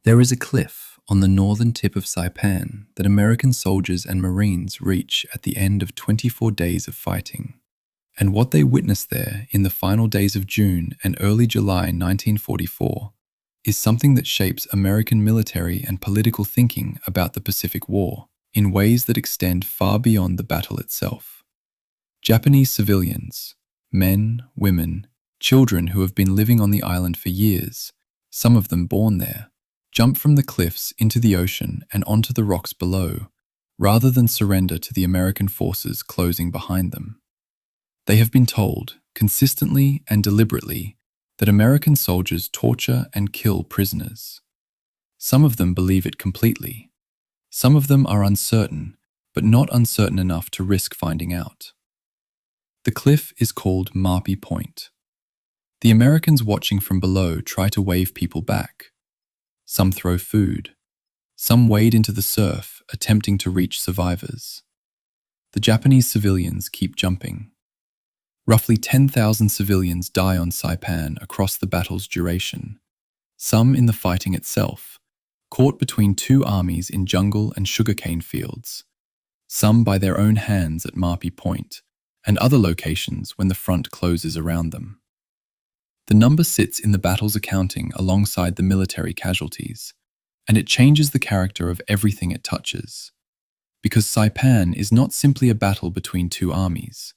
There is a cliff on the northern tip of Saipan that American soldiers and Marines reach at the end of 24 days of fighting. And what they witness there in the final days of June and early July 1944 is something that shapes American military and political thinking about the Pacific War in ways that extend far beyond the battle itself. Japanese civilians, men, women, children who have been living on the island for years, some of them born there, jump from the cliffs into the ocean and onto the rocks below, rather than surrender to the American forces closing behind them. They have been told, consistently and deliberately, that American soldiers torture and kill prisoners. Some of them believe it completely. Some of them are uncertain, but not uncertain enough to risk finding out. The cliff is called Marpi Point. The Americans watching from below try to wave people back. Some throw food. Some wade into the surf, attempting to reach survivors. The Japanese civilians keep jumping. Roughly 10,000 civilians die on Saipan across the battle's duration, some in the fighting itself, caught between two armies in jungle and sugarcane fields, some by their own hands at Marpi Point, and other locations when the front closes around them. The number sits in the battle's accounting alongside the military casualties, and it changes the character of everything it touches. Because Saipan is not simply a battle between two armies.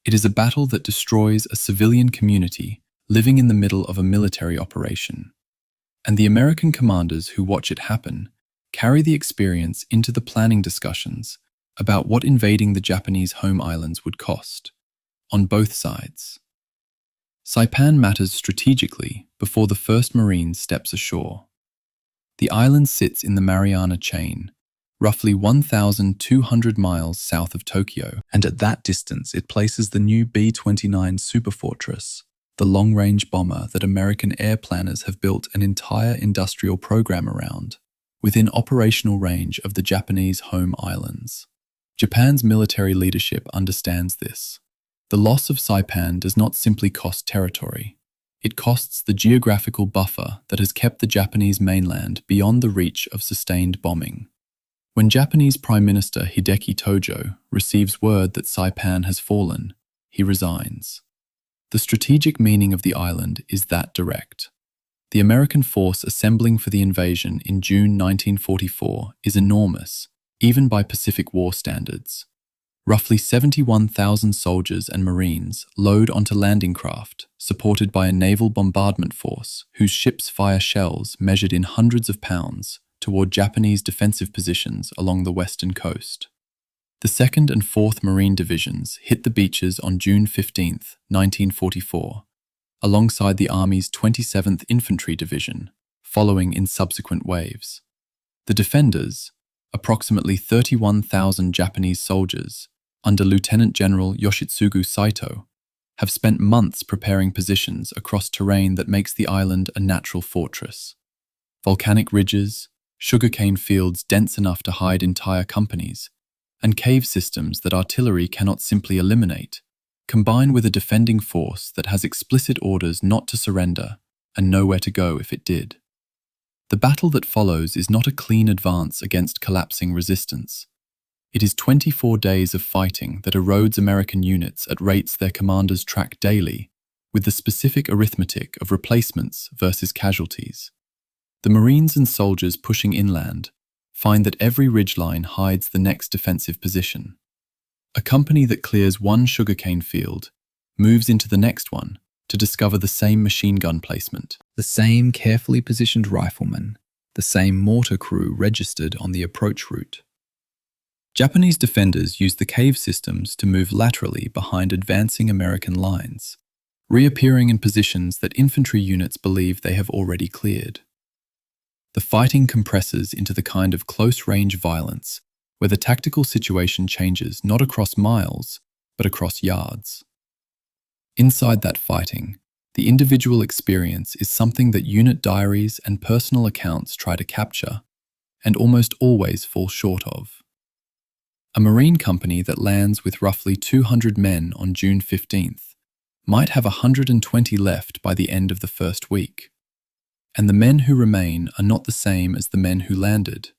It is a battle that destroys a civilian community living in the middle of a military operation. And the American commanders who watch it happen carry the experience into the planning discussions about what invading the Japanese home islands would cost, on both sides. Saipan matters strategically before the first Marine steps ashore. The island sits in the Mariana Chain, roughly 1,200 miles south of Tokyo, and at that distance it places the new B-29 Superfortress, the long-range bomber that American air planners have built an entire industrial program around, within operational range of the Japanese home islands. Japan's military leadership understands this. The loss of Saipan does not simply cost territory. It costs the geographical buffer that has kept the Japanese mainland beyond the reach of sustained bombing. When Japanese Prime Minister Hideki Tojo receives word that Saipan has fallen, he resigns. The strategic meaning of the island is that direct. The American force assembling for the invasion in June 1944 is enormous, even by Pacific War standards. Roughly 71,000 soldiers and Marines load onto landing craft, supported by a naval bombardment force whose ships fire shells measured in hundreds of pounds toward Japanese defensive positions along the western coast. The 2nd and 4th Marine Divisions hit the beaches on June 15, 1944, alongside the Army's 27th Infantry Division, following in subsequent waves. The defenders, approximately 31,000 Japanese soldiers, under Lieutenant General Yoshitsugu Saito, have spent months preparing positions across terrain that makes the island a natural fortress. Volcanic ridges, sugarcane fields dense enough to hide entire companies, and cave systems that artillery cannot simply eliminate, combine with a defending force that has explicit orders not to surrender and nowhere to go if it did. The battle that follows is not a clean advance against collapsing resistance. It is 24 days of fighting that erodes American units at rates their commanders track daily, with the specific arithmetic of replacements versus casualties. The Marines and soldiers pushing inland find that every ridgeline hides the next defensive position. A company that clears one sugarcane field moves into the next one to discover the same machine gun placement, the same carefully positioned riflemen, the same mortar crew registered on the approach route. Japanese defenders use the cave systems to move laterally behind advancing American lines, reappearing in positions that infantry units believe they have already cleared. The fighting compresses into the kind of close-range violence where the tactical situation changes not across miles, but across yards. Inside that fighting, the individual experience is something that unit diaries and personal accounts try to capture, and almost always fall short of. A Marine company that lands with roughly 200 men on June 15th might have 120 left by the end of the first week. and the men who remain are not the same as the men who landed.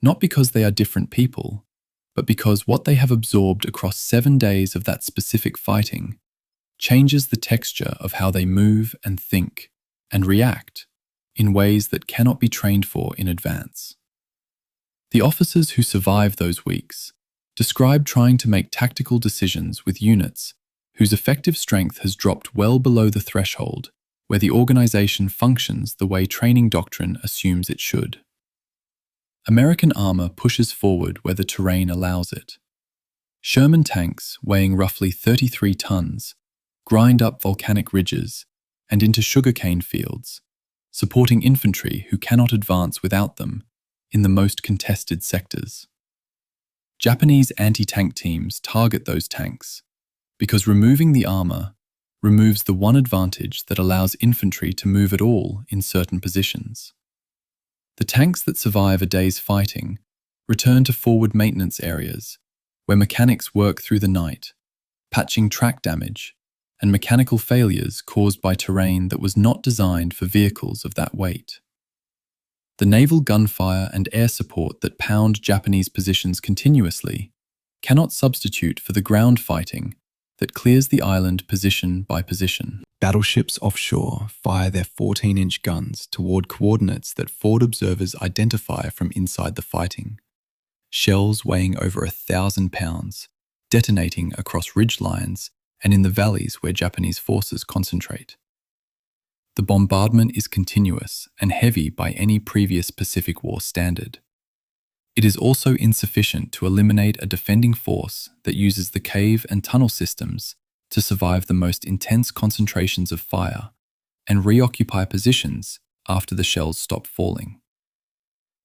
Not because they are different people, but because what they have absorbed across 7 days of that specific fighting changes the texture of how they move and think and react in ways that cannot be trained for in advance. The officers who survive those weeks describe trying to make tactical decisions with units whose effective strength has dropped well below the threshold where the organization functions the way training doctrine assumes it should. American armor pushes forward where the terrain allows it. Sherman tanks, weighing roughly 33 tons, grind up volcanic ridges and into sugarcane fields, supporting infantry who cannot advance without them in the most contested sectors. Japanese anti-tank teams target those tanks because removing the armor removes the one advantage that allows infantry to move at all in certain positions. The tanks that survive a day's fighting return to forward maintenance areas where mechanics work through the night, patching track damage and mechanical failures caused by terrain that was not designed for vehicles of that weight. The naval gunfire and air support that pound Japanese positions continuously cannot substitute for the ground fighting that clears the island position by position. Battleships offshore fire their 14-inch guns toward coordinates that forward observers identify from inside the fighting. Shells weighing over 1,000 pounds, detonating across ridge lines and in the valleys where Japanese forces concentrate. The bombardment is continuous and heavy by any previous Pacific War standard. It is also insufficient to eliminate a defending force that uses the cave and tunnel systems to survive the most intense concentrations of fire and reoccupy positions after the shells stop falling.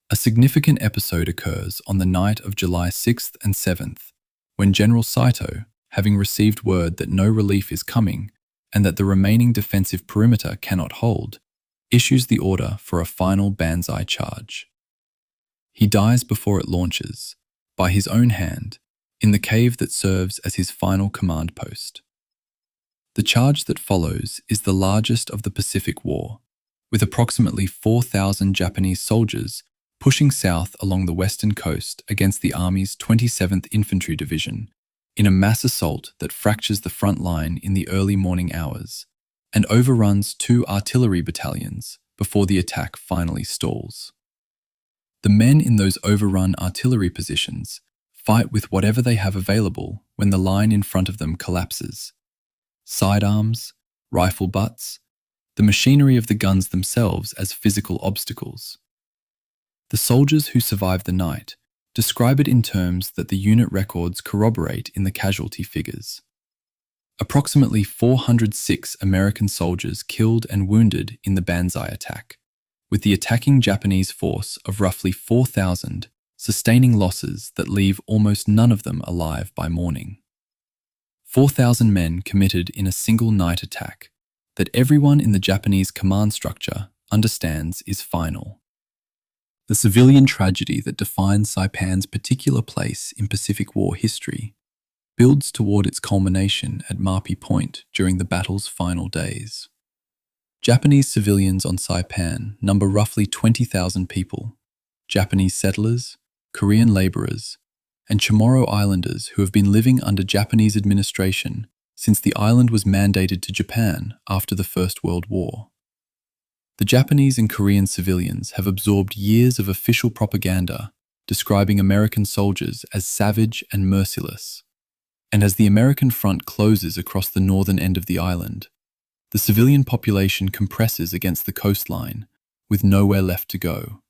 A significant episode occurs on the night of July 6th and 7th, when General Saito, having received word that no relief is coming and that the remaining defensive perimeter cannot hold, issues the order for a final Banzai charge. He dies before it launches, by his own hand, in the cave that serves as his final command post. The charge that follows is the largest of the Pacific War, with approximately 4,000 Japanese soldiers pushing south along the western coast against the Army's 27th Infantry Division in a mass assault that fractures the front line in the early morning hours and overruns 2 artillery battalions before the attack finally stalls. The men in those overrun artillery positions fight with whatever they have available when the line in front of them collapses. Sidearms, rifle butts, the machinery of the guns themselves as physical obstacles. The soldiers who survive the night describe it in terms that the unit records corroborate in the casualty figures. Approximately 406 American soldiers killed and wounded in the Banzai attack, with the attacking Japanese force of roughly 4,000 sustaining losses that leave almost none of them alive by morning. 4,000 men committed in a single night attack that everyone in the Japanese command structure understands is final. The civilian tragedy that defines Saipan's particular place in Pacific War history builds toward its culmination at Marpi Point during the battle's final days. Japanese civilians on Saipan number roughly 20,000 people, Japanese settlers, Korean laborers, and Chamorro Islanders who have been living under Japanese administration since the island was mandated to Japan after the First World War. The Japanese and Korean civilians have absorbed years of official propaganda describing American soldiers as savage and merciless. And as the American front closes across the northern end of the island, the civilian population compresses against the coastline, with nowhere left to go.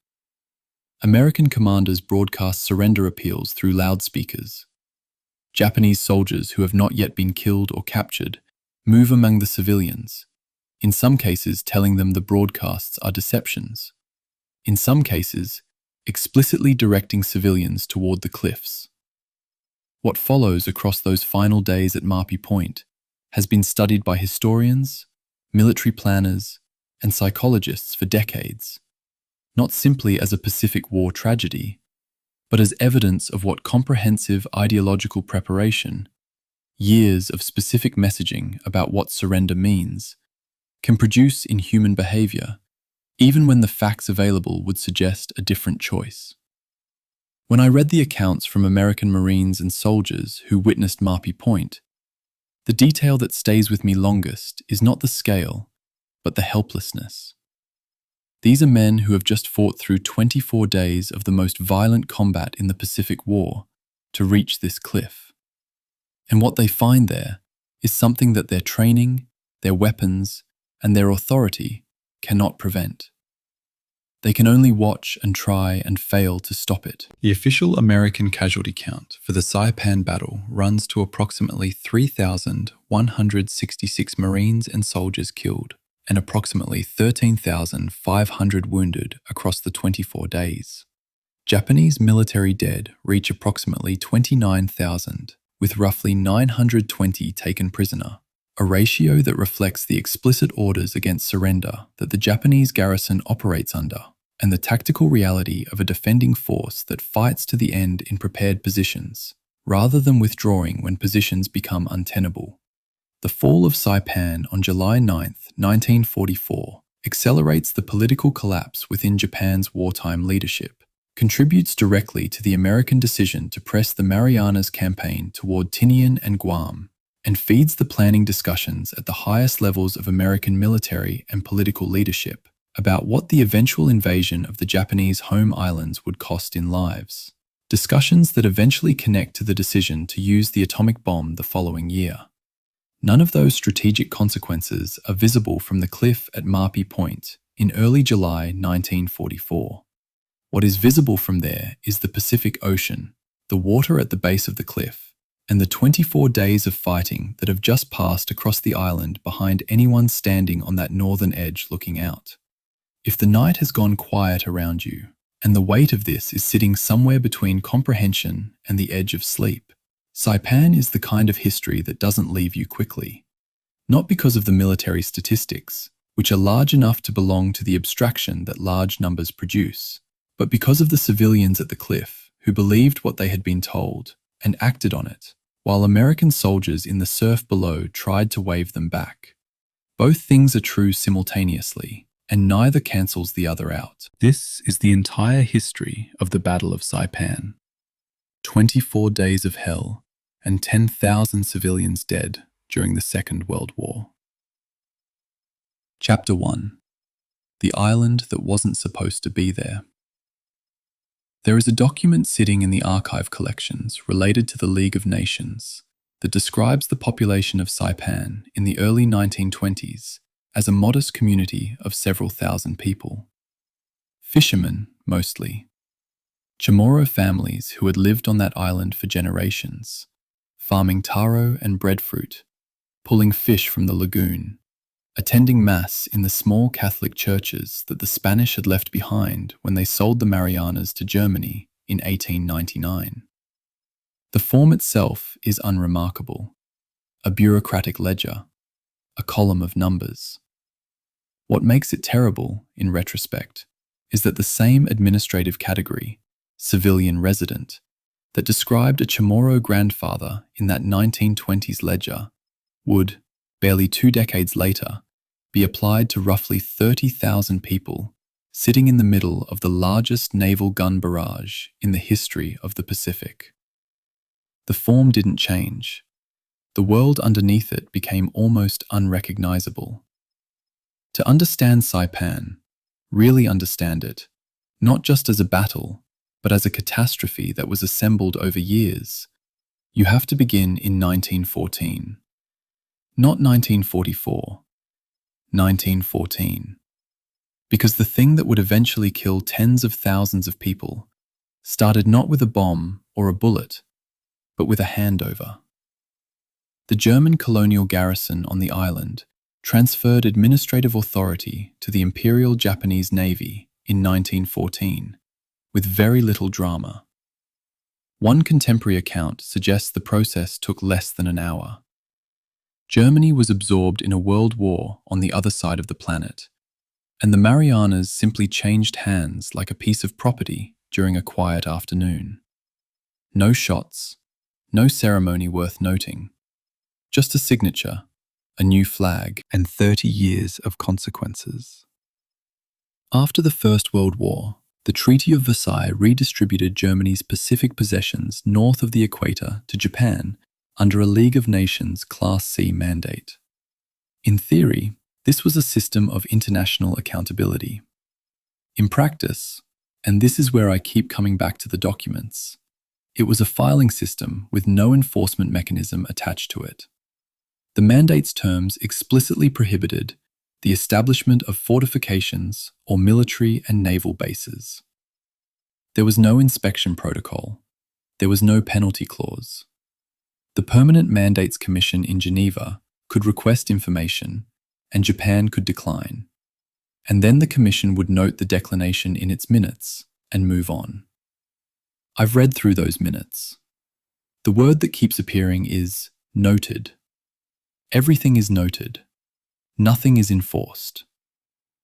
American commanders broadcast surrender appeals through loudspeakers. Japanese soldiers who have not yet been killed or captured move among the civilians, in some cases telling them the broadcasts are deceptions, in some cases explicitly directing civilians toward the cliffs. What follows across those final days at Marpi Point has been studied by historians, military planners, and psychologists for decades, not simply as a Pacific War tragedy, but as evidence of what comprehensive ideological preparation, years of specific messaging about what surrender means, can produce in human behavior even when the facts available would suggest a different choice. When I read the accounts from American Marines and soldiers who witnessed Marpy Point, the detail that stays with me longest is not the scale, but the helplessness. These are men who have just fought through 24 days of the most violent combat in the Pacific War to reach this cliff. And what they find there is something that their training, their weapons, and their authority cannot prevent. They can only watch and try and fail to stop it. The official American casualty count for the Saipan battle runs to approximately 3,166 Marines and soldiers killed, and approximately 13,500 wounded across the 24 days. Japanese military dead reach approximately 29,000, with roughly 920 taken prisoner, a ratio that reflects the explicit orders against surrender that the Japanese garrison operates under, and the tactical reality of a defending force that fights to the end in prepared positions, rather than withdrawing when positions become untenable. The fall of Saipan on July 9, 1944, accelerates the political collapse within Japan's wartime leadership, contributes directly to the American decision to press the Marianas Campaign toward Tinian and Guam, and feeds the planning discussions at the highest levels of American military and political leadership about what the eventual invasion of the Japanese home islands would cost in lives. Discussions that eventually connect to the decision to use the atomic bomb the following year. None of those strategic consequences are visible from the cliff at Marpy Point in early July 1944. What is visible from there is the Pacific Ocean, the water at the base of the cliff, and the 24 days of fighting that have just passed across the island behind anyone standing on that northern edge looking out. If the night has gone quiet around you, and the weight of this is sitting somewhere between comprehension and the edge of sleep, Saipan is the kind of history that doesn't leave you quickly. Not because of the military statistics, which are large enough to belong to the abstraction that large numbers produce, but because of the civilians at the cliff who believed what they had been told and acted on it, while American soldiers in the surf below tried to wave them back. Both things are true simultaneously, and neither cancels the other out. This is the entire history of the Battle of Saipan. 24 days of hell, and 10,000 civilians dead during the Second World War. Chapter 1. The Island That Wasn't Supposed to Be There. There is a document sitting in the archive collections related to the League of Nations that describes the population of Saipan in the early 1920s as a modest community of several thousand people. Fishermen, mostly. Chamorro families who had lived on that island for generations, farming taro and breadfruit, pulling fish from the lagoon, attending Mass in the small Catholic churches that the Spanish had left behind when they sold the Marianas to Germany in 1899. The form itself is unremarkable, a bureaucratic ledger, a column of numbers. What makes it terrible, in retrospect, is that the same administrative category, civilian resident, that described a Chamorro grandfather in that 1920s ledger would, barely 2 decades later, be applied to roughly 30,000 people sitting in the middle of the largest naval gun barrage in the history of the Pacific. The form didn't change. The world underneath it became almost unrecognizable. To understand Saipan, really understand it, not just as a battle, but as a catastrophe that was assembled over years, you have to begin in 1914. Not 1944, 1914. Because the thing that would eventually kill tens of thousands of people started not with a bomb or a bullet, but with a handover. The German colonial garrison on the island transferred administrative authority to the Imperial Japanese Navy in 1914, with very little drama. One contemporary account suggests the process took less than an hour. Germany was absorbed in a world war on the other side of the planet, and the Marianas simply changed hands like a piece of property during a quiet afternoon. No shots, no ceremony worth noting, just a signature, a new flag, and 30 years of consequences. After the First World War, the Treaty of Versailles redistributed Germany's Pacific possessions north of the equator to Japan under a League of Nations Class C mandate. In theory, this was a system of international accountability. In practice, and this is where I keep coming back to the documents, it was a filing system with no enforcement mechanism attached to it. The mandate's terms explicitly prohibited the establishment of fortifications or military and naval bases. There was no inspection protocol. There was no penalty clause. The Permanent Mandates Commission in Geneva could request information, and Japan could decline. And then the Commission would note the declination in its minutes and move on. I've read through those minutes. The word that keeps appearing is noted. Everything is noted. Nothing is enforced.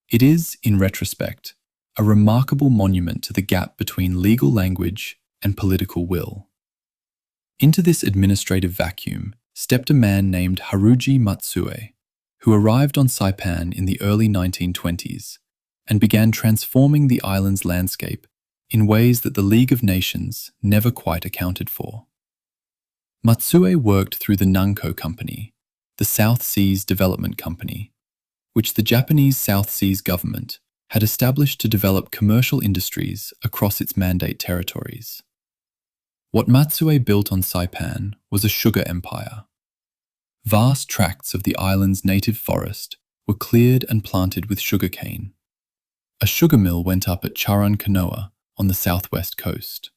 It is, in retrospect, a remarkable monument to the gap between legal language and political will. Into this administrative vacuum stepped a man named Haruji Matsue, who arrived on Saipan in the early 1920s and began transforming the island's landscape in ways that the League of Nations never quite accounted for. Matsue worked through the Nanko Company, the South Seas Development Company, which the Japanese South Seas government had established to develop commercial industries across its mandate territories. What Matsue built on Saipan was a sugar empire. Vast tracts of the island's native forest were cleared and planted with sugarcane. A sugar mill went up at Charan Kanoa on the southwest coast.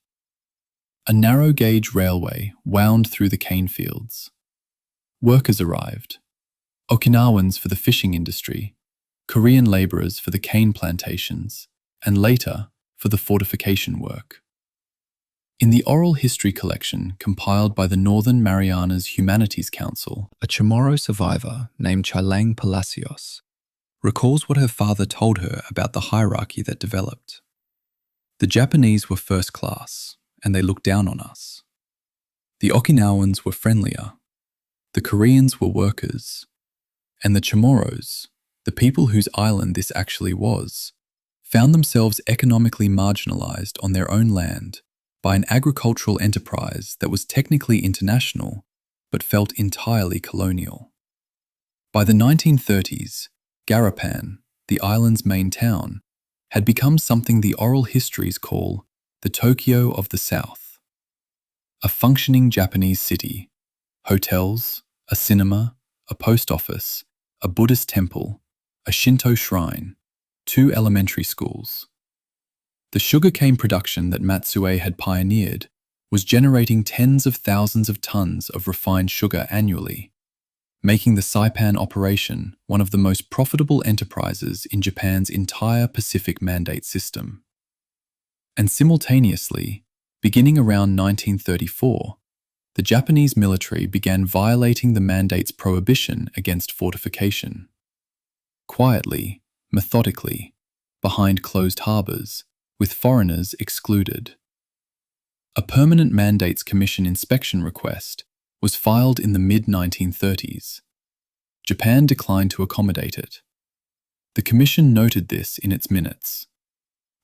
A narrow-gauge railway wound through the cane fields. Workers arrived. Okinawans for the fishing industry, Korean labourers for the cane plantations, and later for the fortification work. In the oral history collection compiled by the Northern Marianas Humanities Council, a Chamorro survivor named Chilang Palacios recalls what her father told her about the hierarchy that developed. The Japanese were first class, and they looked down on us. The Okinawans were friendlier. The Koreans were workers. And the Chamorros, the people whose island this actually was, found themselves economically marginalized on their own land by an agricultural enterprise that was technically international but felt entirely colonial. By the 1930s, Garapan, the island's main town, had become something the oral histories call the Tokyo of the South. A functioning Japanese city, hotels, a cinema, a post office, a Buddhist temple, a Shinto shrine, 2 elementary schools. The sugarcane production that Matsue had pioneered was generating tens of thousands of tons of refined sugar annually, making the Saipan operation one of the most profitable enterprises in Japan's entire Pacific Mandate system. And simultaneously, beginning around 1934, the Japanese military began violating the mandate's prohibition against fortification. Quietly, methodically, behind closed harbours, with foreigners excluded. A Permanent Mandates Commission inspection request was filed in the mid-1930s. Japan declined to accommodate it. The Commission noted this in its minutes.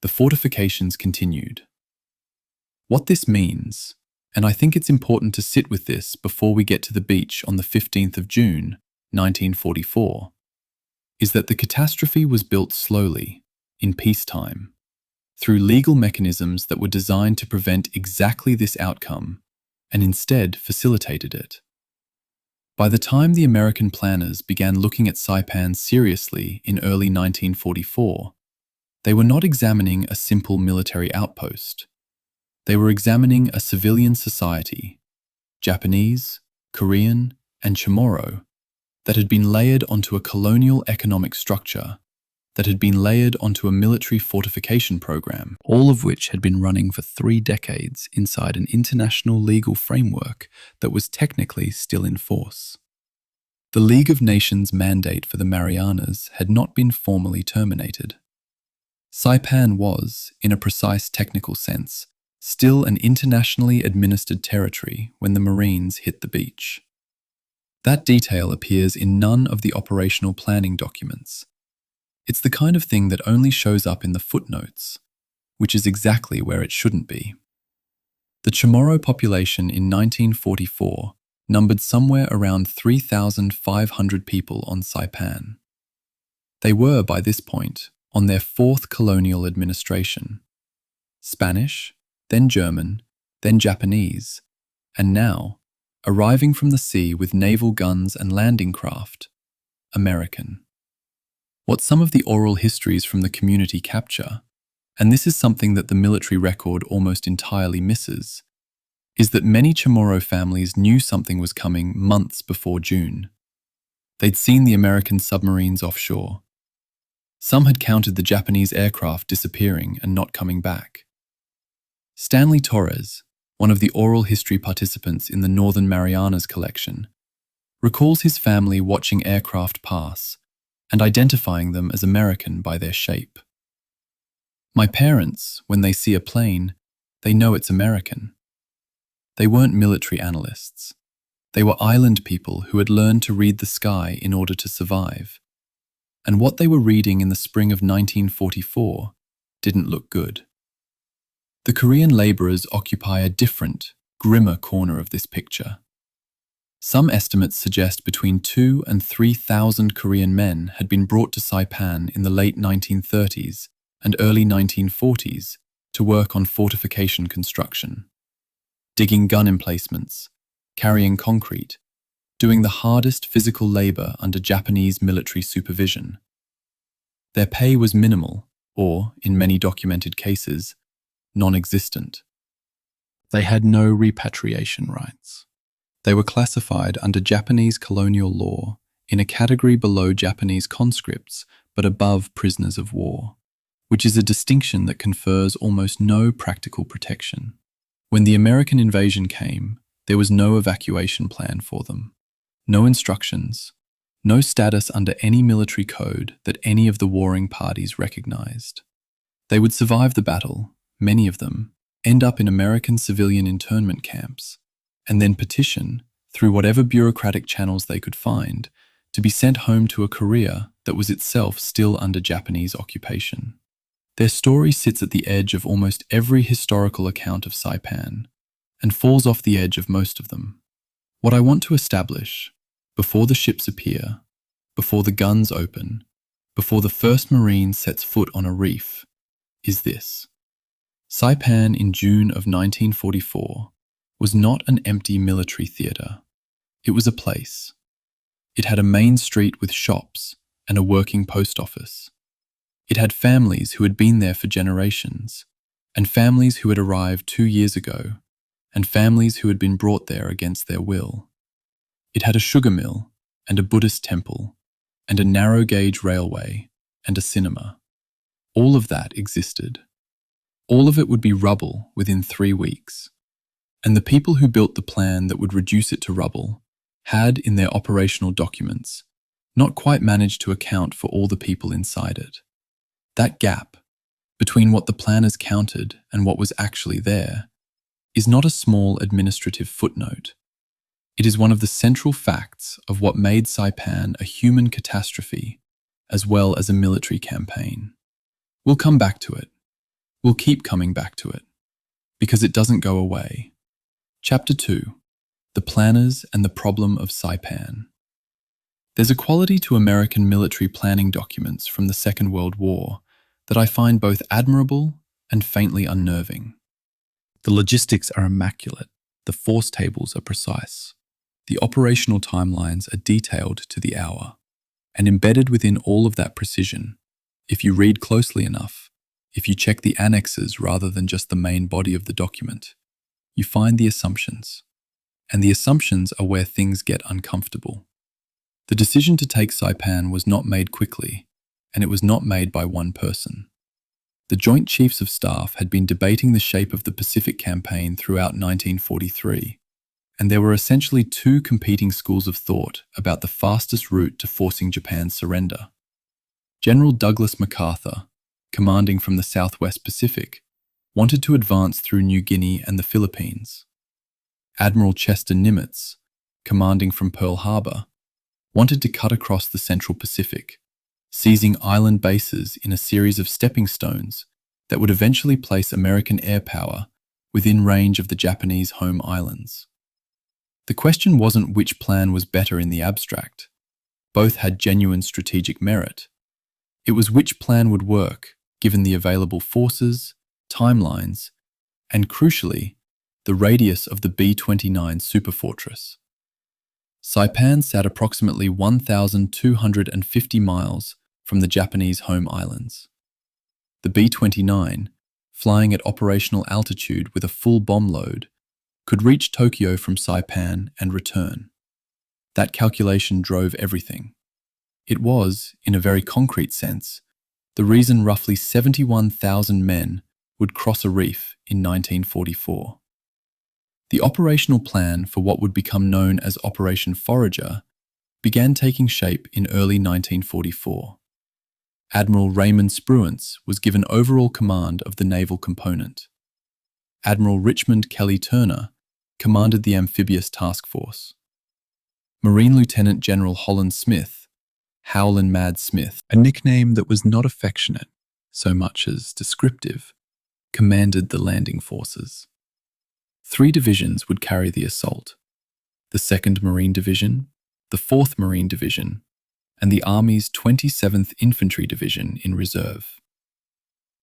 The fortifications continued. What this means, and I think it's important to sit with this before we get to the beach on the 15th of June, 1944, is that the catastrophe was built slowly, in peacetime, through legal mechanisms that were designed to prevent exactly this outcome, and instead facilitated it. By the time the American planners began looking at Saipan seriously in early 1944, they were not examining a simple military outpost. They were examining a civilian society, Japanese, Korean, and Chamorro, that had been layered onto a colonial economic structure, that had been layered onto a military fortification program, all of which had been running for 3 decades inside an international legal framework that was technically still in force. The League of Nations mandate for the Marianas had not been formally terminated. Saipan was, in a precise technical sense, still an internationally administered territory when the Marines hit the beach. That detail appears in none of the operational planning documents, It's the kind of thing that only shows up in the footnotes, which is exactly where it shouldn't be. The Chamorro population in 1944 numbered somewhere around 3,500 people on Saipan. They were, by this point, on their fourth colonial administration. Spanish, then German, then Japanese, and now, arriving from the sea with naval guns and landing craft, American. What some of the oral histories from the community capture, and this is something that the military record almost entirely misses, is that many Chamorro families knew something was coming months before June. They'd seen the American submarines offshore. Some had counted the Japanese aircraft disappearing and not coming back. Stanley Torres, one of the oral history participants in the Northern Marianas collection, recalls his family watching aircraft pass and identifying them as American by their shape. My parents, when they see a plane, they know it's American. They weren't military analysts. They were island people who had learned to read the sky in order to survive. And what they were reading in the spring of 1944 didn't look good. The Korean laborers occupy a different, grimmer corner of this picture. Some estimates suggest between 2,000 and 3,000 Korean men had been brought to Saipan in the late 1930s and early 1940s to work on fortification construction, digging gun emplacements, carrying concrete, doing the hardest physical labor under Japanese military supervision. Their pay was minimal, or, in many documented cases, non-existent. They had no repatriation rights. They were classified under Japanese colonial law in a category below Japanese conscripts but above prisoners of war, which is a distinction that confers almost no practical protection. When the American invasion came, there was no evacuation plan for them, no instructions, no status under any military code that any of the warring parties recognized. They would survive the battle, many of them, end up in American civilian internment camps, and then petition, through whatever bureaucratic channels they could find, to be sent home to a Korea that was itself still under Japanese occupation. Their story sits at the edge of almost every historical account of Saipan, and falls off the edge of most of them. What I want to establish, before the ships appear, before the guns open, before the first Marine sets foot on a reef, is this. Saipan in June of 1944 was not an empty military theatre. It was a place. It had a main street with shops and a working post office. It had families who had been there for generations, and families who had arrived 2 years ago, and families who had been brought there against their will. It had a sugar mill, and a Buddhist temple, and a narrow-gauge railway, and a cinema. All of that existed. All of it would be rubble within 3 weeks. And the people who built the plan that would reduce it to rubble had, in their operational documents, not quite managed to account for all the people inside it. That gap, between what the planners counted and what was actually there, is not a small administrative footnote. It is one of the central facts of what made Saipan a human catastrophe, as well as a military campaign. We'll come back to it. We'll keep coming back to it, because it doesn't go away. Chapter 2. The Planners and the Problem of Saipan. There's a quality to American military planning documents from the Second World War that I find both admirable and faintly unnerving. The logistics are immaculate, the force tables are precise, the operational timelines are detailed to the hour, and embedded within all of that precision, if you read closely enough, if you check the annexes rather than just the main body of the document, you find the assumptions. And the assumptions are where things get uncomfortable. The decision to take Saipan was not made quickly, and it was not made by one person. The Joint Chiefs of Staff had been debating the shape of the Pacific Campaign throughout 1943, and there were essentially 2 competing schools of thought about the fastest route to forcing Japan's surrender. General Douglas MacArthur, commanding from the Southwest Pacific, wanted to advance through New Guinea and the Philippines. Admiral Chester Nimitz, commanding from Pearl Harbor, wanted to cut across the Central Pacific, seizing island bases in a series of stepping stones that would eventually place American air power within range of the Japanese home islands. The question wasn't which plan was better in the abstract. Both had genuine strategic merit. It was which plan would work given the available forces, timelines, and crucially, the radius of the B-29 superfortress. Saipan sat approximately 1,250 miles from the Japanese home islands. The B-29, flying at operational altitude with a full bomb load, could reach Tokyo from Saipan and return. That calculation drove everything. It was, in a very concrete sense, the reason roughly 71,000 men would cross a reef in 1944. The operational plan for what would become known as Operation Forager began taking shape in early 1944. Admiral Raymond Spruance was given overall command of the naval component. Admiral Richmond Kelly Turner commanded the amphibious task force. Marine Lieutenant General Holland Smith, Howlin' Mad Smith, a nickname that was not affectionate so much as descriptive, commanded the landing forces. 3 divisions would carry the assault: the 2nd Marine Division, the 4th Marine Division, and the Army's 27th Infantry Division in reserve.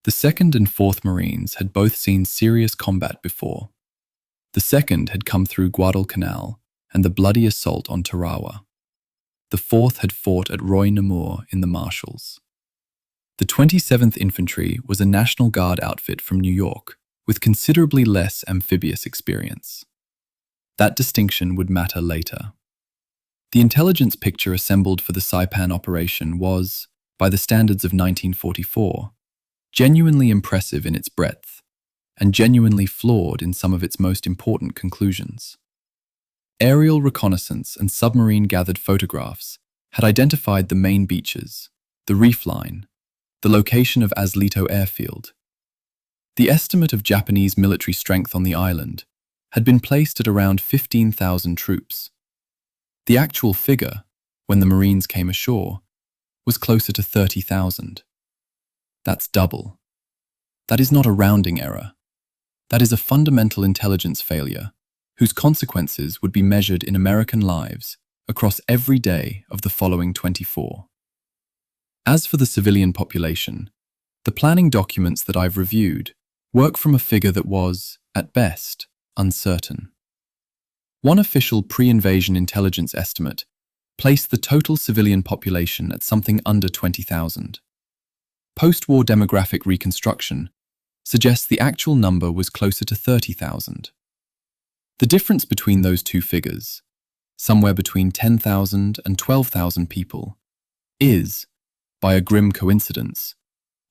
The 2nd and 4th Marines had both seen serious combat before. The 2nd had come through Guadalcanal and the bloody assault on Tarawa. The 4th had fought at Roy Namur in the Marshalls. The 27th Infantry was a National Guard outfit from New York, with considerably less amphibious experience. That distinction would matter later. The intelligence picture assembled for the Saipan operation was, by the standards of 1944, genuinely impressive in its breadth, and genuinely flawed in some of its most important conclusions. Aerial reconnaissance and submarine-gathered photographs had identified the main beaches, the reef line, the location of Aslito Airfield. The estimate of Japanese military strength on the island had been placed at around 15,000 troops. The actual figure, when the Marines came ashore, was closer to 30,000. That's double. That is not a rounding error. That is a fundamental intelligence failure, whose consequences would be measured in American lives across every day of the following 24. As for the civilian population, the planning documents that I've reviewed work from a figure that was, at best, uncertain. One official pre-invasion intelligence estimate placed the total civilian population at something under 20,000. Post-war demographic reconstruction suggests the actual number was closer to 30,000. The difference between those two figures, somewhere between 10,000 and 12,000 people, is, by a grim coincidence,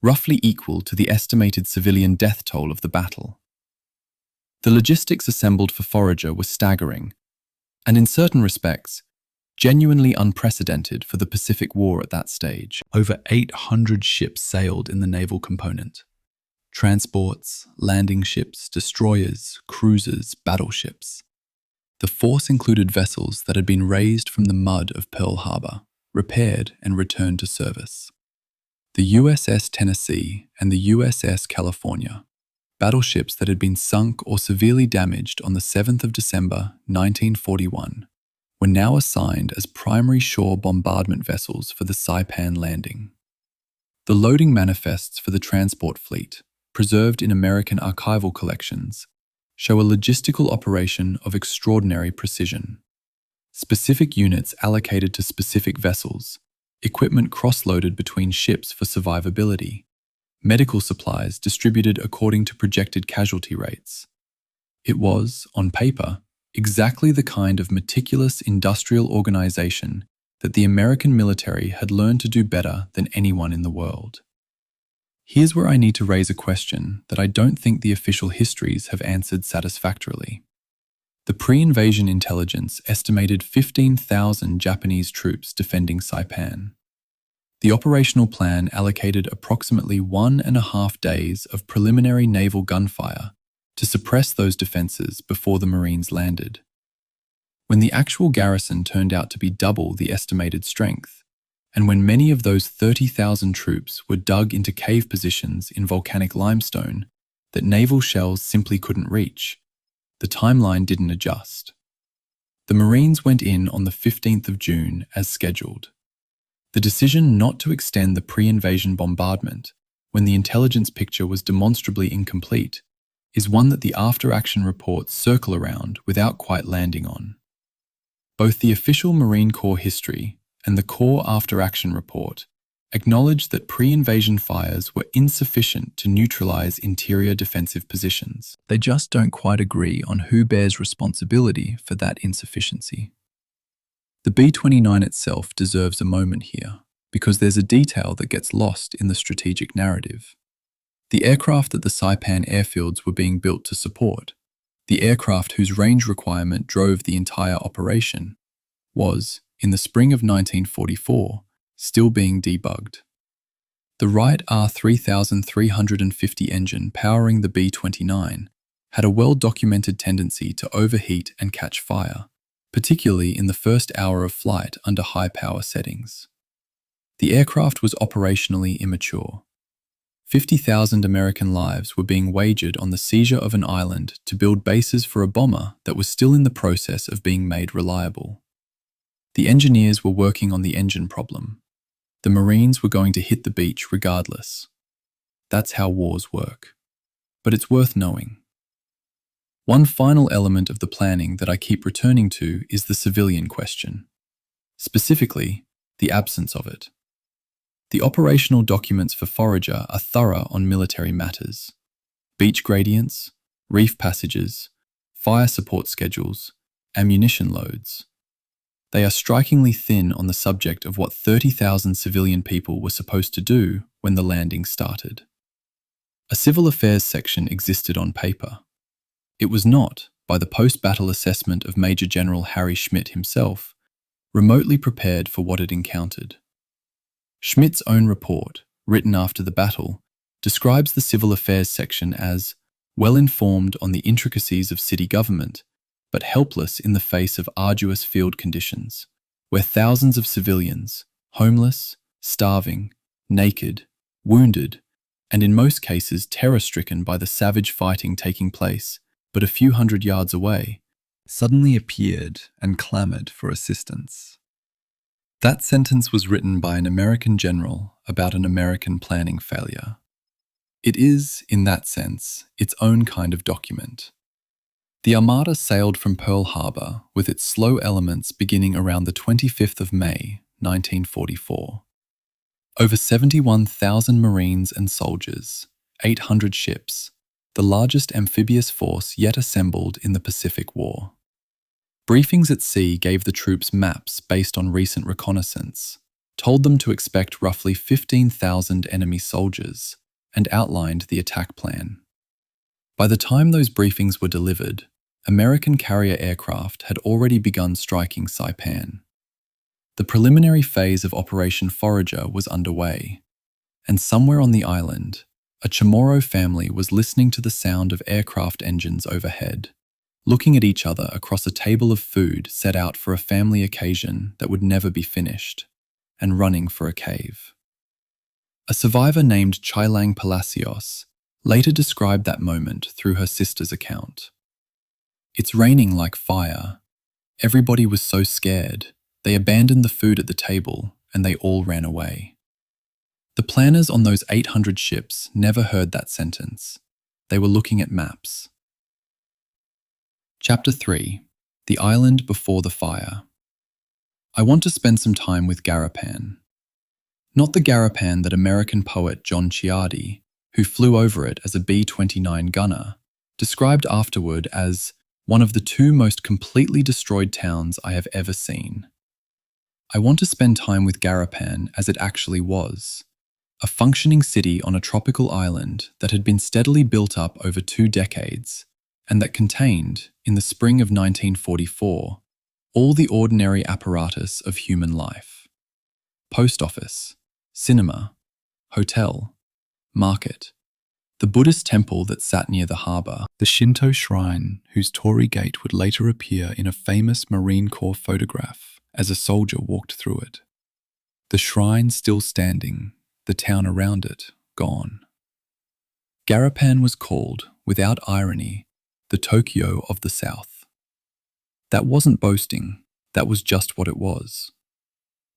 roughly equal to the estimated civilian death toll of the battle. The logistics assembled for Forager were staggering, and in certain respects, genuinely unprecedented for the Pacific War at that stage. Over 800 ships sailed in the naval component. Transports, landing ships, destroyers, cruisers, battleships. The force included vessels that had been raised from the mud of Pearl Harbor, repaired and returned to service. The USS Tennessee and the USS California, battleships that had been sunk or severely damaged on the 7th of December 1941, were now assigned as primary shore bombardment vessels for the Saipan landing. The loading manifests for the transport fleet, preserved in American archival collections, show a logistical operation of extraordinary precision. Specific units allocated to specific vessels, equipment cross-loaded between ships for survivability, medical supplies distributed according to projected casualty rates. It was, on paper, exactly the kind of meticulous industrial organization that the American military had learned to do better than anyone in the world. Here's where I need to raise a question that I don't think the official histories have answered satisfactorily. The pre-invasion intelligence estimated 15,000 Japanese troops defending Saipan. The operational plan allocated approximately 1.5 days of preliminary naval gunfire to suppress those defenses before the Marines landed. When the actual garrison turned out to be double the estimated strength, And when many of those 30,000 troops were dug into cave positions in volcanic limestone that naval shells simply couldn't reach, the timeline didn't adjust. The Marines went in on the 15th of June as scheduled. The decision not to extend the pre-invasion bombardment when the intelligence picture was demonstrably incomplete is one that the after-action reports circle around without quite landing on. Both the official Marine Corps history and the Corps after-action report acknowledge that pre-invasion fires were insufficient to neutralize interior defensive positions. They just don't quite agree on who bears responsibility for that insufficiency. The B-29 itself deserves a moment here, because there's a detail that gets lost in the strategic narrative. The aircraft that the Saipan airfields were being built to support, the aircraft whose range requirement drove the entire operation, was, in the spring of 1944, still being debugged. The Wright R3350 engine powering the B-29 had a well-documented tendency to overheat and catch fire, particularly in the first hour of flight under high-power settings. The aircraft was operationally immature. 50,000 American lives were being wagered on the seizure of an island to build bases for a bomber that was still in the process of being made reliable. The engineers were working on the engine problem. The Marines were going to hit the beach regardless. That's how wars work. But it's worth knowing. One final element of the planning that I keep returning to is the civilian question. Specifically, the absence of it. The operational documents for Forager are thorough on military matters. Beach gradients, reef passages, fire support schedules, ammunition loads. They are strikingly thin on the subject of what 30,000 civilian people were supposed to do when the landing started. A civil affairs section existed on paper. It was not, by the post-battle assessment of Major General Harry Schmidt himself, remotely prepared for what it encountered. Schmidt's own report, written after the battle, describes the civil affairs section as well informed on the intricacies of city government, but helpless in the face of arduous field conditions, where thousands of civilians, homeless, starving, naked, wounded, and in most cases terror-stricken by the savage fighting taking place but a few hundred yards away, suddenly appeared and clamored for assistance. That sentence was written by an American general about an American planning failure. It is, in that sense, its own kind of document. The Armada sailed from Pearl Harbor with its slow elements beginning around the 25th of May, 1944. Over 71,000 Marines and soldiers, 800 ships, the largest amphibious force yet assembled in the Pacific War. Briefings at sea gave the troops maps based on recent reconnaissance, told them to expect roughly 15,000 enemy soldiers, and outlined the attack plan. By the time those briefings were delivered, American carrier aircraft had already begun striking Saipan. The preliminary phase of Operation Forager was underway, and somewhere on the island, a Chamorro family was listening to the sound of aircraft engines overhead, looking at each other across a table of food set out for a family occasion that would never be finished, and running for a cave. A survivor named Chilang Palacios later described that moment through her sister's account. "It's raining like fire. Everybody was so scared. They abandoned the food at the table and they all ran away." The planners on those 800 ships never heard that sentence. They were looking at maps. Chapter 3. The Island Before the Fire. I want to spend some time with Garapan. Not the Garapan that American poet John Ciardi, who flew over it as a B-29 gunner, described afterward as one of the two most completely destroyed towns I have ever seen. I want to spend time with Garapan as it actually was. A functioning city on a tropical island that had been steadily built up over 2 decades, and that contained, in the spring of 1944, all the ordinary apparatus of human life. Post office, cinema, hotel, market, the Buddhist temple that sat near the harbour, the Shinto shrine whose torii gate would later appear in a famous Marine Corps photograph as a soldier walked through it. The shrine still standing, the town around it gone. Garapan was called, without irony, the Tokyo of the South. That wasn't boasting, that was just what it was.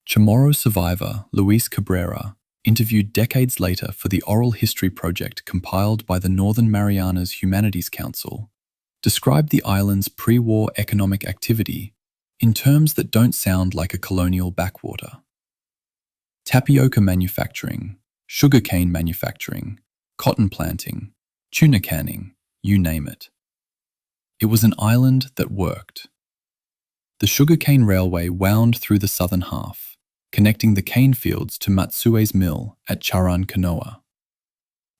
Chamorro survivor Luis Cabrera, interviewed decades later for the oral history project compiled by the Northern Marianas Humanities Council, described the island's pre-war economic activity in terms that don't sound like a colonial backwater. Tapioca manufacturing, sugarcane manufacturing, cotton planting, tuna canning, you name it. It was an island that worked. The sugarcane railway wound through the southern half, connecting the cane fields to Matsue's mill at Charan Kanoa.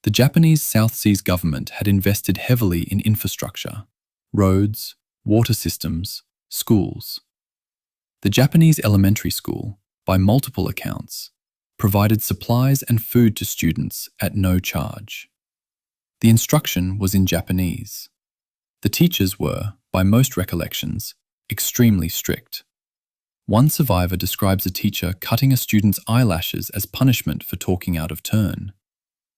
The Japanese South Seas government had invested heavily in infrastructure, roads, water systems, schools. The Japanese elementary school, by multiple accounts, provided supplies and food to students at no charge. The instruction was in Japanese. The teachers were, by most recollections, extremely strict. One survivor describes a teacher cutting a student's eyelashes as punishment for talking out of turn.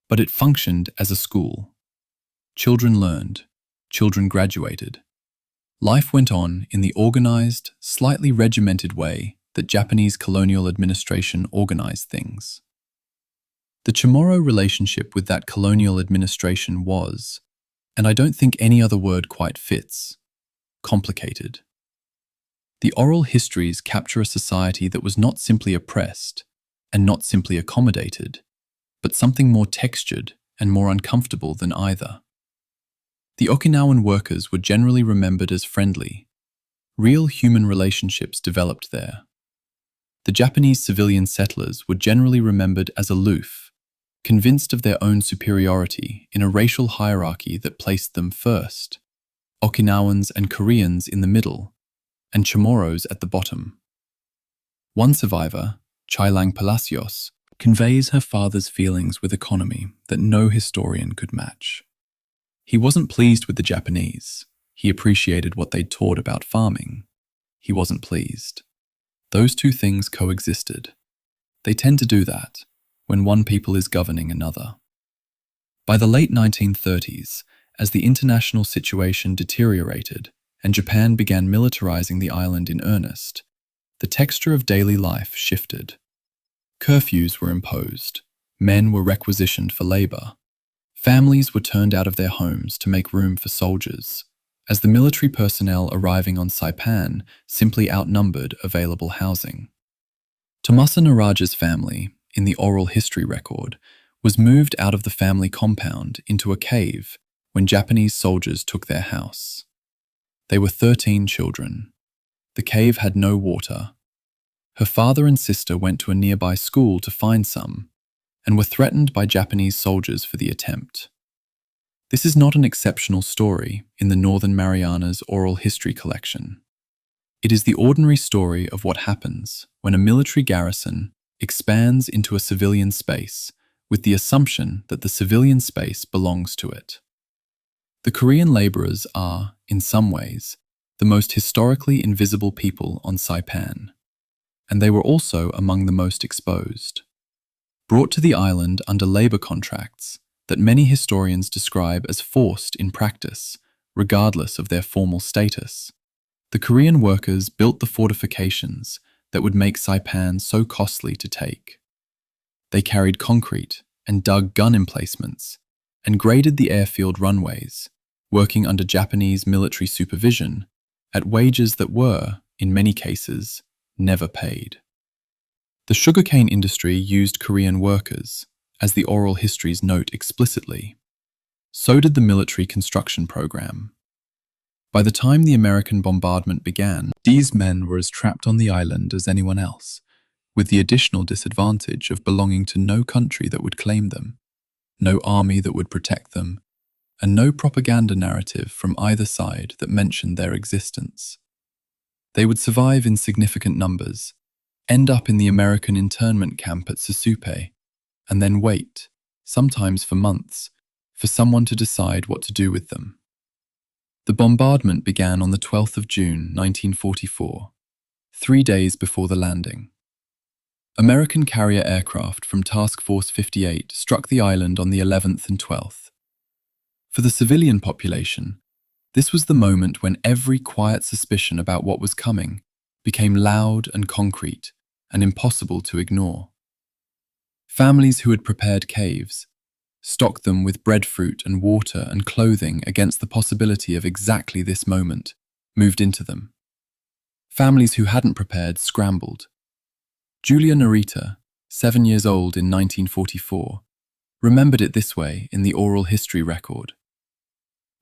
But it functioned as a school. Children learned. Children graduated. Life went on in the organized, slightly regimented way that Japanese colonial administration organized things. The Chamorro relationship with that colonial administration was, and I don't think any other word quite fits, complicated. The oral histories capture a society that was not simply oppressed and not simply accommodated, but something more textured and more uncomfortable than either. The Okinawan workers were generally remembered as friendly. Real human relationships developed there. The Japanese civilian settlers were generally remembered as aloof, convinced of their own superiority in a racial hierarchy that placed them first, Okinawans and Koreans in the middle, and Chamorros at the bottom. One survivor, Chailang Palacios, conveys her father's feelings with economy that no historian could match. He wasn't pleased with the Japanese. He appreciated what they'd taught about farming. He wasn't pleased. Those two things coexisted. They tend to do that when one people is governing another. By the late 1930s, as the international situation deteriorated and Japan began militarizing the island in earnest, the texture of daily life shifted. Curfews were imposed. Men were requisitioned for labor. Families were turned out of their homes to make room for soldiers, as the military personnel arriving on Saipan simply outnumbered available housing. Tomasa Naraja's family, in the oral history record, was moved out of the family compound into a cave when Japanese soldiers took their house. They were 13 children. The cave had no water. Her father and sister went to a nearby school to find some, and were threatened by Japanese soldiers for the attempt. This is not an exceptional story in the Northern Marianas Oral History Collection. It is the ordinary story of what happens when a military garrison expands into a civilian space with the assumption that the civilian space belongs to it. The Korean laborers are, in some ways, the most historically invisible people on Saipan, and they were also among the most exposed. Brought to the island under labor contracts that many historians describe as forced in practice, regardless of their formal status, the Korean workers built the fortifications that would make Saipan so costly to take. They carried concrete and dug gun emplacements and graded the airfield runways, working under Japanese military supervision at wages that were, in many cases, never paid. The sugarcane industry used Korean workers, as the oral histories note explicitly. So did the military construction program. By the time the American bombardment began, these men were as trapped on the island as anyone else, with the additional disadvantage of belonging to no country that would claim them, no army that would protect them, and no propaganda narrative from either side that mentioned their existence. They would survive in significant numbers, end up in the American internment camp at Susupe, and then wait, sometimes for months, for someone to decide what to do with them. The bombardment began on the 12th of June, 1944, 3 days before the landing. American carrier aircraft from Task Force 58 struck the island on the 11th and 12th. For the civilian population, this was the moment when every quiet suspicion about what was coming became loud and concrete and impossible to ignore. Families who had prepared caves, stocked them with breadfruit and water and clothing against the possibility of exactly this moment, moved into them. Families who hadn't prepared scrambled. Julia Narita, 7 years old in 1944, remembered it this way in the oral history record.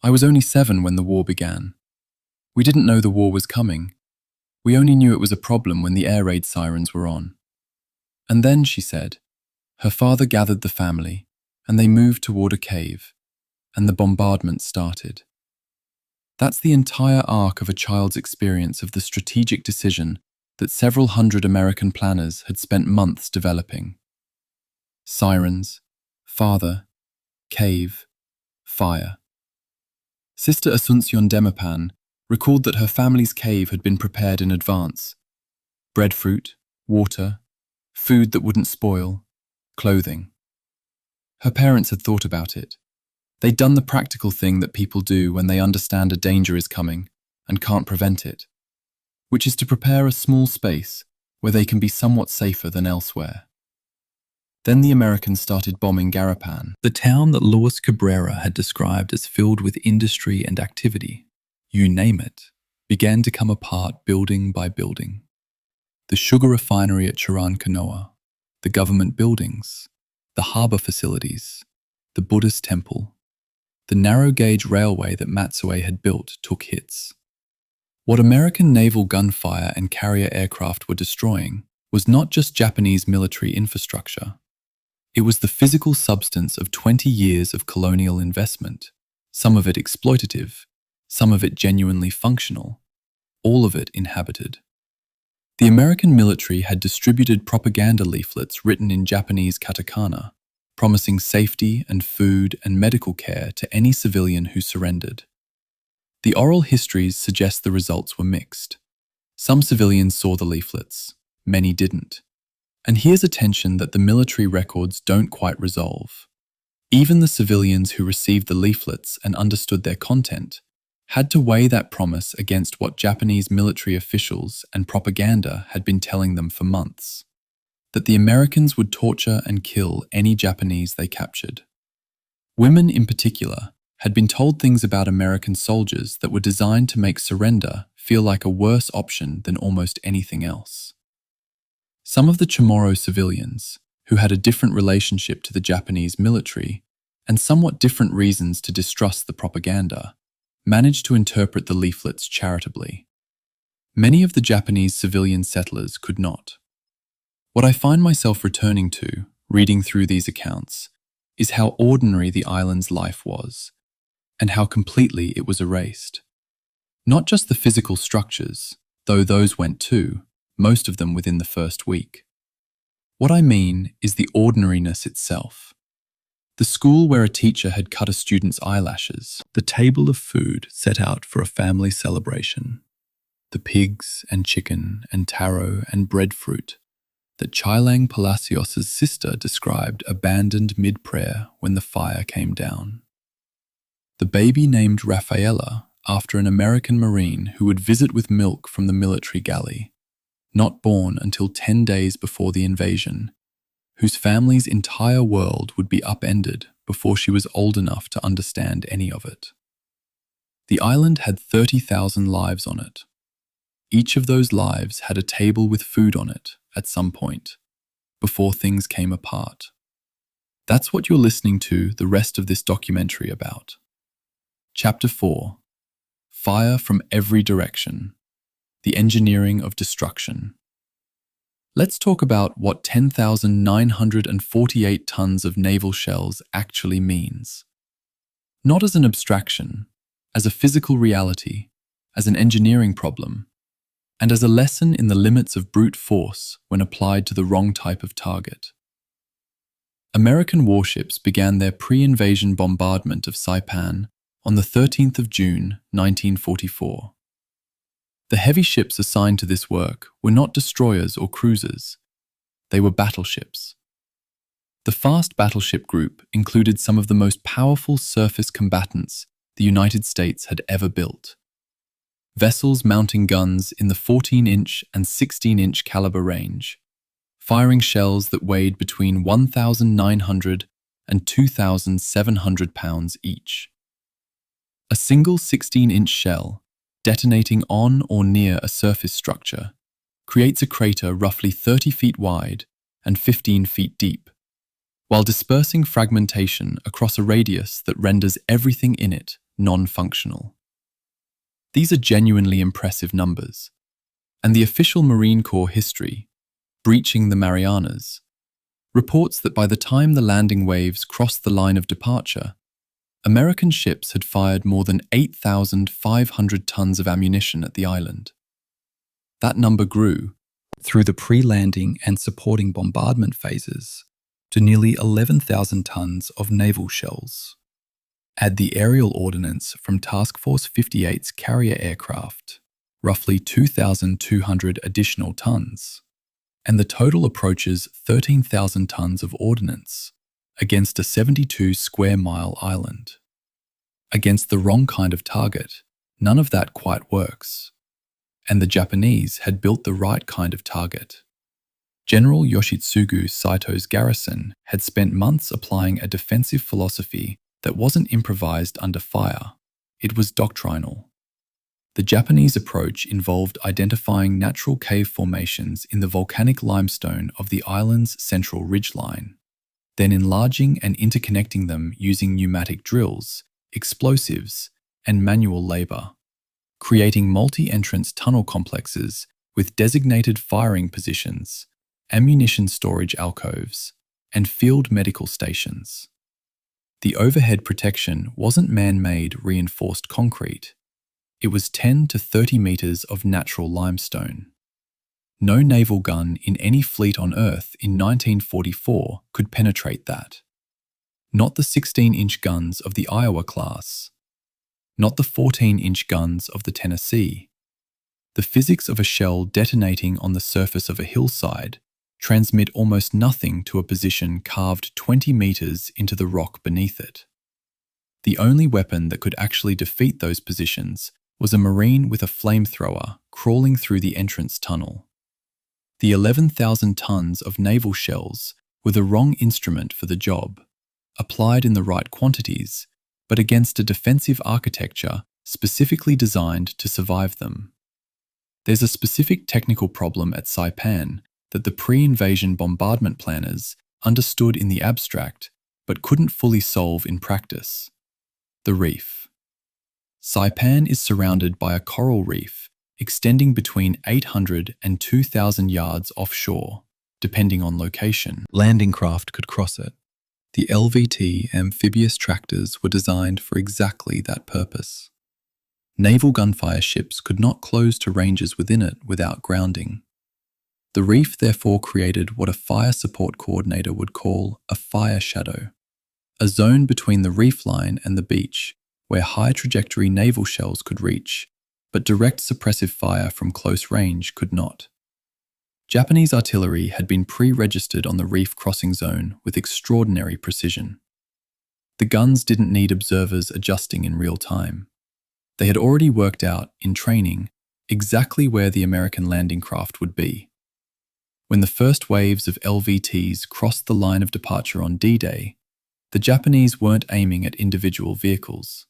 "I was only 7 when the war began. We didn't know the war was coming. We only knew it was a problem when the air raid sirens were on." And then, she said, her father gathered the family, and they moved toward a cave, and the bombardment started. That's the entire arc of a child's experience of the strategic decision that several hundred American planners had spent months developing. Sirens, father, cave, fire. Sister Asuncion Demapan recalled that her family's cave had been prepared in advance. Breadfruit, water, food that wouldn't spoil, clothing. Her parents had thought about it. They'd done the practical thing that people do when they understand a danger is coming and can't prevent it, which is to prepare a small space where they can be somewhat safer than elsewhere. Then the Americans started bombing Garapan, the town that Luis Cabrera had described as filled with industry and activity. You name it, began to come apart building by building. The sugar refinery at Chirancanoa, the government buildings, the harbour facilities, the Buddhist temple, the narrow-gauge railway that Matsue had built took hits. What American naval gunfire and carrier aircraft were destroying was not just Japanese military infrastructure. It was the physical substance of 20 years of colonial investment, some of it exploitative, some of it genuinely functional, all of it inhabited. The American military had distributed propaganda leaflets written in Japanese katakana, promising safety and food and medical care to any civilian who surrendered. The oral histories suggest the results were mixed. Some civilians saw the leaflets, many didn't. And here's a tension that the military records don't quite resolve. Even the civilians who received the leaflets and understood their content had to weigh that promise against what Japanese military officials and propaganda had been telling them for months, that the Americans would torture and kill any Japanese they captured. Women in particular had been told things about American soldiers that were designed to make surrender feel like a worse option than almost anything else. Some of the Chamorro civilians, who had a different relationship to the Japanese military and somewhat different reasons to distrust the propaganda, managed to interpret the leaflets charitably. Many of the Japanese civilian settlers could not. What I find myself returning to, reading through these accounts, is how ordinary the island's life was, and how completely it was erased. Not just the physical structures, though those went too, most of them within the first week. What I mean is the ordinariness itself. The school where a teacher had cut a student's eyelashes, the table of food set out for a family celebration, the pigs and chicken and taro and breadfruit that Chilang Palacios' sister described abandoned mid-prayer when the fire came down. The baby named Rafaela after an American Marine who would visit with milk from the military galley, not born until 10 days before the invasion, whose family's entire world would be upended before she was old enough to understand any of it. The island had 30,000 lives on it. Each of those lives had a table with food on it at some point, before things came apart. That's what you're listening to the rest of this documentary about. Chapter 4. Fire from Every Direction. The Engineering of Destruction. Let's talk about what 10,948 tons of naval shells actually means. Not as an abstraction, as a physical reality, as an engineering problem, and as a lesson in the limits of brute force when applied to the wrong type of target. American warships began their pre-invasion bombardment of Saipan on the 13th of June, 1944. The heavy ships assigned to this work were not destroyers or cruisers. They were battleships. The fast battleship group included some of the most powerful surface combatants the United States had ever built. Vessels mounting guns in the 14-inch and 16-inch caliber range, firing shells that weighed between 1,900 and 2,700 pounds each. A single 16-inch shell, detonating on or near a surface structure, creates a crater roughly 30 feet wide and 15 feet deep, while dispersing fragmentation across a radius that renders everything in it non-functional. These are genuinely impressive numbers, and the official Marine Corps history, Breaching the Marianas, reports that by the time the landing waves crossed the line of departure, American ships had fired more than 8,500 tons of ammunition at the island. That number grew, through the pre-landing and supporting bombardment phases, to nearly 11,000 tons of naval shells. Add the aerial ordnance from Task Force 58's carrier aircraft, roughly 2,200 additional tons, and the total approaches 13,000 tons of ordnance against a 72-square-mile island. Against the wrong kind of target, none of that quite works. And the Japanese had built the right kind of target. General Yoshitsugu Saito's garrison had spent months applying a defensive philosophy that wasn't improvised under fire, it was doctrinal. The Japanese approach involved identifying natural cave formations in the volcanic limestone of the island's central ridgeline, then enlarging and interconnecting them using pneumatic drills, explosives, and manual labor, creating multi-entrance tunnel complexes with designated firing positions, ammunition storage alcoves, and field medical stations. The overhead protection wasn't man-made reinforced concrete. It was 10 to 30 meters of natural limestone. No naval gun in any fleet on Earth in 1944 could penetrate that. Not the 16-inch guns of the Iowa class. Not the 14-inch guns of the Tennessee. The physics of a shell detonating on the surface of a hillside transmit almost nothing to a position carved 20 meters into the rock beneath it. The only weapon that could actually defeat those positions was a Marine with a flamethrower crawling through the entrance tunnel. The 11,000 tons of naval shells were the wrong instrument for the job, applied in the right quantities, but against a defensive architecture specifically designed to survive them. There's a specific technical problem at Saipan that the pre-invasion bombardment planners understood in the abstract but couldn't fully solve in practice: the reef. Saipan is surrounded by a coral reef extending between 800 and 2,000 yards offshore, depending on location. Landing craft could cross it. The LVT amphibious tractors were designed for exactly that purpose. Naval gunfire ships could not close to ranges within it without grounding. The reef therefore created what a fire support coordinator would call a fire shadow, a zone between the reef line and the beach where high-trajectory naval shells could reach, but direct suppressive fire from close range could not. Japanese artillery had been pre-registered on the reef crossing zone with extraordinary precision. The guns didn't need observers adjusting in real time. They had already worked out, in training, exactly where the American landing craft would be. When the first waves of LVTs crossed the line of departure on D-Day, the Japanese weren't aiming at individual vehicles.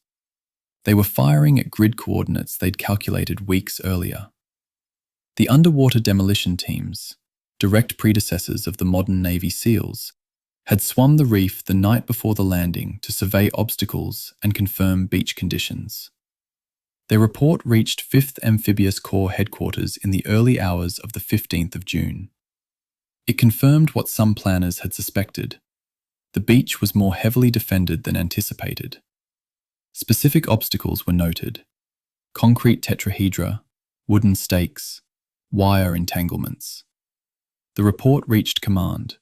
They were firing at grid coordinates they'd calculated weeks earlier. The underwater demolition teams, direct predecessors of the modern Navy SEALs, had swum the reef the night before the landing to survey obstacles and confirm beach conditions. Their report reached 5th Amphibious Corps headquarters in the early hours of the 15th of June. It confirmed what some planners had suspected. The beach was more heavily defended than anticipated. Specific obstacles were noted: concrete tetrahedra, wooden stakes, wire entanglements. The report reached command.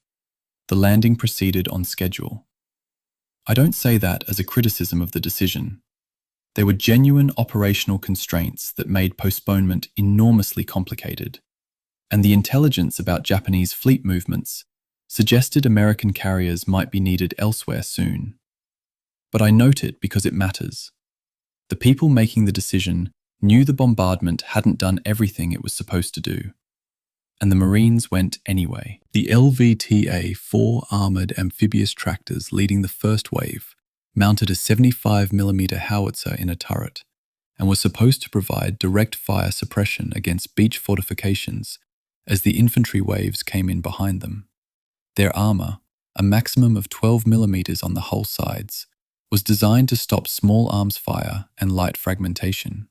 The landing proceeded on schedule. I don't say that as a criticism of the decision. There were genuine operational constraints that made postponement enormously complicated. and the intelligence about Japanese fleet movements suggested American carriers might be needed elsewhere soon. But I note it because it matters. The people making the decision knew the bombardment hadn't done everything it was supposed to do, and the Marines went anyway. The LVTA 4 armoured amphibious tractors leading the first wave mounted a 75mm howitzer in a turret and was supposed to provide direct fire suppression against beach fortifications as the infantry waves came in behind them. Their armour, a maximum of 12mm on the hull sides, was designed to stop small arms fire and light fragmentation.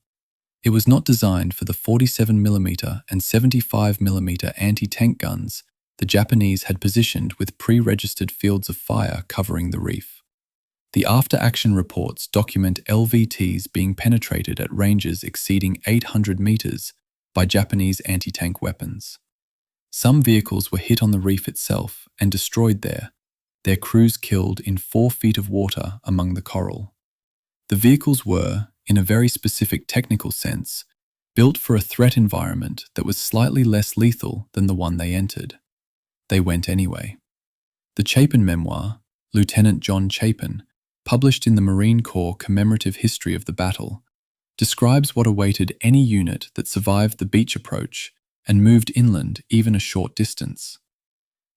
It was not designed for the 47mm and 75mm anti-tank guns the Japanese had positioned with pre-registered fields of fire covering the reef. The after-action reports document LVTs being penetrated at ranges exceeding 800 meters by Japanese anti-tank weapons. Some vehicles were hit on the reef itself and destroyed there, their crews killed in 4 feet of water among the coral. The vehicles were, in a very specific technical sense, built for a threat environment that was slightly less lethal than the one they entered. They went anyway. The Chapin memoir, Lieutenant John Chapin, published in the Marine Corps Commemorative History of the Battle, describes what awaited any unit that survived the beach approach and moved inland even a short distance.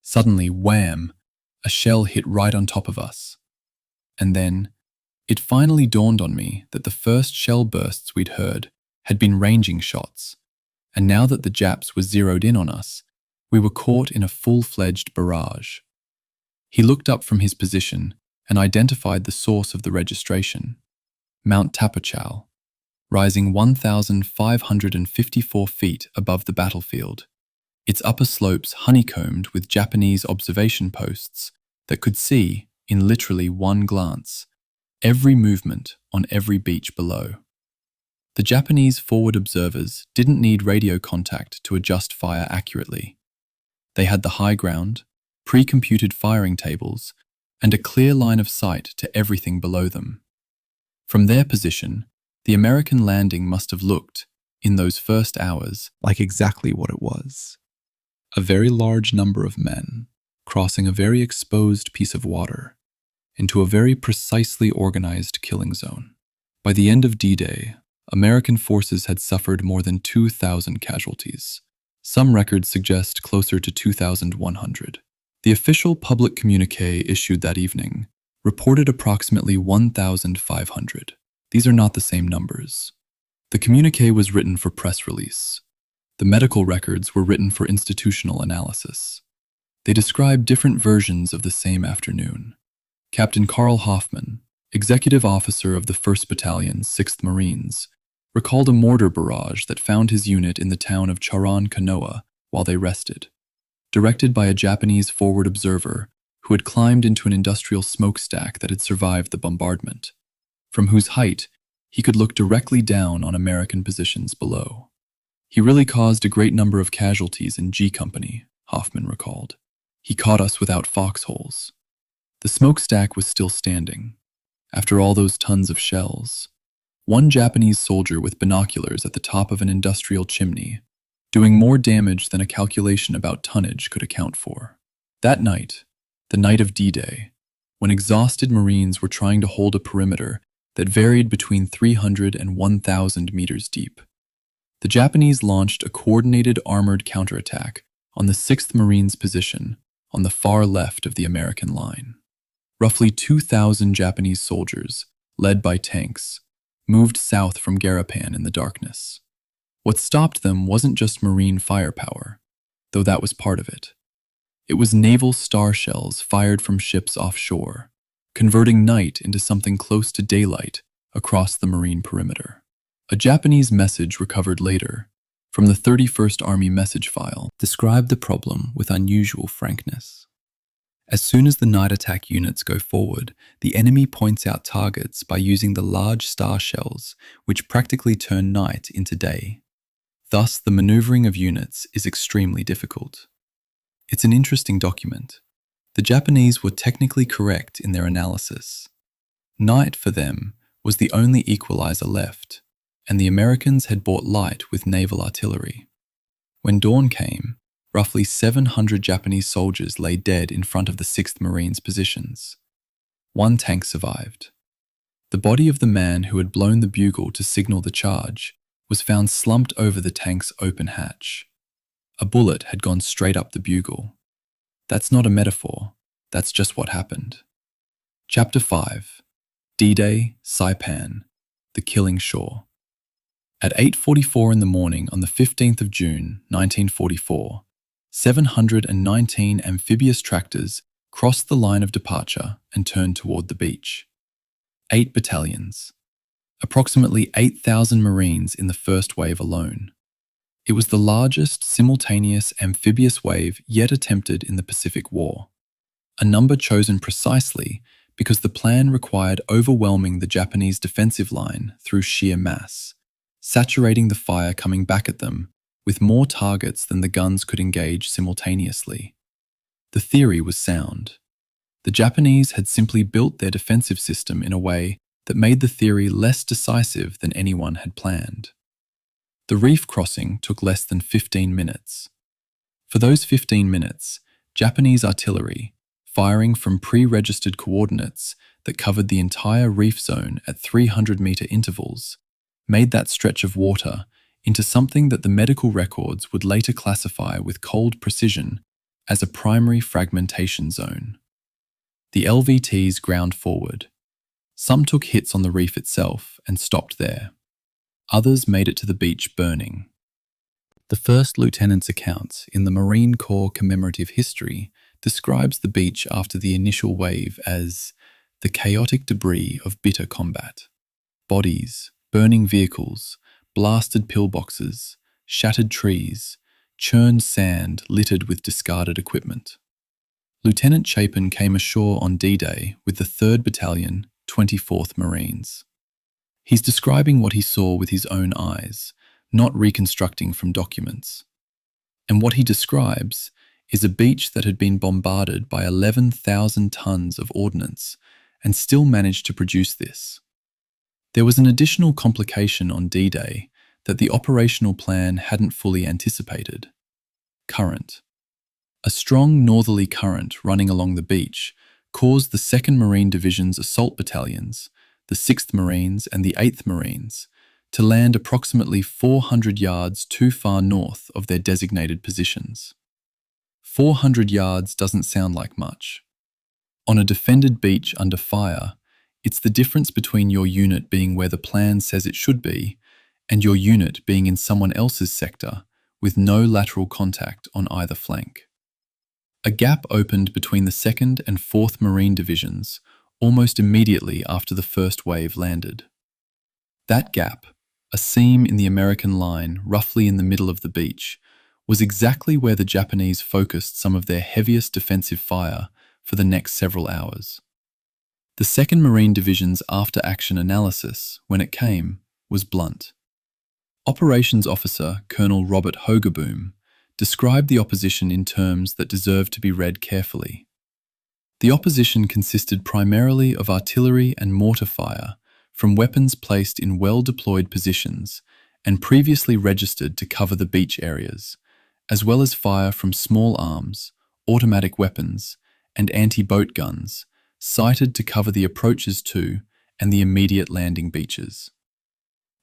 Suddenly, wham! A shell hit right on top of us. And then, it finally dawned on me that the first shell bursts we'd heard had been ranging shots, and now that the Japs were zeroed in on us, we were caught in a full-fledged barrage. He looked up from his position and identified the source of the registration, Mount Tapotchau, rising 1,554 feet above the battlefield, its upper slopes honeycombed with Japanese observation posts that could see, in literally one glance, every movement on every beach below. The Japanese forward observers didn't need radio contact to adjust fire accurately. They had the high ground, pre-computed firing tables, and a clear line of sight to everything below them. From their position, the American landing must have looked, in those first hours, like exactly what it was. A very large number of men crossing a very exposed piece of water into a very precisely organized killing zone. By the end of D-Day, American forces had suffered more than 2,000 casualties. Some records suggest closer to 2,100. The official public communiqué issued that evening reported approximately 1,500. These are not the same numbers. The communiqué was written for press release. The medical records were written for institutional analysis. They describe different versions of the same afternoon. Captain Carl Hoffman, executive officer of the 1st Battalion, 6th Marines, recalled a mortar barrage that found his unit in the town of Charan Kanoa while they rested, directed by a Japanese forward observer who had climbed into an industrial smokestack that had survived the bombardment, from whose height he could look directly down on American positions below. He really caused a great number of casualties in G Company, Hoffman recalled. He caught us without foxholes. The smokestack was still standing, after all those tons of shells. One Japanese soldier with binoculars at the top of an industrial chimney, doing more damage than a calculation about tonnage could account for. That night, the night of D-Day, when exhausted Marines were trying to hold a perimeter that varied between 300 and 1,000 meters deep, the Japanese launched a coordinated armored counterattack on the 6th Marines' position on the far left of the American line. Roughly 2,000 Japanese soldiers, led by tanks, moved south from Garapan in the darkness. What stopped them wasn't just Marine firepower, though that was part of it. It was naval star shells fired from ships offshore, converting night into something close to daylight across the Marine perimeter. A Japanese message recovered later, from the 31st Army message file, described the problem with unusual frankness. As soon as the night attack units go forward, the enemy points out targets by using the large star shells, which practically turn night into day. Thus, the maneuvering of units is extremely difficult. It's an interesting document. The Japanese were technically correct in their analysis. Night, for them, was the only equalizer left, and the Americans had bought light with naval artillery. When dawn came, roughly 700 Japanese soldiers lay dead in front of the 6th Marines' positions. One tank survived. The body of the man who had blown the bugle to signal the charge was found slumped over the tank's open hatch. A bullet had gone straight up the bugle. That's not a metaphor, that's just what happened. Chapter 5. D-Day, Saipan, The Killing Shore. At 8:44 in the morning on the 15th of June, 1944, 719 amphibious tractors crossed the line of departure and turned toward the beach. 8 battalions. Approximately 8,000 Marines in the first wave alone. It was the largest simultaneous amphibious wave yet attempted in the Pacific War, a number chosen precisely because the plan required overwhelming the Japanese defensive line through sheer mass, saturating the fire coming back at them with more targets than the guns could engage simultaneously. The theory was sound. The Japanese had simply built their defensive system in a way that made the theory less decisive than anyone had planned. The reef crossing took less than 15 minutes. For those 15 minutes, Japanese artillery, firing from pre-registered coordinates that covered the entire reef zone at 300-meter intervals, made that stretch of water into something that the medical records would later classify with cold precision as a primary fragmentation zone. The LVTs ground forward. Some took hits on the reef itself and stopped there. Others made it to the beach burning. The first lieutenant's account in the Marine Corps commemorative history describes the beach after the initial wave as the chaotic debris of bitter combat. Bodies, burning vehicles, blasted pillboxes, shattered trees, churned sand littered with discarded equipment. Lieutenant Chapin came ashore on D-Day with the 3rd Battalion, 24th Marines. He's describing what he saw with his own eyes, not reconstructing from documents. And what he describes is a beach that had been bombarded by 11,000 tons of ordnance and still managed to produce this. There was an additional complication on D-Day that the operational plan hadn't fully anticipated. Current. A strong northerly current running along the beach caused the 2nd Marine Division's assault battalions, the 6th Marines and the 8th Marines, to land approximately 400 yards too far north of their designated positions. 400 yards doesn't sound like much. On a defended beach under fire, it's the difference between your unit being where the plan says it should be and your unit being in someone else's sector with no lateral contact on either flank. A gap opened between the 2nd and 4th Marine Divisions almost immediately after the first wave landed. That gap, a seam in the American line roughly in the middle of the beach, was exactly where the Japanese focused some of their heaviest defensive fire for the next several hours. The 2nd Marine Division's after-action analysis, when it came, was blunt. Operations Officer Colonel Robert Hogeboom described the opposition in terms that deserve to be read carefully. The opposition consisted primarily of artillery and mortar fire from weapons placed in well-deployed positions and previously registered to cover the beach areas, as well as fire from small arms, automatic weapons, and anti-boat guns, sighted to cover the approaches to and the immediate landing beaches.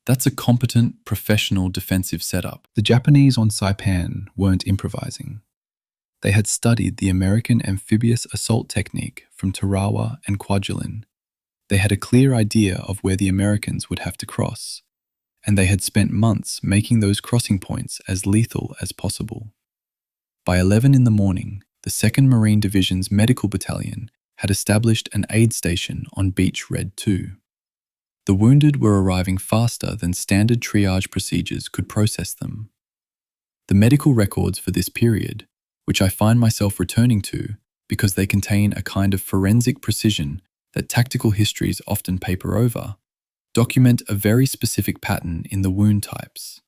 That's a competent, professional defensive setup. The Japanese on Saipan weren't improvising. They had studied the American amphibious assault technique from Tarawa and Kwajalein. They had a clear idea of where the Americans would have to cross, and they had spent months making those crossing points as lethal as possible. By 11 in the morning, the 2nd Marine Division's medical battalion had established an aid station on Beach Red 2. The wounded were arriving faster than standard triage procedures could process them. The medical records for this period, which I find myself returning to because they contain a kind of forensic precision that tactical histories often paper over, document a very specific pattern in the wound types.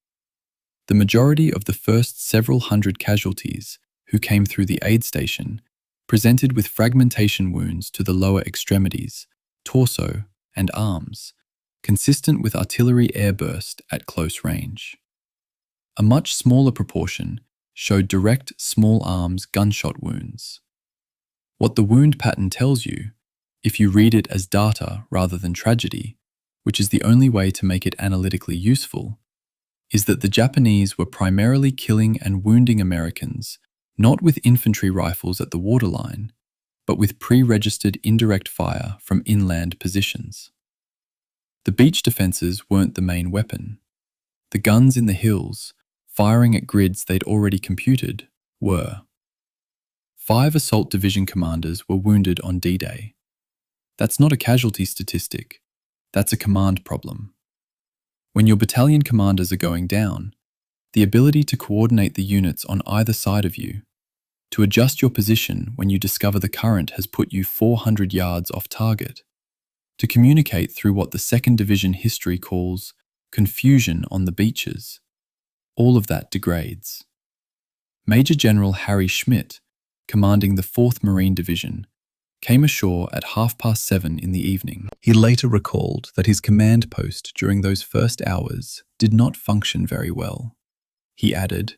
The majority of the first several hundred casualties who came through the aid station presented with fragmentation wounds to the lower extremities, torso, and arms, consistent with artillery airburst at close range. A much smaller proportion showed direct small arms gunshot wounds. What the wound pattern tells you, if you read it as data rather than tragedy, which is the only way to make it analytically useful, is that the Japanese were primarily killing and wounding Americans not with infantry rifles at the waterline, but with pre-registered indirect fire from inland positions. The beach defences weren't the main weapon. The guns in the hills, firing at grids they'd already computed, were. 5 assault division commanders were wounded on D-Day. That's not a casualty statistic, that's a command problem. When your battalion commanders are going down, the ability to coordinate the units on either side of you, to adjust your position when you discover the current has put you 400 yards off target, to communicate through what the 2nd Division history calls confusion on the beaches, all of that degrades. Major General Harry Schmidt, commanding the 4th Marine Division, came ashore at 7:30 in the evening. He later recalled that his command post during those first hours did not function very well. He added,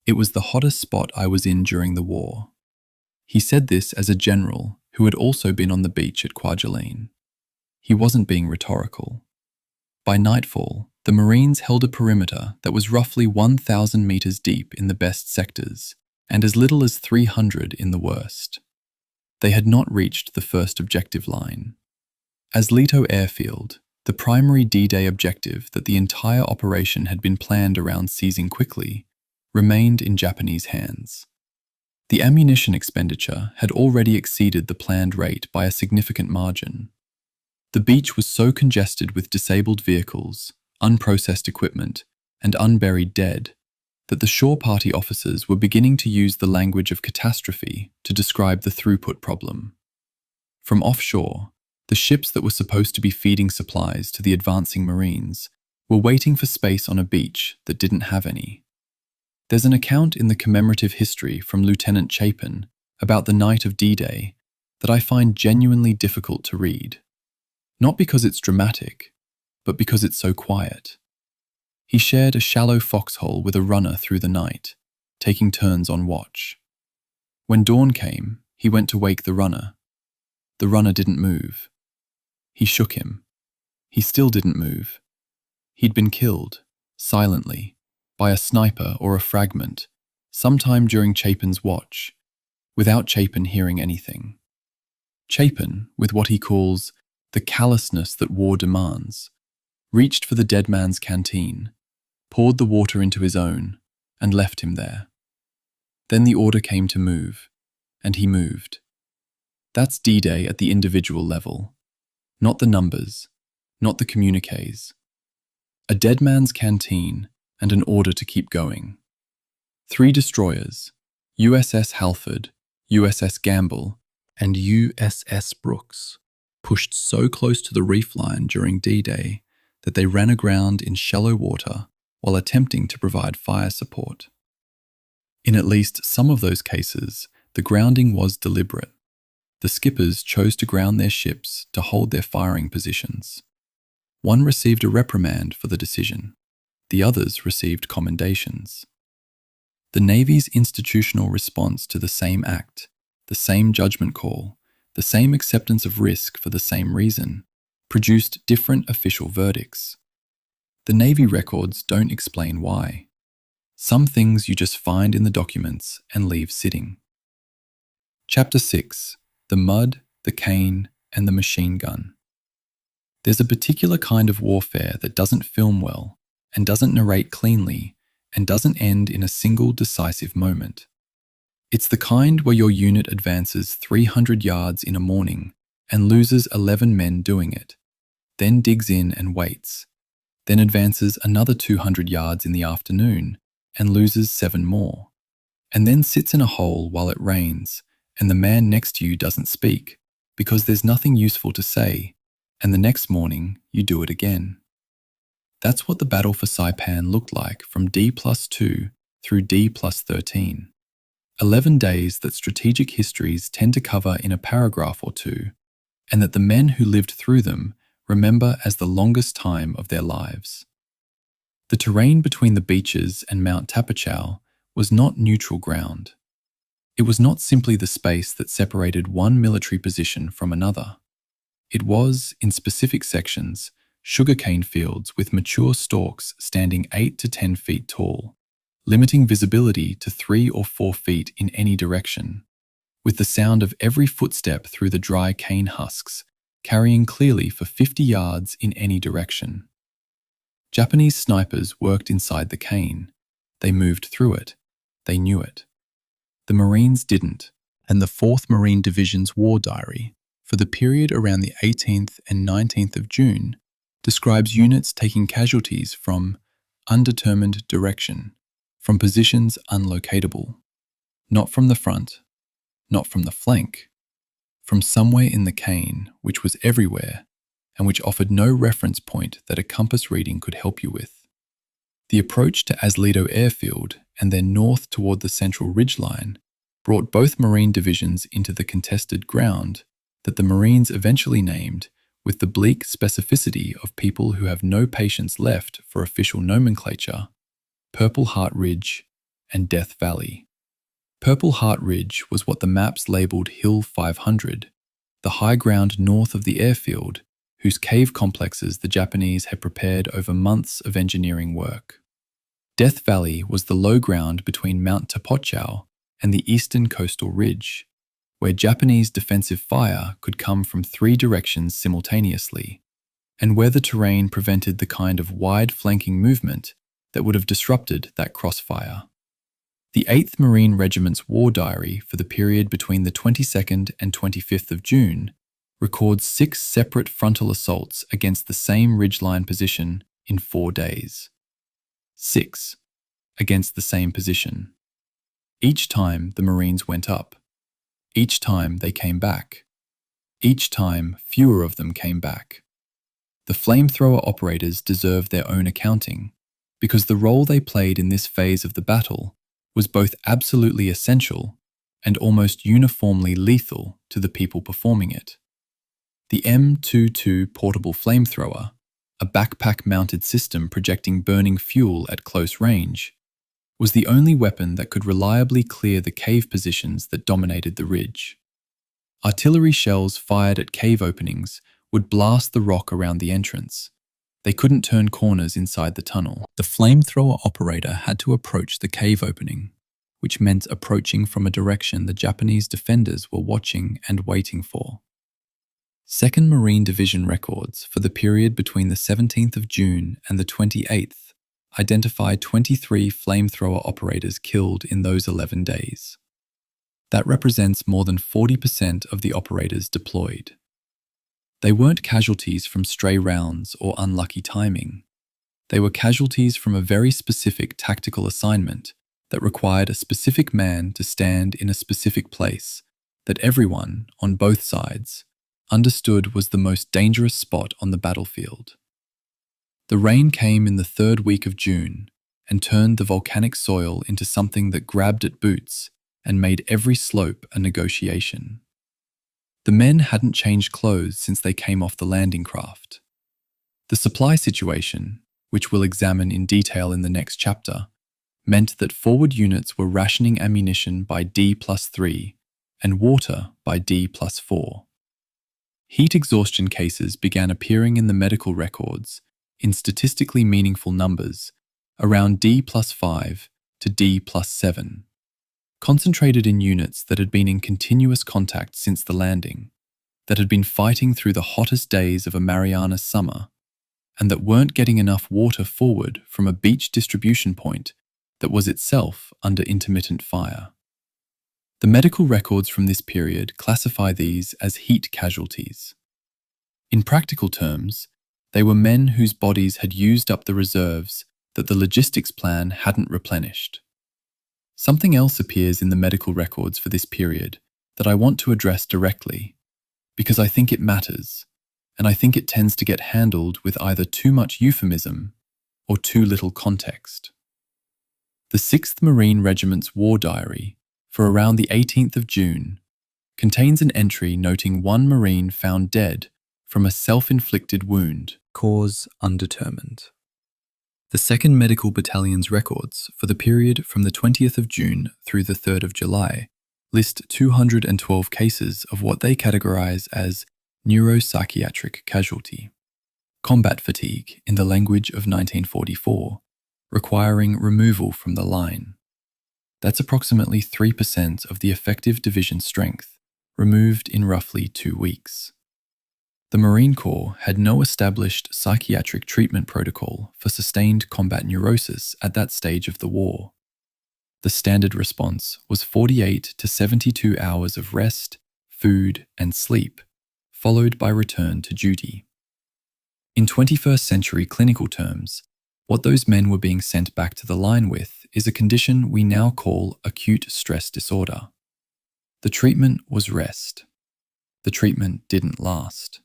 "It was the hottest spot I was in during the war." He said this as a general who had also been on the beach at Kwajalein. He wasn't being rhetorical. By nightfall, the Marines held a perimeter that was roughly 1,000 meters deep in the best sectors and as little as 300 in the worst. They had not reached the first objective line. As Leto Airfield, the primary D-Day objective that the entire operation had been planned around seizing quickly, remained in Japanese hands. The ammunition expenditure had already exceeded the planned rate by a significant margin. The beach was so congested with disabled vehicles, unprocessed equipment, and unburied dead that the shore party officers were beginning to use the language of catastrophe to describe the throughput problem. From offshore, the ships that were supposed to be feeding supplies to the advancing Marines were waiting for space on a beach that didn't have any. There's an account in the commemorative history from Lieutenant Chapin about the night of D-Day that I find genuinely difficult to read. Not because it's dramatic, but because it's so quiet. He shared a shallow foxhole with a runner through the night, taking turns on watch. When dawn came, he went to wake the runner. The runner didn't move. He shook him. He still didn't move. He'd been killed, silently, by a sniper or a fragment, sometime during Chapin's watch, without Chapin hearing anything. Chapin, with what he calls the callousness that war demands, reached for the dead man's canteen, poured the water into his own, and left him there. Then the order came to move, and he moved. That's D-Day at the individual level, not the numbers, not the communiques. A dead man's canteen and an order to keep going. 3 destroyers, USS Halford, USS Gamble, and USS Brooks, pushed so close to the reef line during D-Day that they ran aground in shallow water while attempting to provide fire support. In at least some of those cases, the grounding was deliberate. The skippers chose to ground their ships to hold their firing positions. One received a reprimand for the decision. The others received commendations. The Navy's institutional response to the same act, the same judgment call, the same acceptance of risk for the same reason, produced different official verdicts. The Navy records don't explain why. Some things you just find in the documents and leave sitting. Chapter 6. The Mud, the Cane, and the Machine Gun. There's a particular kind of warfare that doesn't film well, and doesn't narrate cleanly, and doesn't end in a single decisive moment. It's the kind where your unit advances 300 yards in a morning and loses 11 men doing it, then digs in and waits, then advances another 200 yards in the afternoon and loses 7 more, and then sits in a hole while it rains and the man next to you doesn't speak because there's nothing useful to say, and the next morning you do it again. That's what the Battle for Saipan looked like from D+2 through D+13. 11 days that strategic histories tend to cover in a paragraph or two, and that the men who lived through them remember as the longest time of their lives. The terrain between the beaches and Mount Tapotchau was not neutral ground. It was not simply the space that separated one military position from another. It was, in specific sections, sugarcane fields with mature stalks standing 8 to 10 feet tall, limiting visibility to 3 or 4 feet in any direction, with the sound of every footstep through the dry cane husks carrying clearly for 50 yards in any direction. Japanese snipers worked inside the cane. They moved through it. They knew it. The Marines didn't, and the 4th Marine Division's war diary, for the period around the 18th and 19th of June, describes units taking casualties from undetermined direction, from positions unlocatable, not from the front, not from the flank, from somewhere in the cane which was everywhere and which offered no reference point that a compass reading could help you with. The approach to Asleto Airfield and then north toward the central ridgeline brought both Marine divisions into the contested ground that the Marines eventually named, with the bleak specificity of people who have no patience left for official nomenclature, Purple Heart Ridge and Death Valley. Purple Heart Ridge was what the maps labelled Hill 500, the high ground north of the airfield, whose cave complexes the Japanese had prepared over months of engineering work. Death Valley was the low ground between Mount Tapotchau and the eastern coastal ridge, where Japanese defensive fire could come from 3 directions simultaneously, and where the terrain prevented the kind of wide flanking movement that would have disrupted that crossfire. The 8th Marine Regiment's war diary for the period between the 22nd and 25th of June records 6 separate frontal assaults against the same ridgeline position in 4 days. 6 against the same position. Each time the Marines went up. Each time they came back. Each time fewer of them came back. The flamethrower operators deserve their own accounting, because the role they played in this phase of the battle was both absolutely essential and almost uniformly lethal to the people performing it. The M22 portable flamethrower, a backpack-mounted system projecting burning fuel at close range, was the only weapon that could reliably clear the cave positions that dominated the ridge. Artillery shells fired at cave openings would blast the rock around the entrance. They couldn't turn corners inside the tunnel. The flamethrower operator had to approach the cave opening, which meant approaching from a direction the Japanese defenders were watching and waiting for. 2nd Marine Division records for the period between the 17th of June and the 28th identified 23 flamethrower operators killed in those 11 days. That represents more than 40% of the operators deployed. They weren't casualties from stray rounds or unlucky timing. They were casualties from a very specific tactical assignment that required a specific man to stand in a specific place that everyone, on both sides, understood was the most dangerous spot on the battlefield. The rain came in the 3rd week of June and turned the volcanic soil into something that grabbed at boots and made every slope a negotiation. The men hadn't changed clothes since they came off the landing craft. The supply situation, which we'll examine in detail in the next chapter, meant that forward units were rationing ammunition by D+3 and water by D+4. Heat exhaustion cases began appearing in the medical records in statistically meaningful numbers, around D+5 to D+7, concentrated in units that had been in continuous contact since the landing, that had been fighting through the hottest days of a Mariana summer, and that weren't getting enough water forward from a beach distribution point that was itself under intermittent fire. The medical records from this period classify these as heat casualties. In practical terms, they were men whose bodies had used up the reserves that the logistics plan hadn't replenished. Something else appears in the medical records for this period that I want to address directly, because I think it matters, and I think it tends to get handled with either too much euphemism or too little context. The 6th Marine Regiment's war diary for around the 18th of June contains an entry noting one Marine found dead from a self-inflicted wound, cause undetermined. The 2nd Medical Battalion's records for the period from the 20th of June through the 3rd of July list 212 cases of what they categorize as neuropsychiatric casualty, combat fatigue in the language of 1944, requiring removal from the line. That's approximately 3% of the effective division strength, removed in roughly 2 weeks. The Marine Corps had no established psychiatric treatment protocol for sustained combat neurosis at that stage of the war. The standard response was 48 to 72 hours of rest, food, and sleep, followed by return to duty. In 21st century clinical terms, what those men were being sent back to the line with is a condition we now call acute stress disorder. The treatment was rest. The treatment didn't last.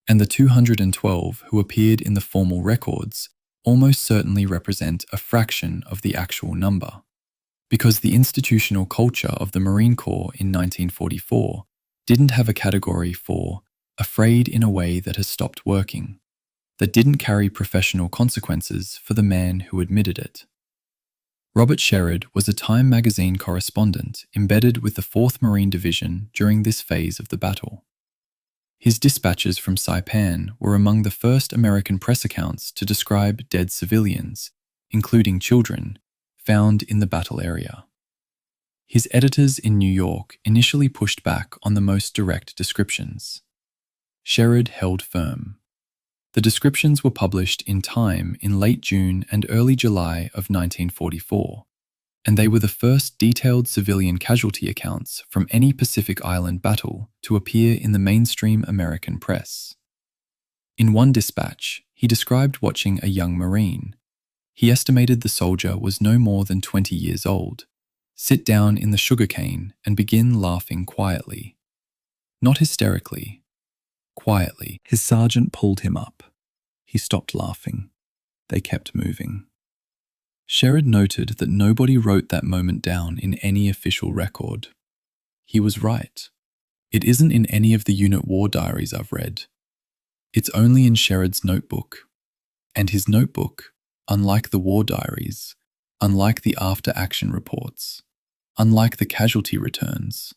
And the 212 who appeared in the formal records almost certainly represent a fraction of the actual number, because the institutional culture of the Marine Corps in 1944 didn't have a category for afraid in a way that has stopped working, that didn't carry professional consequences for the man who admitted it. Robert Sherrod was a Time magazine correspondent embedded with the 4th Marine Division during this phase of the battle. His dispatches from Saipan were among the first American press accounts to describe dead civilians, including children, found in the battle area. His editors in New York initially pushed back on the most direct descriptions. Sherrod held firm. The descriptions were published in Time in late June and early July of 1944, and they were the first detailed civilian casualty accounts from any Pacific Island battle to appear in the mainstream American press. In one dispatch, he described watching a young Marine. He estimated the soldier was no more than 20 years old, sit down in the Sugarcane and begin laughing quietly. Not hysterically, quietly. His sergeant pulled him up. He stopped laughing. They kept moving. Sherrod noted that nobody wrote that moment down in any official record. He was right. It isn't in any of the unit war diaries I've read. It's only in Sherrod's notebook. And his notebook, unlike the war diaries, unlike the after-action reports, unlike the casualty returns,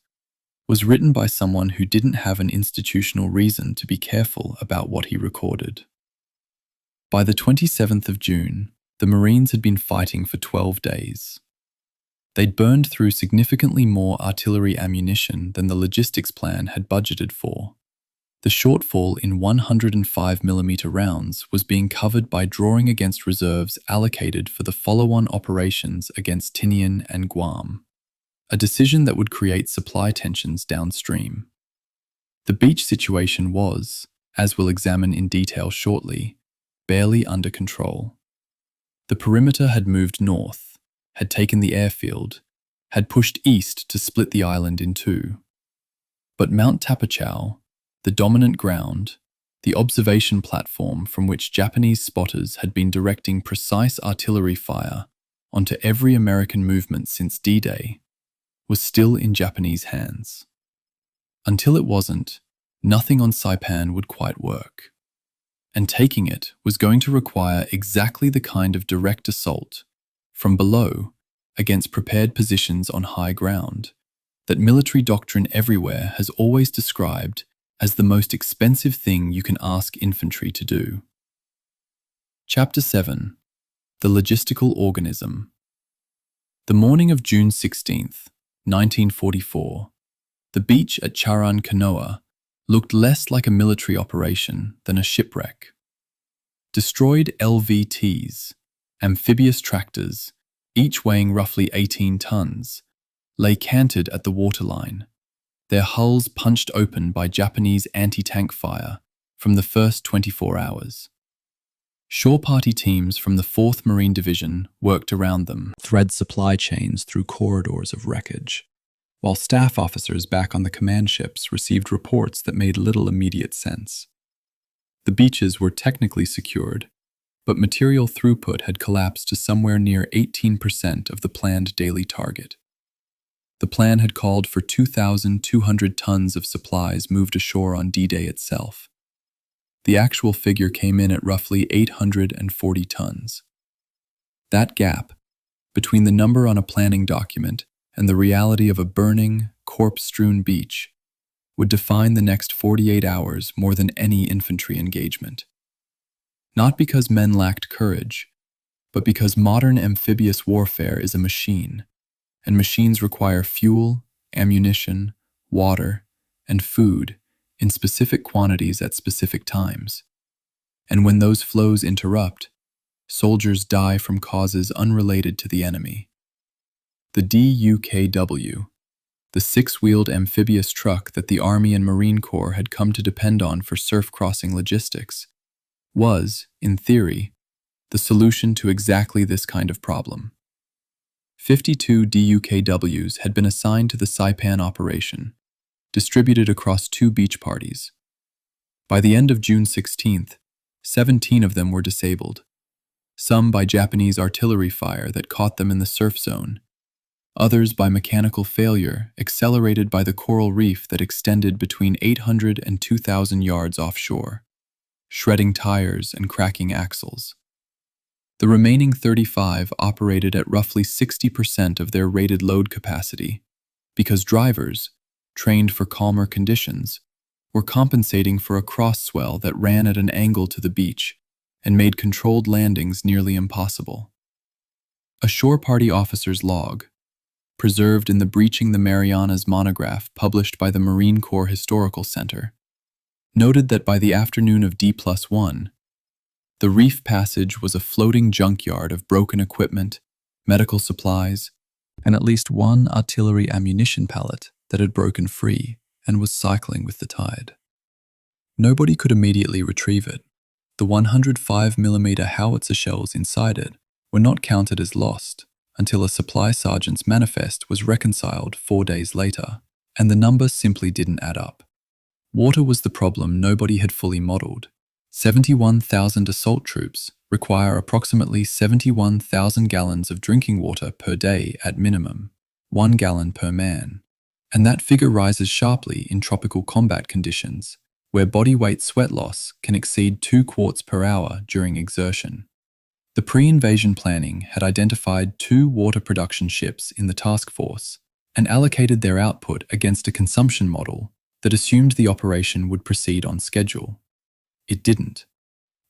was written by someone who didn't have an institutional reason to be careful about what he recorded. By the 27th of June, the Marines had been fighting for 12 days. They'd burned through significantly more artillery ammunition than the logistics plan had budgeted for. The shortfall in 105mm rounds was being covered by drawing against reserves allocated for the follow-on operations against Tinian and Guam, a decision that would create supply tensions downstream. The beach situation was, as we'll examine in detail shortly, barely under control. The perimeter had moved north, had taken the airfield, had pushed east to split the island in two. But Mount Tapotchau, the dominant ground, the observation platform from which Japanese spotters had been directing precise artillery fire onto every American movement since D-Day, was still in Japanese hands. Until it wasn't, nothing on Saipan would quite work. And taking it was going to require exactly the kind of direct assault, from below, against prepared positions on high ground, that military doctrine everywhere has always described as the most expensive thing you can ask infantry to do. Chapter 7. The Logistical Organism. The morning of June 16th, 1944, the beach at Charan Kanoa looked less like a military operation than a shipwreck. Destroyed LVTs, amphibious tractors, each weighing roughly 18 tons, lay canted at the waterline, their hulls punched open by Japanese anti-tank fire from the first 24 hours. Shore party teams from the 4th Marine Division worked around them, thread supply chains through corridors of wreckage, while staff officers back on the command ships received reports that made little immediate sense. The beaches were technically secured, but material throughput had collapsed to somewhere near 18% of the planned daily target. The plan had called for 2,200 tons of supplies moved ashore on D-Day itself. The actual figure came in at roughly 840 tons. That gap, between the number on a planning document and the reality of a burning, corpse-strewn beach, would define the next 48 hours more than any infantry engagement. Not because men lacked courage, but because modern amphibious warfare is a machine, and machines require fuel, ammunition, water, and food in specific quantities at specific times. And when those flows interrupt, soldiers die from causes unrelated to the enemy. The DUKW, the six-wheeled amphibious truck that the Army and Marine Corps had come to depend on for surf-crossing logistics, was, in theory, the solution to exactly this kind of problem. 52 DUKWs had been assigned to the Saipan operation, distributed across 2 beach parties. By the end of June 16th, 17 of them were disabled, some by Japanese artillery fire that caught them in the surf zone, others by mechanical failure accelerated by the coral reef that extended between 800 and 2,000 yards offshore, shredding tires and cracking axles. The remaining 35 operated at roughly 60% of their rated load capacity because drivers, trained for calmer conditions, were compensating for a cross swell that ran at an angle to the beach and made controlled landings nearly impossible. A shore party officer's log, preserved in the Breaching the Marianas monograph published by the Marine Corps Historical Center, noted that by the afternoon of D+1, the reef passage was a floating junkyard of broken equipment, medical supplies, and at least one artillery ammunition pallet that had broken free and was cycling with the tide. Nobody could immediately retrieve it. The 105mm howitzer shells inside it were not counted as lost until a supply sergeant's manifest was reconciled 4 days later, and the number simply didn't add up. Water was the problem nobody had fully modeled. 71,000 assault troops require approximately 71,000 gallons of drinking water per day at minimum, 1 gallon per man. And that figure rises sharply in tropical combat conditions, where body weight sweat loss can exceed 2 quarts per hour during exertion. The pre-invasion planning had identified 2 water production ships in the task force and allocated their output against a consumption model that assumed the operation would proceed on schedule. It didn't.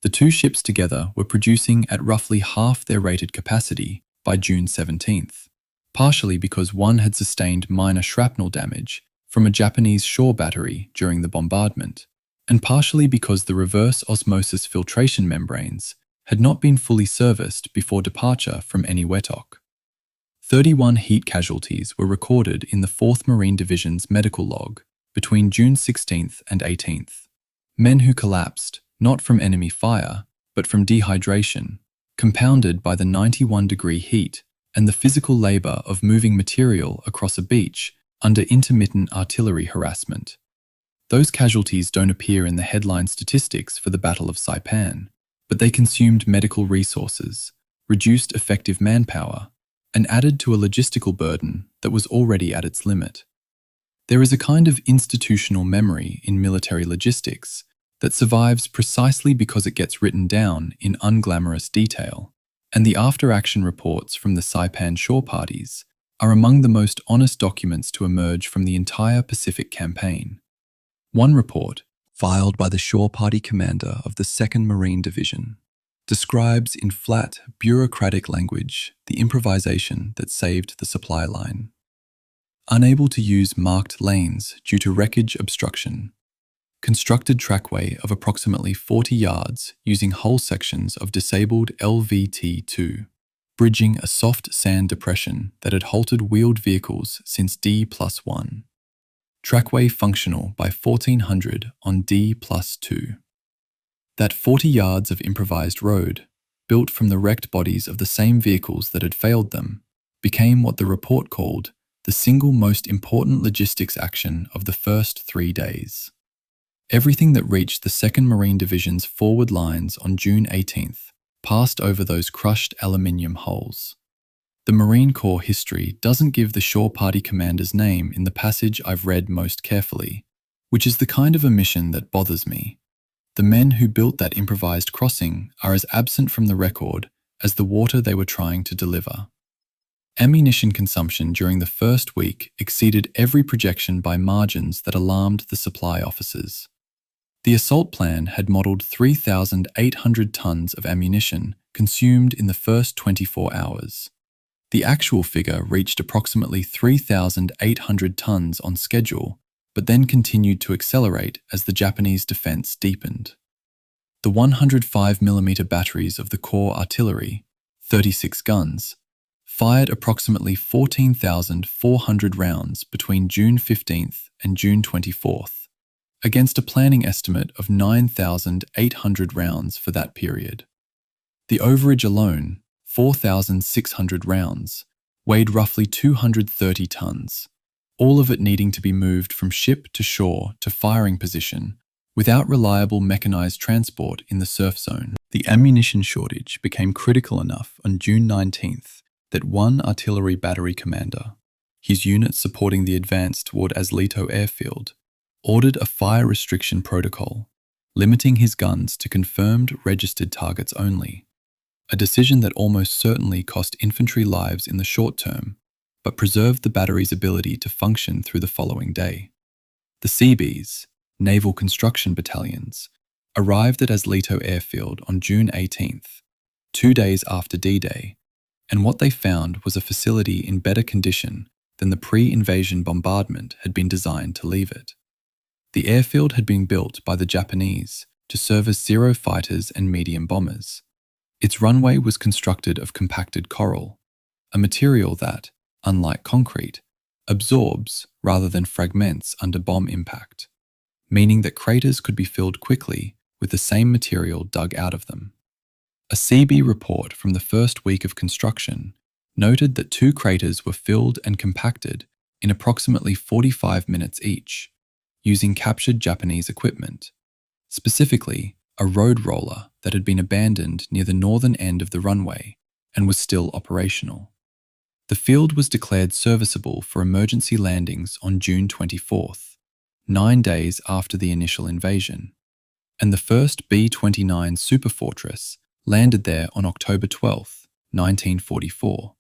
The 2 ships together were producing at roughly half their rated capacity by June 17th, partially because one had sustained minor shrapnel damage from a Japanese shore battery during the bombardment, and partially because the reverse osmosis filtration membranes had not been fully serviced before departure from any wetdock. 31 heat casualties were recorded in the 4th Marine Division's medical log between June 16th and 18th. Men who collapsed, not from enemy fire, but from dehydration, compounded by the 91-degree heat and the physical labor of moving material across a beach under intermittent artillery harassment. Those casualties don't appear in the headline statistics for the Battle of Saipan, but they consumed medical resources, reduced effective manpower, and added to a logistical burden that was already at its limit. There is a kind of institutional memory in military logistics that survives precisely because it gets written down in unglamorous detail, and the after-action reports from the Saipan shore parties are among the most honest documents to emerge from the entire Pacific campaign. One report, filed by the shore party commander of the 2nd Marine Division, describes in flat, bureaucratic language the improvisation that saved the supply line. Unable to use marked lanes due to wreckage obstruction, constructed trackway of approximately 40 yards using whole sections of disabled LVT-2, bridging a soft sand depression that had halted wheeled vehicles since D+1. Trackway functional by 1400 on D+2. That 40 yards of improvised road, built from the wrecked bodies of the same vehicles that had failed them, became what the report called the single most important logistics action of the first 3 days. Everything that reached the 2nd Marine Division's forward lines on June 18th passed over those crushed aluminium hulls. The Marine Corps history doesn't give the shore party commander's name in the passage I've read most carefully, which is the kind of omission that bothers me. The men who built that improvised crossing are as absent from the record as the water they were trying to deliver. Ammunition consumption during the first week exceeded every projection by margins that alarmed the supply officers. The assault plan had modelled 3,800 tons of ammunition consumed in the first 24 hours. The actual figure reached approximately 3,800 tons on schedule, but then continued to accelerate as the Japanese defence deepened. The 105mm batteries of the Corps artillery, 36 guns, fired approximately 14,400 rounds between June 15th and June 24th, against a planning estimate of 9,800 rounds for that period. The overage alone, 4,600 rounds, weighed roughly 230 tons, all of it needing to be moved from ship to shore to firing position without reliable mechanized transport in the surf zone. The ammunition shortage became critical enough on June 19th that one artillery battery commander, his unit supporting the advance toward Aslito airfield, ordered a fire restriction protocol, limiting his guns to confirmed registered targets only, a decision that almost certainly cost infantry lives in the short term, but preserved the battery's ability to function through the following day. The Seabees, Naval Construction Battalions, arrived at Aslito airfield on June 18th, 2 days after D-Day, and what they found was a facility in better condition than the pre-invasion bombardment had been designed to leave it. The airfield had been built by the Japanese to service Zero fighters and medium bombers. Its runway was constructed of compacted coral, a material that, unlike concrete, absorbs rather than fragments under bomb impact, meaning that craters could be filled quickly with the same material dug out of them. A CB report from the first week of construction noted that 2 craters were filled and compacted in approximately 45 minutes each, using captured Japanese equipment, specifically a road roller that had been abandoned near the northern end of the runway and was still operational. The field was declared serviceable for emergency landings on June 24th, 9 days after the initial invasion, and the first B-29 Superfortress landed there on October 12, 1944,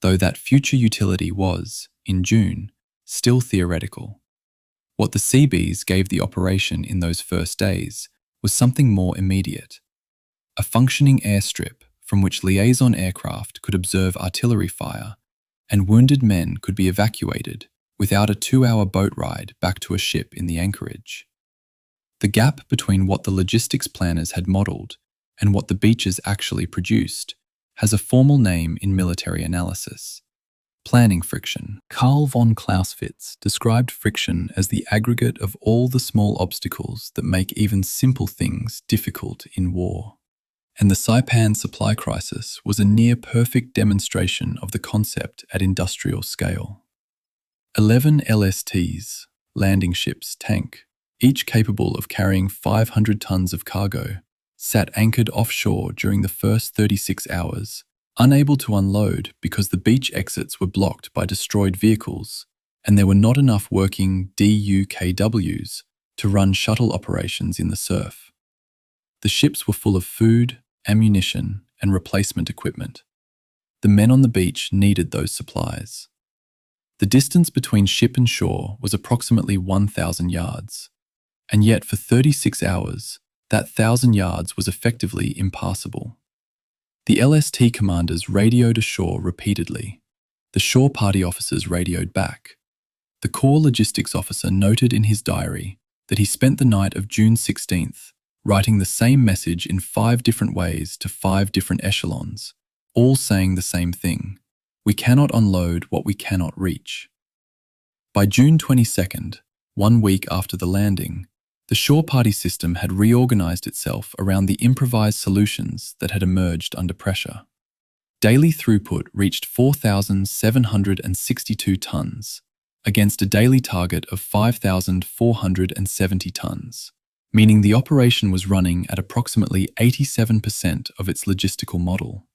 though that future utility was, in June, still theoretical. What the Seabees gave the operation in those first days was something more immediate, a functioning airstrip from which liaison aircraft could observe artillery fire and wounded men could be evacuated without a 2-hour boat ride back to a ship in the anchorage. The gap between what the logistics planners had modelled and what the beaches actually produced has a formal name in military analysis: planning friction. Karl von Clausewitz described friction as the aggregate of all the small obstacles that make even simple things difficult in war. And the Saipan supply crisis was a near-perfect demonstration of the concept at industrial scale. 11 LSTs, landing ships, tank, each capable of carrying 500 tons of cargo, sat anchored offshore during the first 36 hours, unable to unload because the beach exits were blocked by destroyed vehicles, and there were not enough working DUKWs to run shuttle operations in the surf. The ships were full of food, ammunition, and replacement equipment. The men on the beach needed those supplies. The distance between ship and shore was approximately 1,000 yards, and yet for 36 hours, that 1,000 yards was effectively impassable. The LST commanders radioed ashore repeatedly. The shore party officers radioed back. The Corps logistics officer noted in his diary that he spent the night of June 16th writing the same message in 5 different ways to 5 different echelons, all saying the same thing: we cannot unload what we cannot reach. By June 22nd, 1 week after the landing, the shore party system had reorganized itself around the improvised solutions that had emerged under pressure. Daily throughput reached 4,762 tons, against a daily target of 5,470 tons, meaning the operation was running at approximately 87% of its logistical model.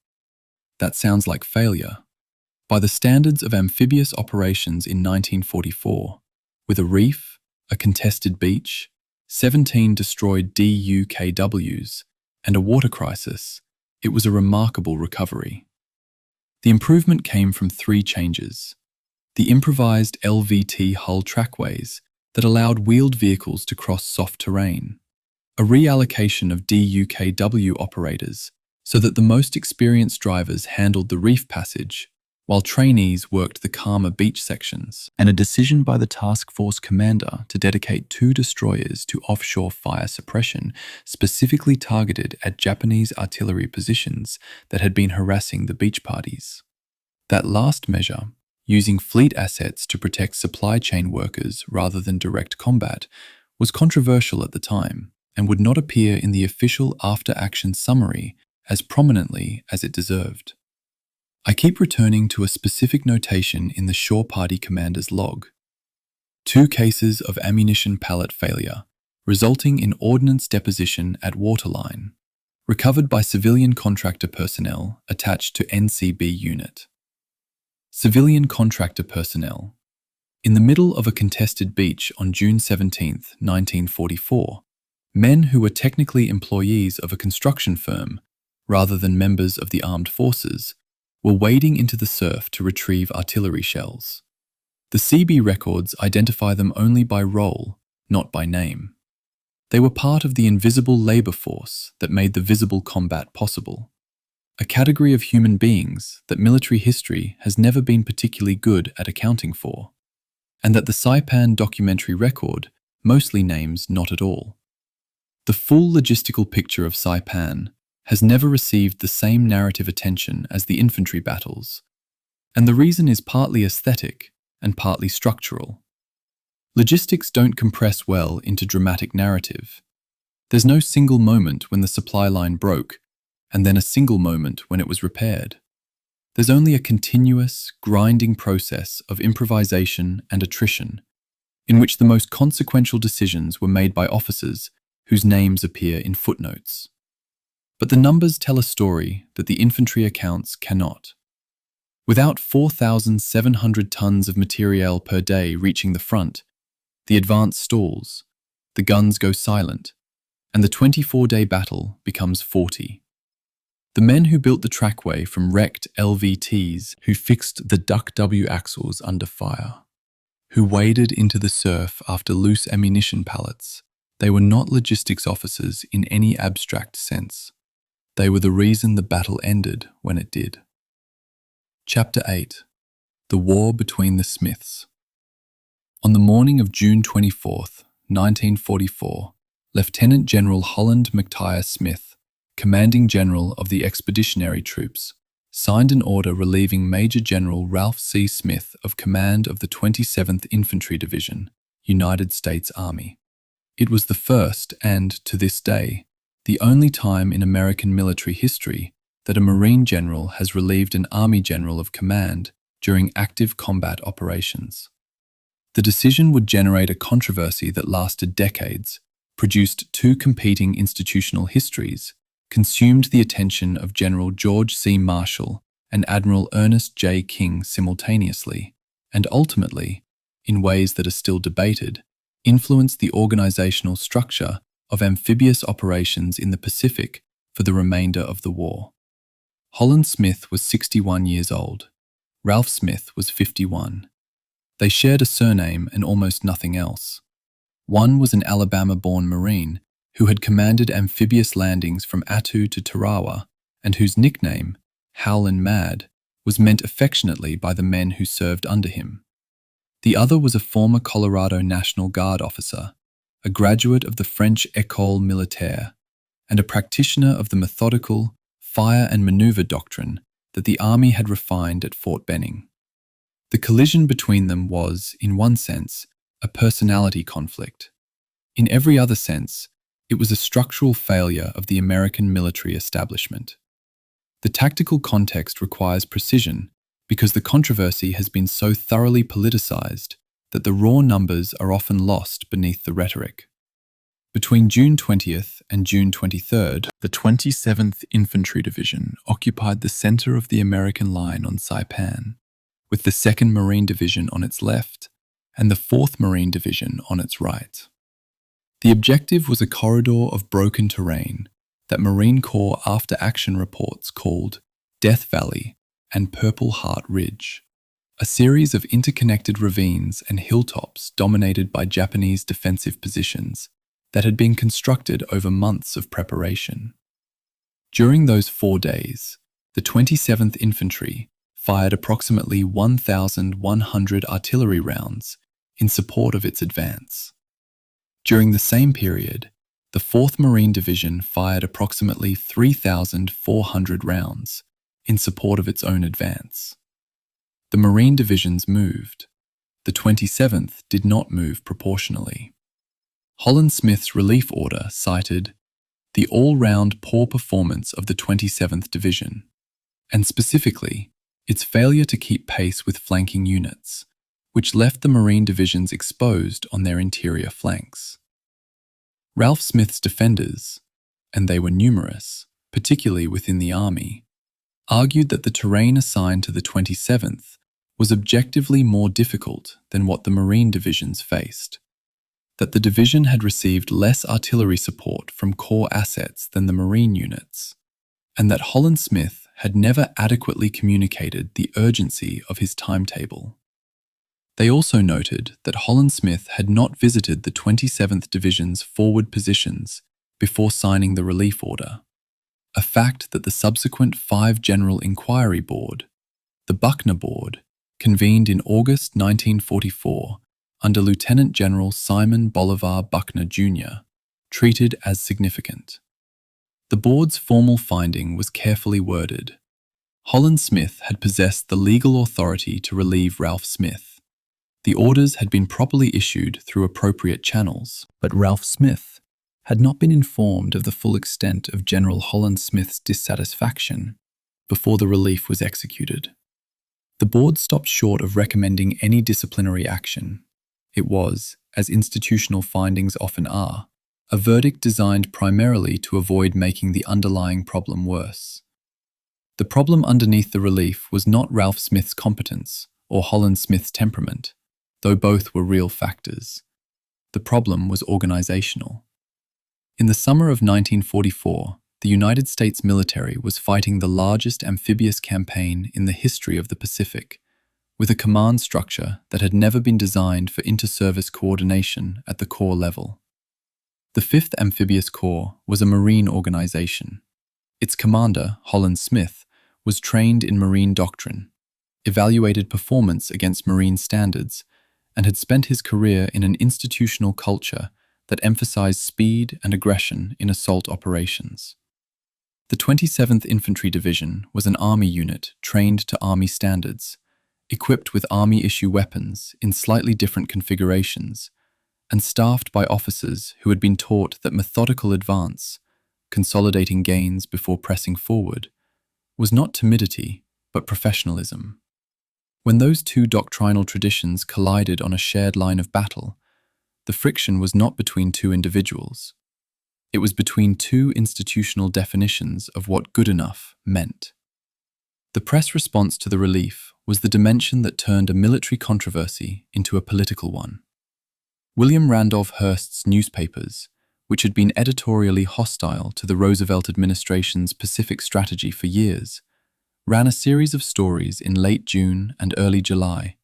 That sounds like failure. By the standards of amphibious operations in 1944, with a reef, a contested beach, 17 destroyed DUKWs, and a water crisis, it was a remarkable recovery. The improvement came from three changes: the improvised LVT hull trackways that allowed wheeled vehicles to cross soft terrain, a reallocation of DUKW operators so that the most experienced drivers handled the reef passage while trainees worked the calmer beach sections, and a decision by the task force commander to dedicate 2 destroyers to offshore fire suppression specifically targeted at Japanese artillery positions that had been harassing the beach parties. That last measure, using fleet assets to protect supply chain workers rather than direct combat, was controversial at the time and would not appear in the official after-action summary as prominently as it deserved. I keep returning to a specific notation in the Shore Party commander's log. 2 cases of ammunition pallet failure, resulting in ordnance deposition at waterline, recovered by civilian contractor personnel attached to NCB unit. Civilian contractor personnel. In the middle of a contested beach on June 17, 1944, men who were technically employees of a construction firm, rather than members of the armed forces, were wading into the surf to retrieve artillery shells. The CB records identify them only by role, not by name. They were part of the invisible labor force that made the visible combat possible, a category of human beings that military history has never been particularly good at accounting for, and that the Saipan documentary record mostly names not at all. The full logistical picture of Saipan has never received the same narrative attention as the infantry battles, and the reason is partly aesthetic and partly structural. Logistics don't compress well into dramatic narrative. There's no single moment when the supply line broke, and then a single moment when it was repaired. There's only a continuous, grinding process of improvisation and attrition, in which the most consequential decisions were made by officers whose names appear in footnotes. But the numbers tell a story that the infantry accounts cannot. Without 4,700 tons of materiel per day reaching the front, the advance stalls, the guns go silent, and the 24-day battle becomes 40. The men who built the trackway from wrecked LVTs, who fixed the WW2 axles under fire, who waded into the surf after loose ammunition pallets, they were not logistics officers in any abstract sense. They were the reason the battle ended when it did. Chapter 8. The War Between the Smiths. On the morning of June 24, 1944, Lieutenant General Holland McTire Smith, Commanding General of the Expeditionary Troops, signed an order relieving Major General Ralph C. Smith of command of the 27th Infantry Division, United States Army. It was the first and, to this day, the only time in American military history that a Marine general has relieved an Army general of command during active combat operations. The decision would generate a controversy that lasted decades, produced 2 competing institutional histories, consumed the attention of General George C. Marshall and Admiral Ernest J. King simultaneously, and ultimately, in ways that are still debated, influenced the organizational structure of amphibious operations in the Pacific for the remainder of the war. Holland Smith was 61 years old. Ralph Smith was 51. They shared a surname and almost nothing else. One was an Alabama-born Marine who had commanded amphibious landings from Attu to Tarawa, and whose nickname, Howlin' Mad, was meant affectionately by the men who served under him. The other was a former Colorado National Guard officer, a graduate of the French École Militaire, and a practitioner of the methodical fire and maneuver doctrine that the Army had refined at Fort Benning. The collision between them was, in one sense, a personality conflict. In every other sense, it was a structural failure of the American military establishment. The tactical context requires precision because the controversy has been so thoroughly politicized that the raw numbers are often lost beneath the rhetoric. Between June 20th and June 23rd, the 27th Infantry Division occupied the center of the American line on Saipan, with the 2nd Marine Division on its left and the 4th Marine Division on its right. The objective was a corridor of broken terrain that Marine Corps after-action reports called Death Valley and Purple Heart Ridge, a series of interconnected ravines and hilltops dominated by Japanese defensive positions that had been constructed over months of preparation. During those 4 days, the 27th Infantry fired approximately 1,100 artillery rounds in support of its advance. During the same period, the 4th Marine Division fired approximately 3,400 rounds in support of its own advance. The Marine divisions moved. The 27th did not move proportionally. Holland-Smith's relief order cited the all-round poor performance of the 27th Division, and specifically, its failure to keep pace with flanking units, which left the Marine divisions exposed on their interior flanks. Ralph Smith's defenders, and they were numerous, particularly within the Army, argued that the terrain assigned to the 27th was objectively more difficult than what the Marine divisions faced, that the division had received less artillery support from core assets than the Marine units, and that Holland-Smith had never adequately communicated the urgency of his timetable. They also noted that Holland-Smith had not visited the 27th Division's forward positions before signing the relief order, a fact that the subsequent 5 General Inquiry Board, the Buckner Board, convened in August 1944 under Lieutenant General Simon Bolivar Buckner, Jr., treated as significant. The board's formal finding was carefully worded. Holland-Smith had possessed the legal authority to relieve Ralph Smith. The orders had been properly issued through appropriate channels, but Ralph Smith had not been informed of the full extent of General Holland-Smith's dissatisfaction before the relief was executed. The board stopped short of recommending any disciplinary action. It was, as institutional findings often are, a verdict designed primarily to avoid making the underlying problem worse. The problem underneath the relief was not Ralph Smith's competence or Holland-Smith's temperament, though both were real factors. The problem was organizational. In the summer of 1944, the United States military was fighting the largest amphibious campaign in the history of the Pacific, with a command structure that had never been designed for inter-service coordination at the corps level. The 5th Amphibious Corps was a Marine organization. Its commander, Holland-Smith, was trained in Marine doctrine, evaluated performance against Marine standards, and had spent his career in an institutional culture that emphasized speed and aggression in assault operations. The 27th Infantry Division was an Army unit trained to Army standards, equipped with Army-issue weapons in slightly different configurations, and staffed by officers who had been taught that methodical advance, consolidating gains before pressing forward, was not timidity, but professionalism. When those two doctrinal traditions collided on a shared line of battle, the friction was not between two individuals. It was between two institutional definitions of what good enough meant. The press response to the relief was the dimension that turned a military controversy into a political one. William Randolph Hearst's newspapers, which had been editorially hostile to the Roosevelt administration's Pacific strategy for years, ran a series of stories in late June and early July,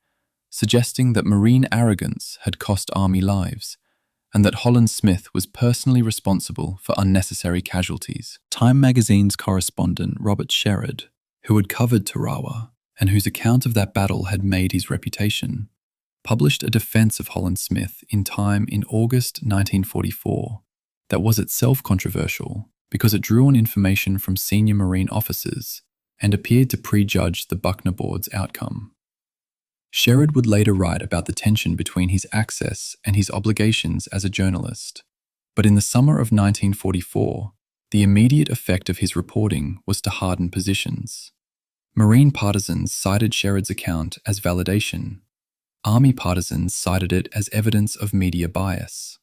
suggesting that Marine arrogance had cost Army lives, and that Holland-Smith was personally responsible for unnecessary casualties. Time magazine's correspondent Robert Sherrod, who had covered Tarawa and whose account of that battle had made his reputation, published a defense of Holland-Smith in Time in August 1944 that was itself controversial because it drew on information from senior Marine officers and appeared to prejudge the Buckner Board's outcome. Sherrod would later write about the tension between his access and his obligations as a journalist, but in the summer of 1944, the immediate effect of his reporting was to harden positions. Marine partisans cited Sherrod's account as validation. Army partisans cited it as evidence of media bias.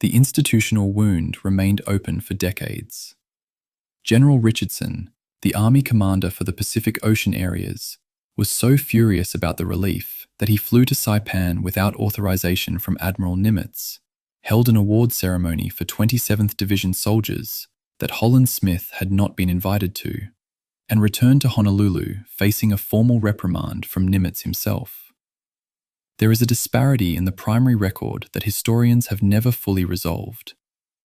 The institutional wound remained open for decades. General Richardson, the Army commander for the Pacific Ocean areas, was so furious about the relief that he flew to Saipan without authorization from Admiral Nimitz, held an award ceremony for 27th Division soldiers that Holland Smith had not been invited to, and returned to Honolulu facing a formal reprimand from Nimitz himself. There is a disparity in the primary record that historians have never fully resolved,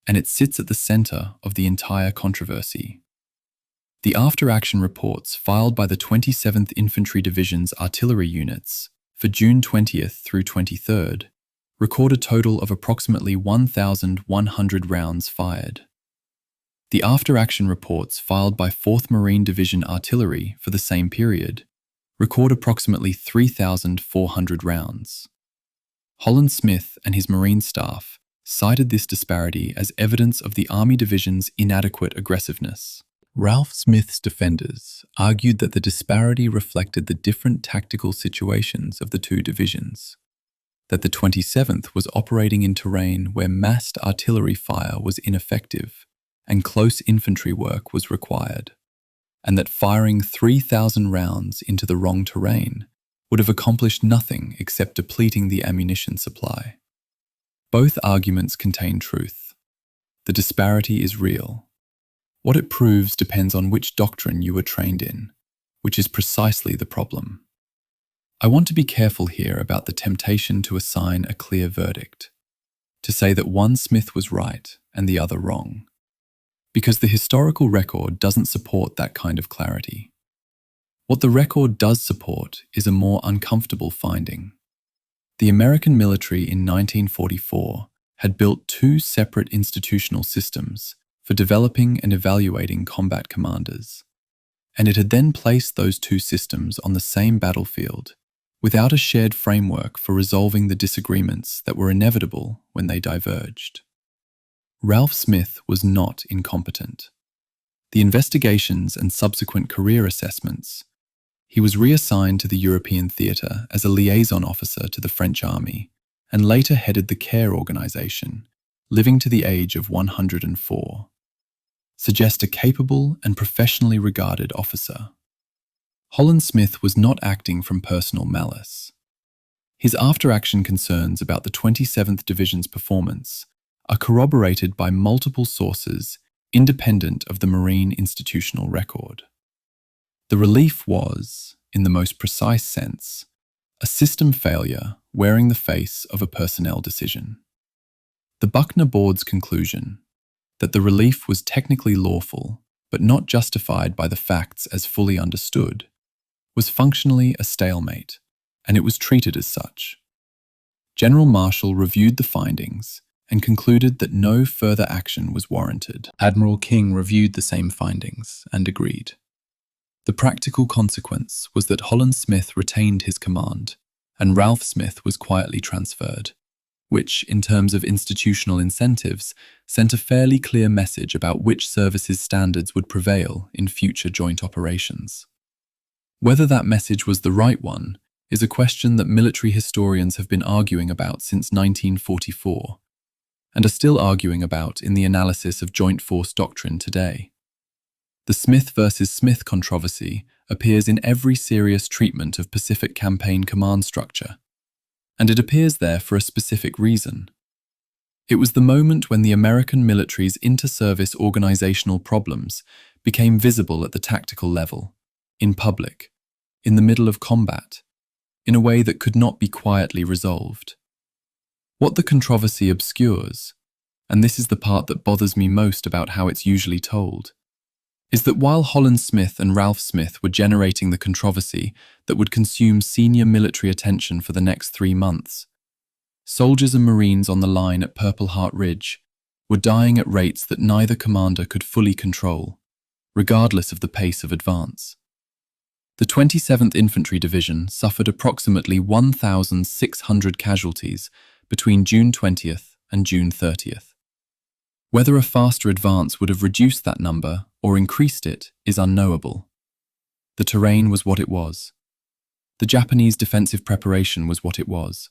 and it sits at the center of the entire controversy. The after-action reports filed by the 27th Infantry Division's artillery units for June 20th through 23rd record a total of approximately 1,100 rounds fired. The after-action reports filed by 4th Marine Division Artillery for the same period record approximately 3,400 rounds. Holland Smith and his Marine staff cited this disparity as evidence of the Army Division's inadequate aggressiveness. Ralph Smith's defenders argued that the disparity reflected the different tactical situations of the two divisions, that the 27th was operating in terrain where massed artillery fire was ineffective and close infantry work was required, and that firing 3,000 rounds into the wrong terrain would have accomplished nothing except depleting the ammunition supply. Both arguments contain truth. The disparity is real. What it proves depends on which doctrine you were trained in, which is precisely the problem. I want to be careful here about the temptation to assign a clear verdict, to say that one Smith was right and the other wrong, because the historical record doesn't support that kind of clarity. What the record does support is a more uncomfortable finding. The American military in 1944 had built two separate institutional systems for developing and evaluating combat commanders, and it had then placed those two systems on the same battlefield without a shared framework for resolving the disagreements that were inevitable when they diverged. Ralph Smith was not incompetent. The investigations and subsequent career assessments, he was reassigned to the European theatre as a liaison officer to the French Army and later headed the CARE organization, living to the age of 104. Suggest a capable and professionally regarded officer. Holland Smith was not acting from personal malice. His after-action concerns about the 27th Division's performance are corroborated by multiple sources independent of the Marine institutional record. The relief was, in the most precise sense, a system failure wearing the face of a personnel decision. The Buckner Board's conclusion that the relief was technically lawful but not justified by the facts as fully understood was functionally a stalemate, and it was treated as such. General Marshall reviewed the findings and concluded that no further action was warranted. Admiral King reviewed the same findings and agreed. The practical consequence was that Holland Smith retained his command and Ralph Smith was quietly transferred, which, in terms of institutional incentives, sent a fairly clear message about which services standards would prevail in future joint operations. Whether that message was the right one is a question that military historians have been arguing about since 1944, and are still arguing about in the analysis of joint force doctrine today. The Smith versus Smith controversy appears in every serious treatment of Pacific Campaign command structure, and it appears there for a specific reason. It was the moment when the American military's inter-service organizational problems became visible at the tactical level, in public, in the middle of combat, in a way that could not be quietly resolved. What the controversy obscures, and this is the part that bothers me most about how it's usually told, is that while Holland Smith and Ralph Smith were generating the controversy that would consume senior military attention for the next 3 months, soldiers and Marines on the line at Purple Heart Ridge were dying at rates that neither commander could fully control, regardless of the pace of advance. The 27th Infantry Division suffered approximately 1,600 casualties between June 20th and June 30th. Whether a faster advance would have reduced that number or increased it is unknowable. The terrain was what it was. The Japanese defensive preparation was what it was.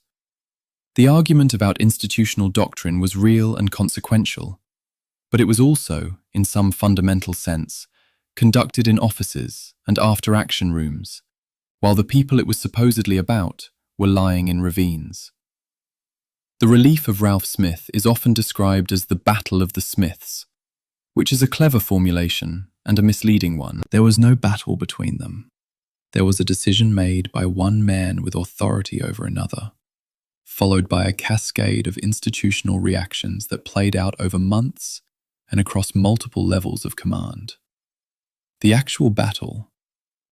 The argument about institutional doctrine was real and consequential, but it was also, in some fundamental sense, conducted in offices and after-action rooms, while the people it was supposedly about were lying in ravines. The relief of Ralph Smith is often described as the Battle of the Smiths, which is a clever formulation and a misleading one. There was no battle between them. There was a decision made by one man with authority over another, followed by a cascade of institutional reactions that played out over months and across multiple levels of command. The actual battle,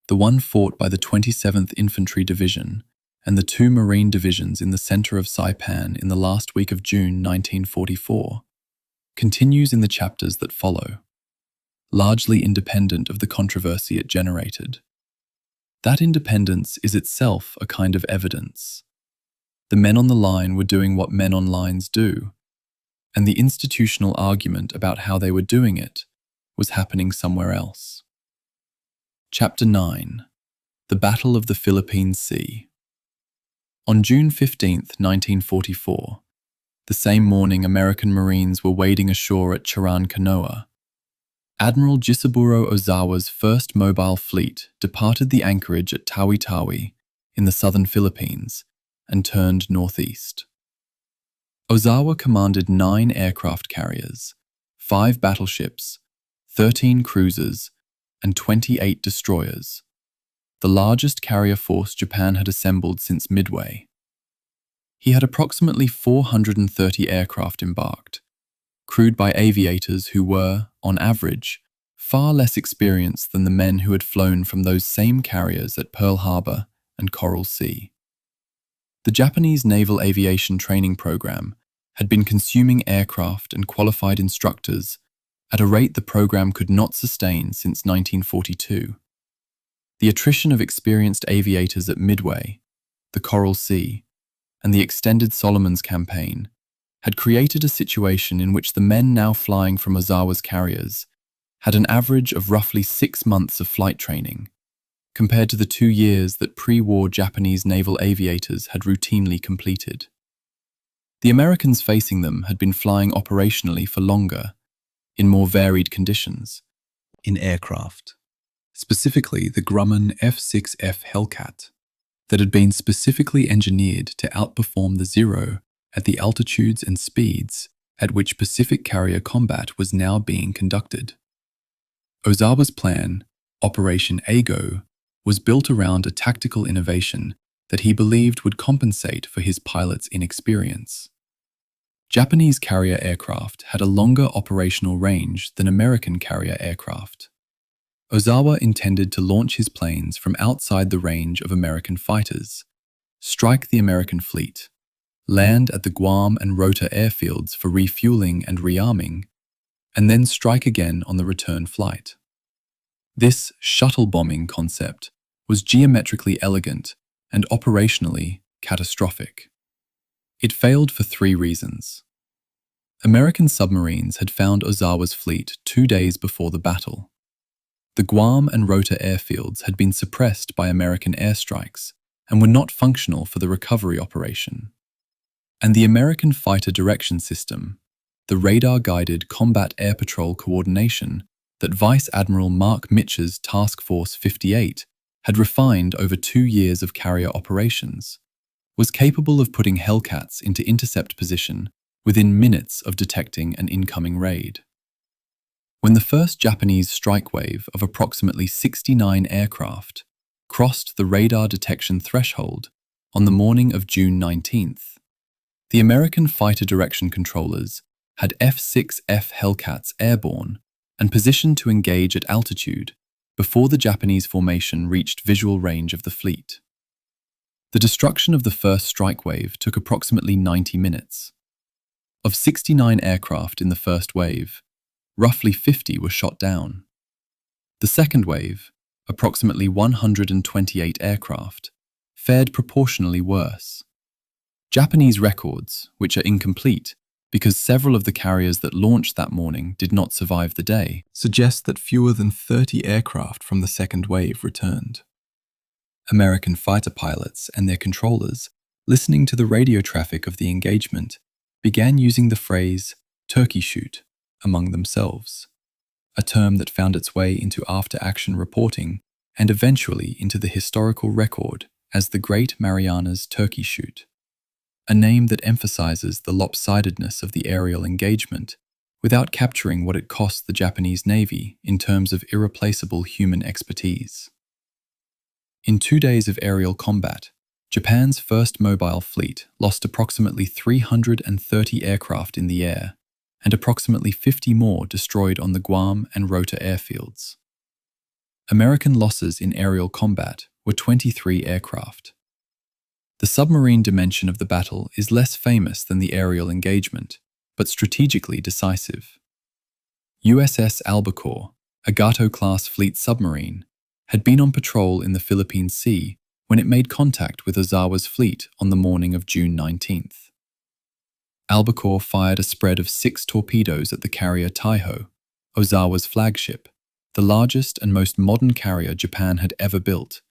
the one fought by the 27th Infantry Division and the two Marine divisions in the center of Saipan in the last week of June 1944, continues in the chapters that follow, largely independent of the controversy it generated. That independence is itself a kind of evidence. The men on the line were doing what men on lines do, and the institutional argument about how they were doing it was happening somewhere else. Chapter 9. The Battle of the Philippine Sea. On June 15, 1944, the same morning American Marines were wading ashore at Chiran Canoa, Admiral Jisaburo Ozawa's first mobile fleet departed the anchorage at Tawi-Tawi in the southern Philippines and turned northeast. Ozawa commanded 9 aircraft carriers, 5 battleships, 13 cruisers, and 28 destroyers, the largest carrier force Japan had assembled since Midway. He had approximately 430 aircraft embarked, crewed by aviators who were, on average, far less experienced than the men who had flown from those same carriers at Pearl Harbor and Coral Sea. The Japanese naval aviation training program had been consuming aircraft and qualified instructors at a rate the program could not sustain since 1942. The attrition of experienced aviators at Midway, the Coral Sea, and the extended Solomons campaign had created a situation in which the men now flying from Ozawa's carriers had an average of roughly 6 months of flight training, compared to the 2 years that pre-war Japanese naval aviators had routinely completed. The Americans facing them had been flying operationally for longer, in more varied conditions, in aircraft, specifically the Grumman F-6F Hellcat, that had been specifically engineered to outperform the Zero at the altitudes and speeds at which Pacific carrier combat was now being conducted. Ozawa's plan, Operation Ago, was built around a tactical innovation that he believed would compensate for his pilots' inexperience. Japanese carrier aircraft had a longer operational range than American carrier aircraft. Ozawa intended to launch his planes from outside the range of American fighters, strike the American fleet, land at the Guam and Rota airfields for refueling and rearming, and then strike again on the return flight. This shuttle bombing concept was geometrically elegant and operationally catastrophic. It failed for 3 reasons. American submarines had found Ozawa's fleet 2 days before the battle. The Guam and Rota airfields had been suppressed by American airstrikes and were not functional for the recovery operation. And the American fighter direction system, the radar-guided combat air patrol coordination that Vice Admiral Mark Mitch's Task Force 58 had refined over 2 years of carrier operations, was capable of putting Hellcats into intercept position within minutes of detecting an incoming raid. When the first Japanese strike wave of approximately 69 aircraft crossed the radar detection threshold on the morning of June 19th, the American fighter direction controllers had F-6F Hellcats airborne and positioned to engage at altitude before the Japanese formation reached visual range of the fleet. The destruction of the first strike wave took approximately 90 minutes. Of 69 aircraft in the first wave, roughly 50 were shot down. The second wave, approximately 128 aircraft, fared proportionally worse. Japanese records, which are incomplete because several of the carriers that launched that morning did not survive the day, suggest that fewer than 30 aircraft from the second wave returned. American fighter pilots and their controllers, listening to the radio traffic of the engagement, began using the phrase "turkey shoot" among themselves, a term that found its way into after-action reporting and eventually into the historical record as the Great Marianas Turkey Shoot, a name that emphasizes the lopsidedness of the aerial engagement without capturing what it cost the Japanese Navy in terms of irreplaceable human expertise. In 2 days of aerial combat, Japan's first mobile fleet lost approximately 330 aircraft in the air, and approximately 50 more destroyed on the Guam and Rota airfields. American losses in aerial combat were 23 aircraft. The submarine dimension of the battle is less famous than the aerial engagement, but strategically decisive. USS Albacore, a Gato-class fleet submarine, had been on patrol in the Philippine Sea when it made contact with Ozawa's fleet on the morning of June 19th. Albacore fired a spread of 6 torpedoes at the carrier Taiho, Ozawa's flagship, the largest and most modern carrier Japan had ever built,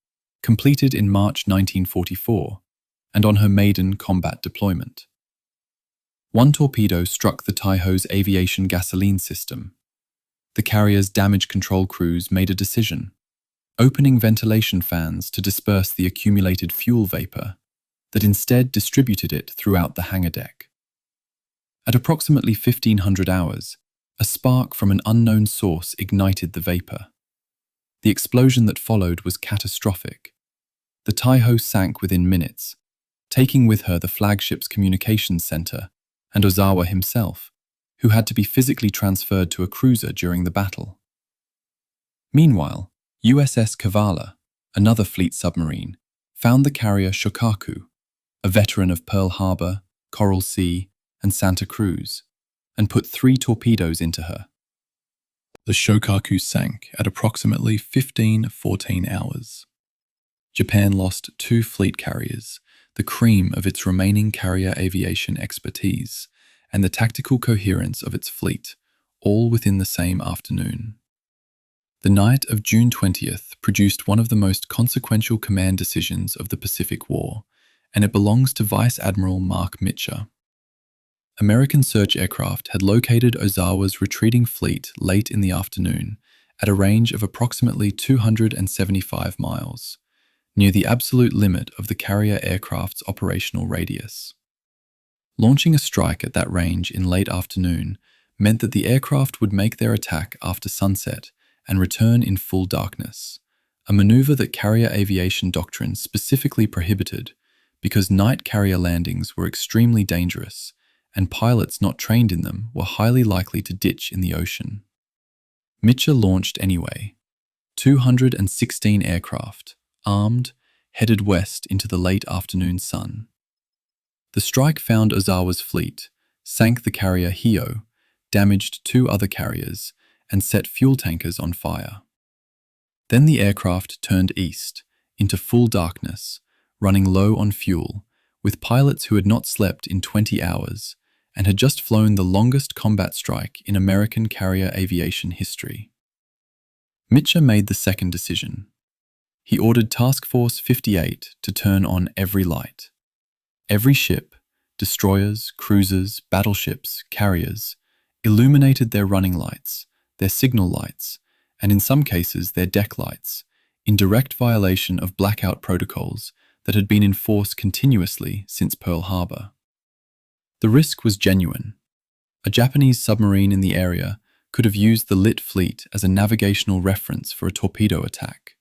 completed in March 1944, and on her maiden combat deployment. One torpedo struck the Taiho's aviation gasoline system. The carrier's damage control crews made a decision, opening ventilation fans to disperse the accumulated fuel vapor, that instead distributed it throughout the hangar deck. At approximately 1500 hours, a spark from an unknown source ignited the vapor. The explosion that followed was catastrophic. The Taiho sank within minutes, taking with her the flagship's communications center and Ozawa himself, who had to be physically transferred to a cruiser during the battle. Meanwhile, USS Kavala, another fleet submarine, found the carrier Shokaku, a veteran of Pearl Harbor, Coral Sea, and Santa Cruz, and put 3 torpedoes into her. The Shokaku sank at approximately 14 hours. Japan lost 2 fleet carriers, the cream of its remaining carrier aviation expertise, and the tactical coherence of its fleet, all within the same afternoon. The night of June 20th produced one of the most consequential command decisions of the Pacific War, and it belongs to Vice Admiral Mark Mitcher. American search aircraft had located Ozawa's retreating fleet late in the afternoon at a range of approximately 275 miles, near the absolute limit of the carrier aircraft's operational radius. Launching a strike at that range in late afternoon meant that the aircraft would make their attack after sunset and return in full darkness, a maneuver that carrier aviation doctrine specifically prohibited because night carrier landings were extremely dangerous and pilots not trained in them were highly likely to ditch in the ocean. Mitcher launched anyway. 216 aircraft, armed, headed west into the late afternoon sun. The strike found Ozawa's fleet, sank the carrier Hio, damaged 2 other carriers, and set fuel tankers on fire. Then the aircraft turned east, into full darkness, running low on fuel, with pilots who had not slept in 20 hours and had just flown the longest combat strike in American carrier aviation history. Mitcher made the second decision. He ordered Task Force 58 to turn on every light. Every ship, destroyers, cruisers, battleships, carriers, illuminated their running lights, their signal lights, and in some cases their deck lights, in direct violation of blackout protocols that had been in force continuously since Pearl Harbor. The risk was genuine. A Japanese submarine in the area could have used the lit fleet as a navigational reference for a torpedo attack.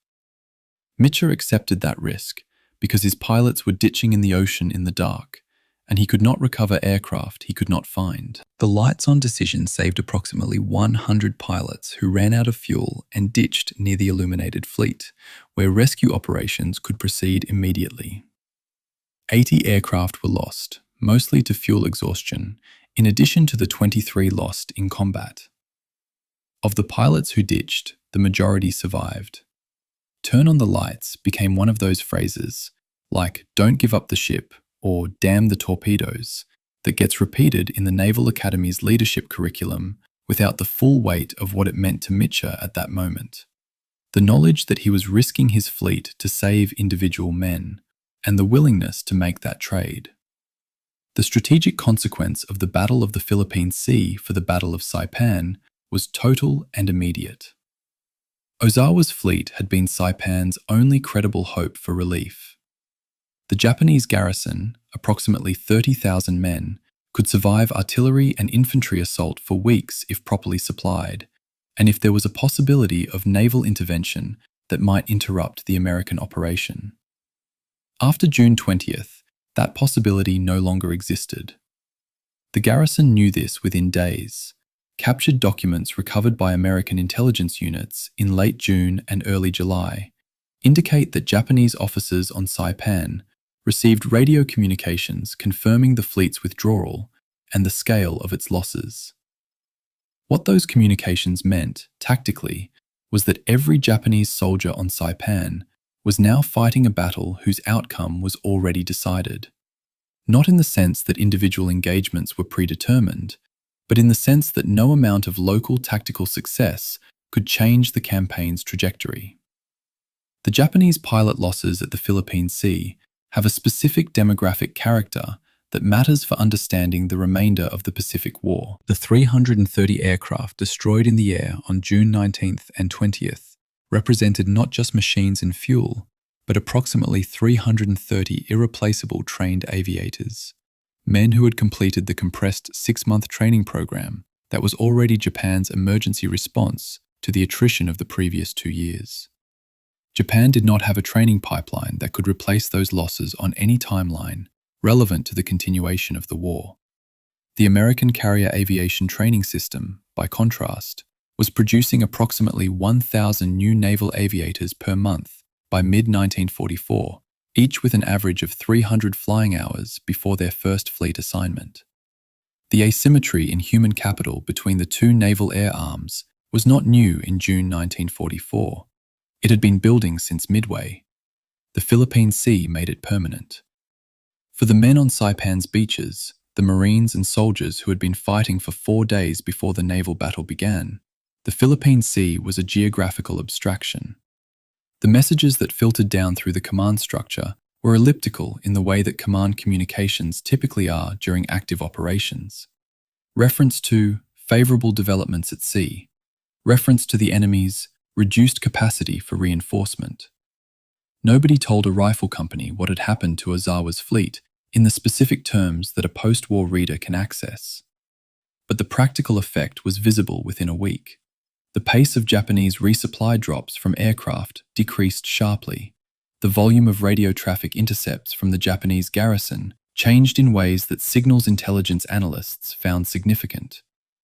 Mitcher accepted that risk because his pilots were ditching in the ocean in the dark, and he could not recover aircraft he could not find. The lights-on decision saved approximately 100 pilots who ran out of fuel and ditched near the illuminated fleet, where rescue operations could proceed immediately. 80 aircraft were lost, mostly to fuel exhaustion, in addition to the 23 lost in combat. Of the pilots who ditched, the majority survived. Turn on the lights became one of those phrases, like "don't give up the ship" or "damn the torpedoes," that gets repeated in the Naval Academy's leadership curriculum without the full weight of what it meant to Mitcher at that moment. The knowledge that he was risking his fleet to save individual men, and the willingness to make that trade. The strategic consequence of the Battle of the Philippine Sea for the Battle of Saipan was total and immediate. Ozawa's fleet had been Saipan's only credible hope for relief. The Japanese garrison, approximately 30,000 men, could survive artillery and infantry assault for weeks if properly supplied, and if there was a possibility of naval intervention that might interrupt the American operation. After June 20th, that possibility no longer existed. The garrison knew this within days. Captured documents recovered by American intelligence units in late June and early July indicate that Japanese officers on Saipan received radio communications confirming the fleet's withdrawal and the scale of its losses. What those communications meant, tactically, was that every Japanese soldier on Saipan was now fighting a battle whose outcome was already decided. Not in the sense that individual engagements were predetermined, but in the sense that no amount of local tactical success could change the campaign's trajectory. The Japanese pilot losses at the Philippine Sea have a specific demographic character that matters for understanding the remainder of the Pacific War. The 330 aircraft destroyed in the air on June 19th and 20th represented not just machines and fuel, but approximately 330 irreplaceable trained aviators, men who had completed the compressed 6-month training program that was already Japan's emergency response to the attrition of the previous 2 years. Japan did not have a training pipeline that could replace those losses on any timeline relevant to the continuation of the war. The American Carrier Aviation Training System, by contrast, was producing approximately 1,000 new naval aviators per month by mid-1944, each with an average of 300 flying hours before their first fleet assignment. The asymmetry in human capital between the two naval air arms was not new in June 1944. It had been building since Midway. The Philippine Sea made it permanent. For the men on Saipan's beaches, the Marines and soldiers who had been fighting for 4 days before the naval battle began, the Philippine Sea was a geographical abstraction. The messages that filtered down through the command structure were elliptical in the way that command communications typically are during active operations. Reference to favorable developments at sea, reference to the enemy's reduced capacity for reinforcement. Nobody told a rifle company what had happened to Ozawa's fleet in the specific terms that a post-war reader can access. But the practical effect was visible within a week. The pace of Japanese resupply drops from aircraft decreased sharply. The volume of radio traffic intercepts from the Japanese garrison changed in ways that signals intelligence analysts found significant.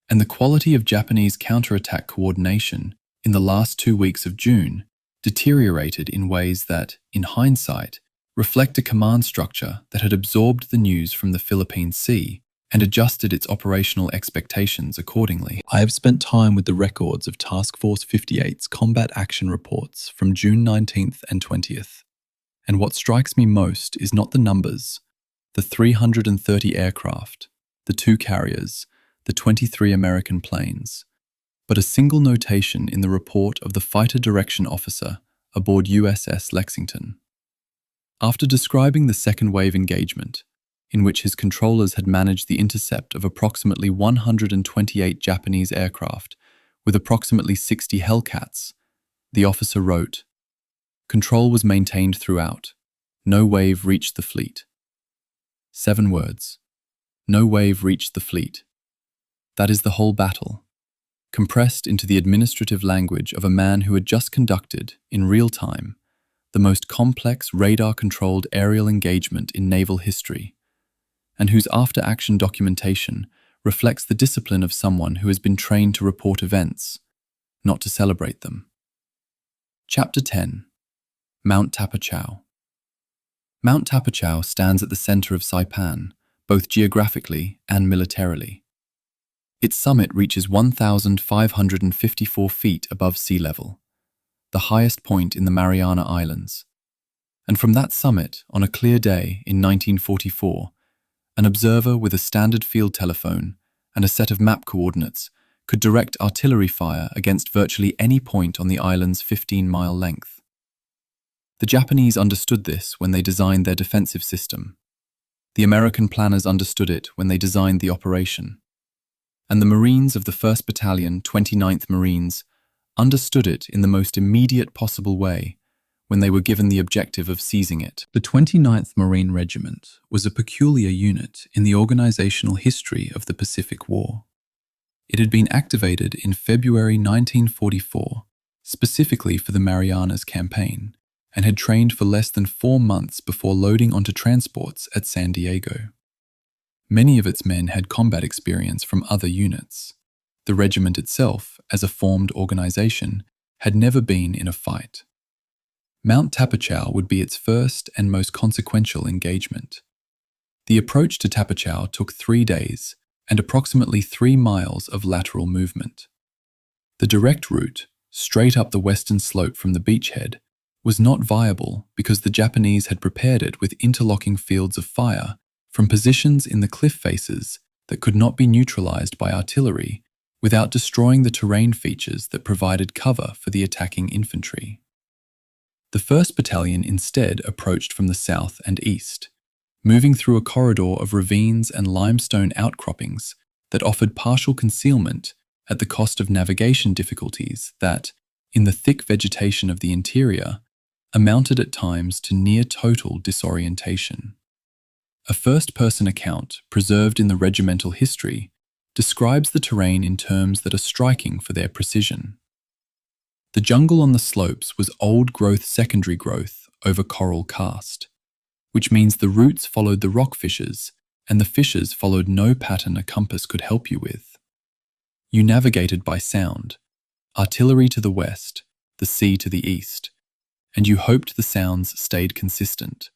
And the quality of Japanese counterattack coordination in the last 2 weeks of June deteriorated in ways that, in hindsight, reflect a command structure that had absorbed the news from the Philippine Sea and adjusted its operational expectations accordingly. I have spent time with the records of Task Force 58's combat action reports from June 19th and 20th, and what strikes me most is not the numbers, the 330 aircraft, the 2 carriers, the 23 American planes, but a single notation in the report of the fighter direction officer aboard USS Lexington. After describing the second wave engagement, in which his controllers had managed the intercept of approximately 128 Japanese aircraft with approximately 60 Hellcats, the officer wrote, "Control was maintained throughout. No wave reached the fleet." 7 words. No wave reached the fleet. That is the whole battle, compressed into the administrative language of a man who had just conducted, in real time, the most complex radar-controlled aerial engagement in naval history, and whose after-action documentation reflects the discipline of someone who has been trained to report events, not to celebrate them. Chapter 10. Mount Tapotchau. Mount Tapotchau stands at the center of Saipan, both geographically and militarily. Its summit reaches 1,554 feet above sea level, the highest point in the Mariana Islands. And from that summit, on a clear day in 1944, an observer with a standard field telephone and a set of map coordinates could direct artillery fire against virtually any point on the island's 15-mile length. The Japanese understood this when they designed their defensive system. The American planners understood it when they designed the operation. And the Marines of the 1st Battalion, 29th Marines, understood it in the most immediate possible way when they were given the objective of seizing it. The 29th Marine Regiment was a peculiar unit in the organizational history of the Pacific War. It had been activated in February 1944, specifically for the Marianas Campaign, and had trained for less than 4 months before loading onto transports at San Diego. Many of its men had combat experience from other units. The regiment itself, as a formed organization, had never been in a fight. Mount Tapotchau would be its first and most consequential engagement. The approach to Tapotchau took 3 days and approximately 3 miles of lateral movement. The direct route, straight up the western slope from the beachhead, was not viable because the Japanese had prepared it with interlocking fields of fire from positions in the cliff faces that could not be neutralized by artillery without destroying the terrain features that provided cover for the attacking infantry. The 1st Battalion instead approached from the south and east, moving through a corridor of ravines and limestone outcroppings that offered partial concealment at the cost of navigation difficulties that, in the thick vegetation of the interior, amounted at times to near total disorientation. A first-person account, preserved in the regimental history, describes the terrain in terms that are striking for their precision. The jungle on the slopes was old-growth secondary growth over coral karst, which means the roots followed the rock fissures and the fissures followed no pattern a compass could help you with. You navigated by sound, artillery to the west, the sea to the east, and you hoped the sounds stayed consistent.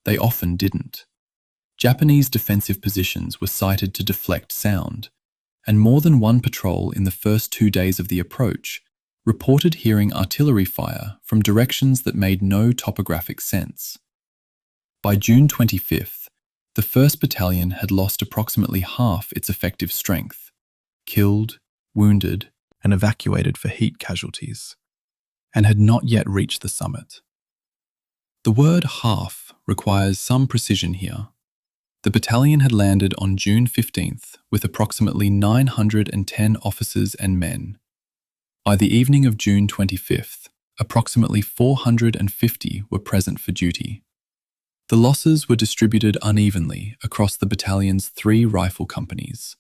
They often didn't. Japanese defensive positions were sighted to deflect sound, and more than one patrol in the first 2 days of the approach reported hearing artillery fire from directions that made no topographic sense. By June 25th, the 1st Battalion had lost approximately half its effective strength, killed, wounded, and evacuated for heat casualties, and had not yet reached the summit. The word half requires some precision here. The battalion had landed on June 15th with approximately 910 officers and men. By the evening of June 25th, approximately 450 were present for duty. The losses were distributed unevenly across the battalion's 3 rifle companies,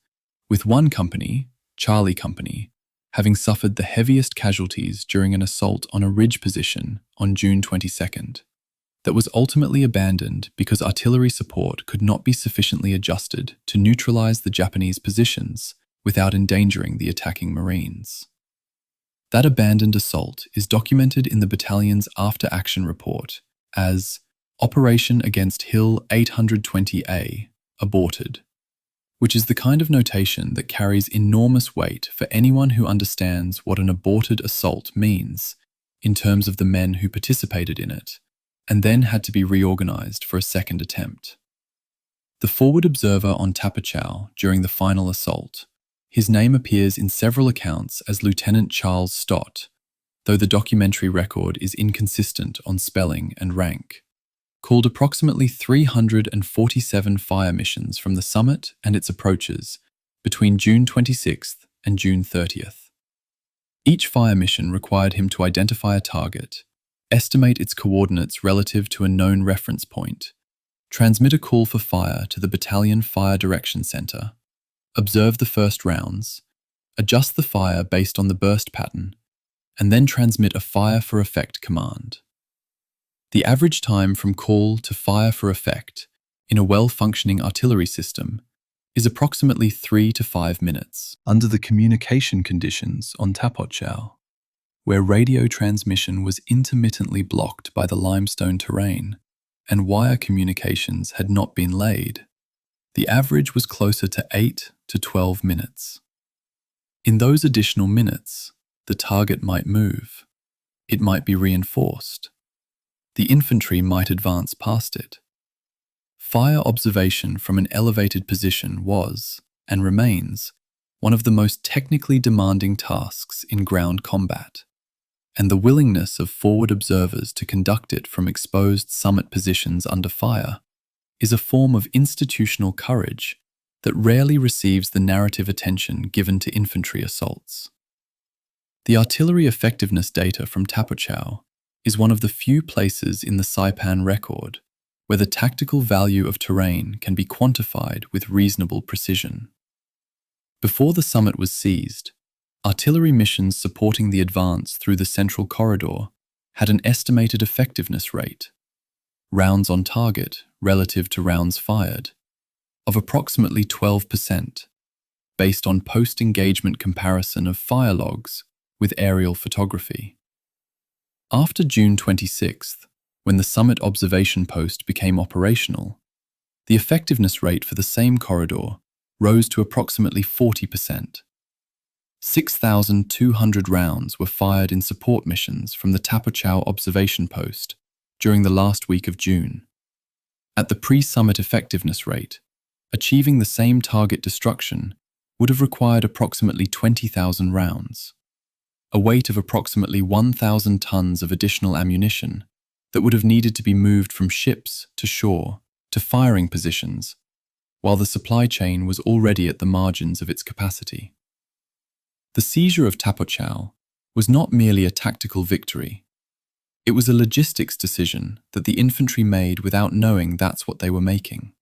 with one company, Charlie Company, having suffered the heaviest casualties during an assault on a ridge position on June 22nd. That was ultimately abandoned because artillery support could not be sufficiently adjusted to neutralize the Japanese positions without endangering the attacking Marines. That abandoned assault is documented in the battalion's after-action report as Operation Against Hill 820A, aborted, which is the kind of notation that carries enormous weight for anyone who understands what an aborted assault means in terms of the men who participated in it, and then had to be reorganized for a second attempt. The forward observer on Tapotchau during the final assault, his name appears in several accounts as Lieutenant Charles Stott, though the documentary record is inconsistent on spelling and rank, called approximately 347 fire missions from the summit and its approaches between June 26th and June 30th. Each fire mission required him to identify a target, estimate its coordinates relative to a known reference point, transmit a call for fire to the Battalion Fire Direction Center, observe the first rounds, adjust the fire based on the burst pattern, and then transmit a fire for effect command. The average time from call to fire for effect in a well-functioning artillery system is approximately 3 to 5 minutes under the communication conditions on Tapotchau, where radio transmission was intermittently blocked by the limestone terrain and wire communications had not been laid. The average was closer to 8 to 12 minutes. In those additional minutes, the target might move. It might be reinforced. The infantry might advance past it. Fire observation from an elevated position was, and remains, one of the most technically demanding tasks in ground combat, and the willingness of forward observers to conduct it from exposed summit positions under fire is a form of institutional courage that rarely receives the narrative attention given to infantry assaults. The artillery effectiveness data from Tapotchau is one of the few places in the Saipan record where the tactical value of terrain can be quantified with reasonable precision. Before the summit was seized, artillery missions supporting the advance through the central corridor had an estimated effectiveness rate, rounds on target relative to rounds fired, of approximately 12%, based on post-engagement comparison of fire logs with aerial photography. After June 26th, when the summit observation post became operational, the effectiveness rate for the same corridor rose to approximately 40%. 6,200 rounds were fired in support missions from the Tapotchau observation post during the last week of June. At the pre-summit effectiveness rate, achieving the same target destruction would have required approximately 20,000 rounds, a weight of approximately 1,000 tons of additional ammunition that would have needed to be moved from ships to shore to firing positions, while the supply chain was already at the margins of its capacity. The seizure of Tapotchau was not merely a tactical victory. It was a logistics decision that the infantry made without knowing that's what they were making.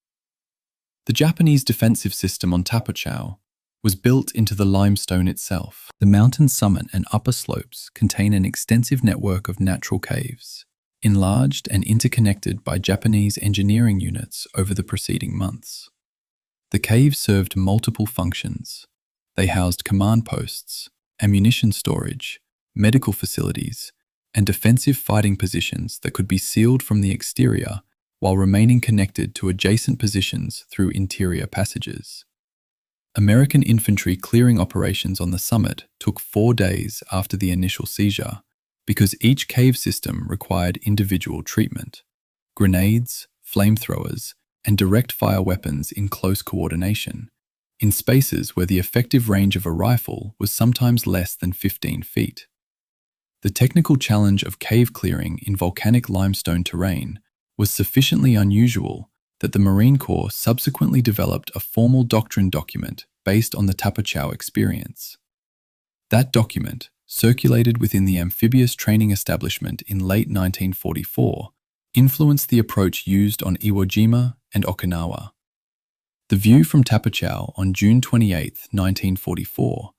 The Japanese defensive system on Tapotchau was built into the limestone itself. The mountain summit and upper slopes contain an extensive network of natural caves, enlarged and interconnected by Japanese engineering units over the preceding months. The caves served multiple functions. They housed command posts, ammunition storage, medical facilities, and defensive fighting positions that could be sealed from the exterior while remaining connected to adjacent positions through interior passages. American infantry clearing operations on the summit took 4 days after the initial seizure because each cave system required individual treatment. Grenades, flamethrowers, and direct fire weapons in close coordination, in spaces where the effective range of a rifle was sometimes less than 15 feet. The technical challenge of cave clearing in volcanic limestone terrain was sufficiently unusual that the Marine Corps subsequently developed a formal doctrine document based on the Tapotchau experience. That document, circulated within the amphibious training establishment in late 1944, influenced the approach used on Iwo Jima and Okinawa. The view from Tapotchau on June 28, 1944,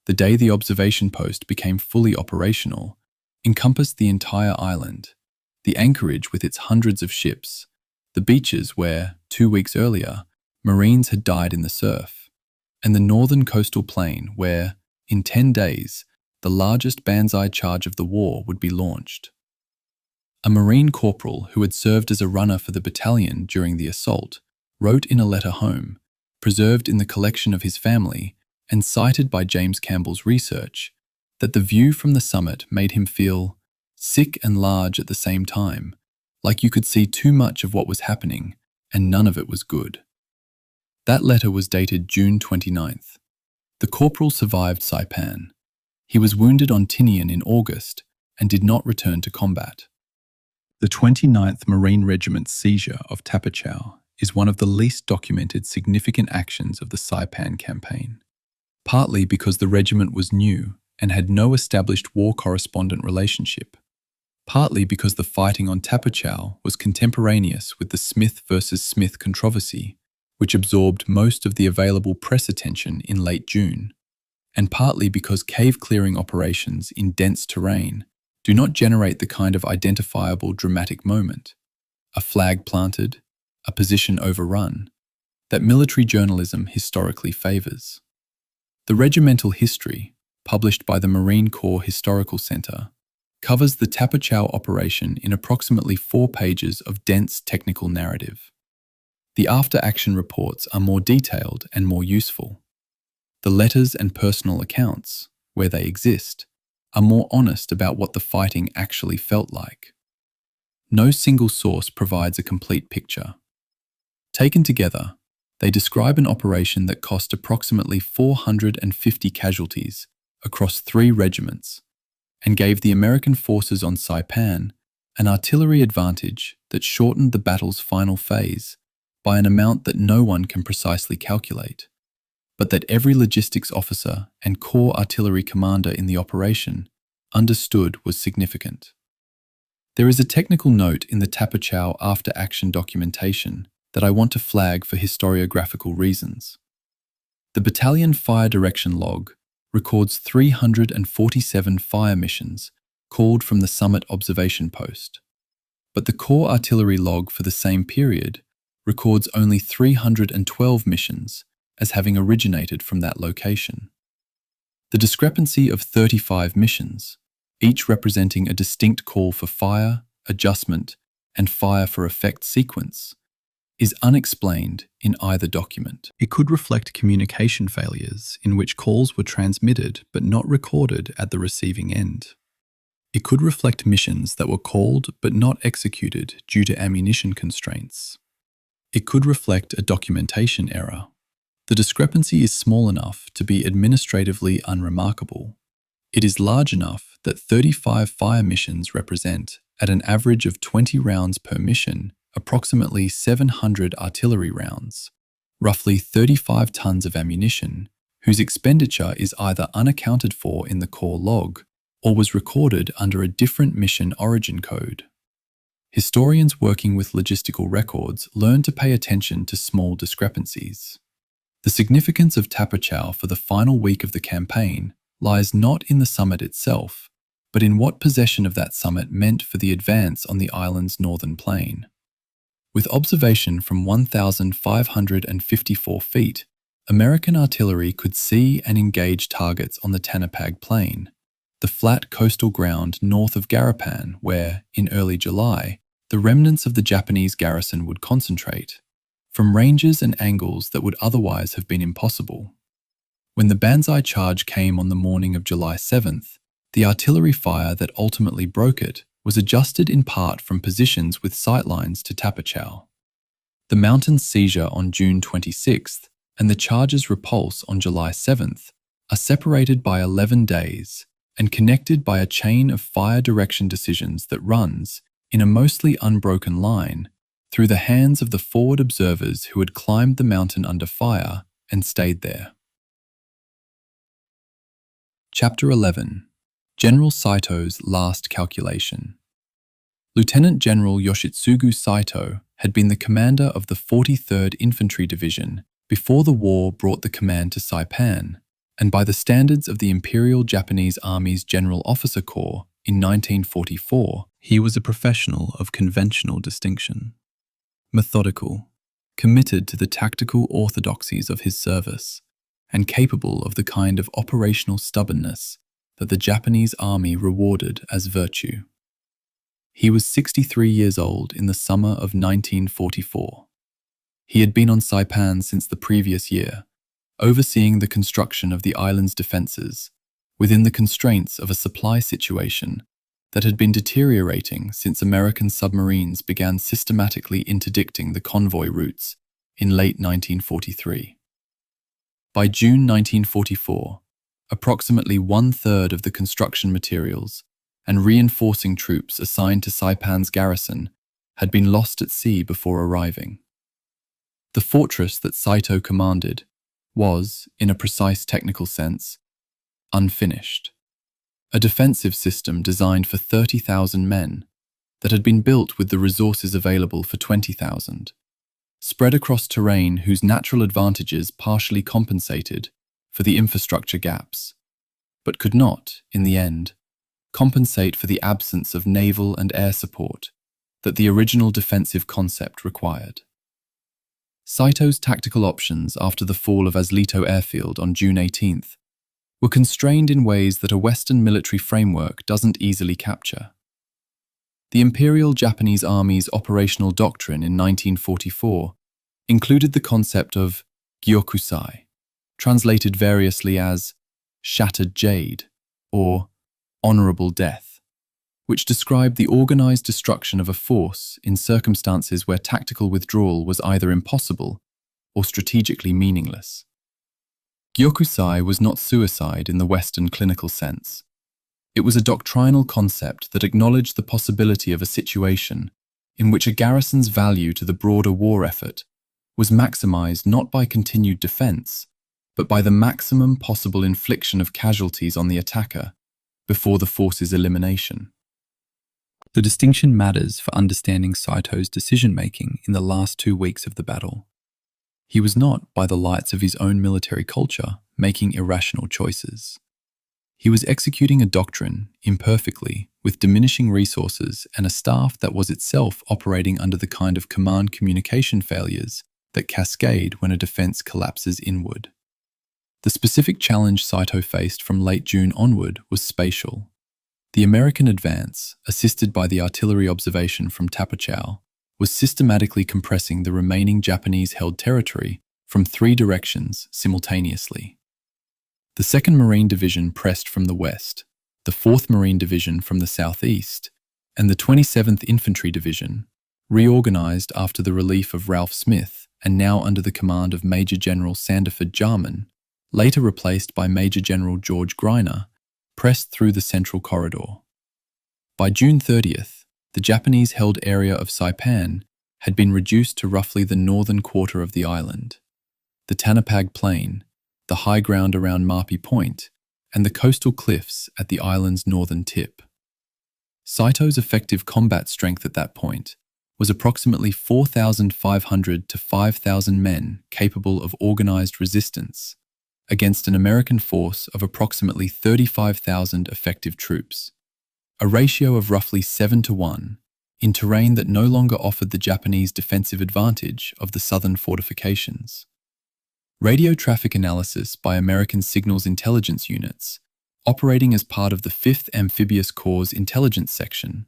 the day the observation post became fully operational, encompassed the entire island, the anchorage with its hundreds of ships, the beaches where, 2 weeks earlier, Marines had died in the surf, and the northern coastal plain where, in 10 days, the largest Banzai charge of the war would be launched. A Marine corporal who had served as a runner for the battalion during the assault wrote in a letter home, preserved in the collection of his family and cited by James Campbell's research, that the view from the summit made him feel sick and large at the same time, like you could see too much of what was happening and none of it was good. That letter was dated June 29th. The corporal survived Saipan. He was wounded on Tinian in August and did not return to combat. The 29th Marine Regiment's seizure of Tapotchau is one of the least documented significant actions of the Saipan campaign, partly because the regiment was new and had no established war correspondent relationship, partly because the fighting on Tapotchau was contemporaneous with the Smith versus Smith controversy, which absorbed most of the available press attention in late June, and partly because cave-clearing operations in dense terrain do not generate the kind of identifiable dramatic moment, a flag planted, a position overrun, that military journalism historically favours. The regimental history, published by the Marine Corps Historical Centre, covers the Tapotchau operation in approximately 4 pages of dense technical narrative. The after-action reports are more detailed and more useful. The letters and personal accounts, where they exist, are more honest about what the fighting actually felt like. No single source provides a complete picture. Taken together, they describe an operation that cost approximately 450 casualties across 3 regiments and gave the American forces on Saipan an artillery advantage that shortened the battle's final phase by an amount that no one can precisely calculate, but that every logistics officer and corps artillery commander in the operation understood was significant. There is a technical note in the Tapotchau after-action documentation that I want to flag for historiographical reasons. The battalion fire direction log records 347 fire missions called from the summit observation post, but the Corps artillery log for the same period records only 312 missions as having originated from that location. The discrepancy of 35 missions, each representing a distinct call for fire, adjustment, and fire for effect sequence, is unexplained in either document. It could reflect communication failures in which calls were transmitted but not recorded at the receiving end. It could reflect missions that were called but not executed due to ammunition constraints. It could reflect a documentation error. The discrepancy is small enough to be administratively unremarkable. It is large enough that 35 fire missions represent, at an average of 20 rounds per mission, approximately 700 artillery rounds, roughly 35 tons of ammunition, whose expenditure is either unaccounted for in the Corps log or was recorded under a different mission origin code. Historians working with logistical records learn to pay attention to small discrepancies. The significance of Tapotchau for the final week of the campaign lies not in the summit itself, but in what possession of that summit meant for the advance on the island's northern plain. With observation from 1,554 feet, American artillery could see and engage targets on the Tanapag Plain, the flat coastal ground north of Garapan where, in early July, the remnants of the Japanese garrison would concentrate, from ranges and angles that would otherwise have been impossible. When the Banzai charge came on the morning of July 7th, the artillery fire that ultimately broke it was adjusted in part from positions with sightlines to Tapotchau. The mountain's seizure on June 26th and the charge's repulse on July 7th are separated by 11 days and connected by a chain of fire direction decisions that runs, in a mostly unbroken line, through the hands of the forward observers who had climbed the mountain under fire and stayed there. Chapter 11. General Saito's Last Calculation. Lieutenant General Yoshitsugu Saito had been the commander of the 43rd Infantry Division before the war brought the command to Saipan, and by the standards of the Imperial Japanese Army's General Officer Corps in 1944, he was a professional of conventional distinction. Methodical, committed to the tactical orthodoxies of his service, and capable of the kind of operational stubbornness that the Japanese army rewarded as virtue. He was 63 years old in the summer of 1944. He had been on Saipan since the previous year, overseeing the construction of the island's defences within the constraints of a supply situation that had been deteriorating since American submarines began systematically interdicting the convoy routes in late 1943. By June 1944, approximately one-third of the construction materials and reinforcing troops assigned to Saipan's garrison had been lost at sea before arriving. The fortress that Saito commanded was, in a precise technical sense, unfinished. A defensive system designed for 30,000 men that had been built with the resources available for 20,000. Spread across terrain whose natural advantages partially compensated for the infrastructure gaps, but could not, in the end, compensate for the absence of naval and air support that the original defensive concept required. Saito's tactical options after the fall of Aslito Airfield on June 18th were constrained in ways that a Western military framework doesn't easily capture. The Imperial Japanese Army's operational doctrine in 1944 included the concept of gyokusai, translated variously as shattered jade or honorable death, which described the organized destruction of a force in circumstances where tactical withdrawal was either impossible or strategically meaningless. Gyokusai was not suicide in the Western clinical sense. It was a doctrinal concept that acknowledged the possibility of a situation in which a garrison's value to the broader war effort was maximized not by continued defense, but by the maximum possible infliction of casualties on the attacker before the force's elimination. The distinction matters for understanding Saito's decision-making in the last 2 weeks of the battle. He was not, by the lights of his own military culture, making irrational choices. He was executing a doctrine, imperfectly, with diminishing resources and a staff that was itself operating under the kind of command communication failures that cascade when a defense collapses inward. The specific challenge Saito faced from late June onward was spatial. The American advance, assisted by the artillery observation from Tapotchau, was systematically compressing the remaining Japanese-held territory from 3 directions simultaneously. The 2nd Marine Division pressed from the west, the 4th Marine Division from the southeast, and the 27th Infantry Division, reorganized after the relief of Ralph Smith and now under the command of Major General Sanderford Jarman, later replaced by Major General George Greiner, pressed through the central corridor. By June 30th, the Japanese-held area of Saipan had been reduced to roughly the northern quarter of the island. The Tanapag Plain, the high ground around Marpi Point, and the coastal cliffs at the island's northern tip. Saito's effective combat strength at that point was approximately 4,500 to 5,000 men capable of organized resistance against an American force of approximately 35,000 effective troops, a ratio of roughly 7-to-1, in terrain that no longer offered the Japanese defensive advantage of the southern fortifications. Radio traffic analysis by American Signals Intelligence Units, operating as part of the 5th Amphibious Corps' Intelligence Section,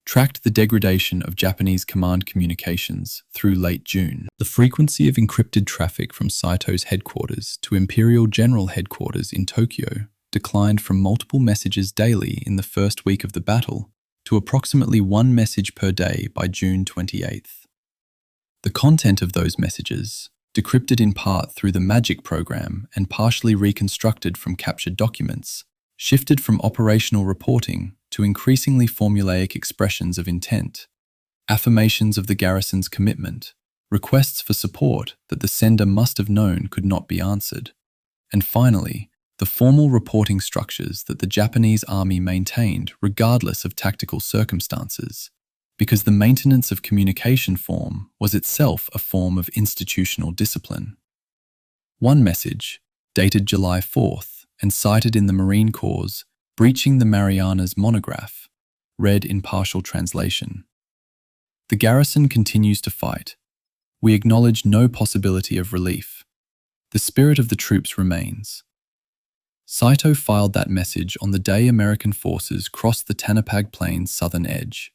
tracked the degradation of Japanese command communications through late June. The frequency of encrypted traffic from Saito's headquarters to Imperial General Headquarters in Tokyo declined from multiple messages daily in the first week of the battle to approximately 1 message per day by June 28th. The content of those messages, decrypted in part through the MAGIC program and partially reconstructed from captured documents, shifted from operational reporting to increasingly formulaic expressions of intent, affirmations of the garrison's commitment, requests for support that the sender must have known could not be answered, and finally, the formal reporting structures that the Japanese army maintained regardless of tactical circumstances, because the maintenance of communication form was itself a form of institutional discipline. One message, dated July 4th and cited in the Marine Corps' Breaching the Marianas monograph, read in partial translation. The garrison continues to fight. We acknowledge no possibility of relief. The spirit of the troops remains. Saito filed that message on the day American forces crossed the Tanapag Plain's southern edge.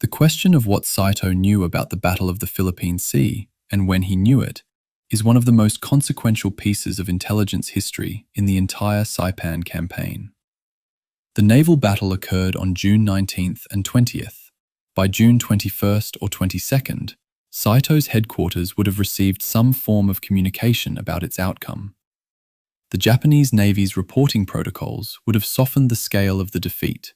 The question of what Saito knew about the Battle of the Philippine Sea and when he knew it is one of the most consequential pieces of intelligence history in the entire Saipan campaign. The naval battle occurred on June 19th and 20th. By June 21st or 22nd, Saito's headquarters would have received some form of communication about its outcome. The Japanese Navy's reporting protocols would have softened the scale of the defeat.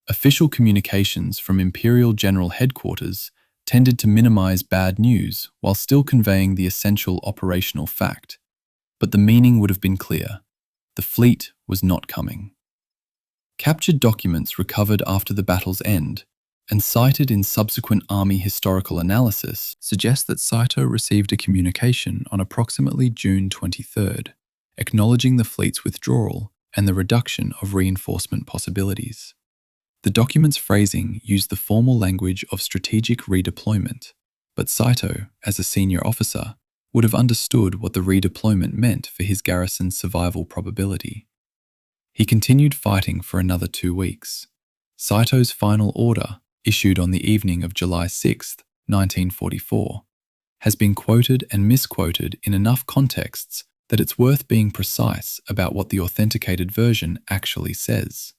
Official communications from Imperial General Headquarters tended to minimize bad news while still conveying the essential operational fact. But the meaning would have been clear. The fleet was not coming. Captured documents recovered after the battle's end and cited in subsequent Army historical analysis suggest that Saito received a communication on approximately June 23rd, acknowledging the fleet's withdrawal and the reduction of reinforcement possibilities. The document's phrasing used the formal language of strategic redeployment, but Saito, as a senior officer, would have understood what the redeployment meant for his garrison's survival probability. He continued fighting for another 2 weeks. Saito's final order, issued on the evening of July 6, 1944, has been quoted and misquoted in enough contexts that it's worth being precise about what the authenticated version actually says.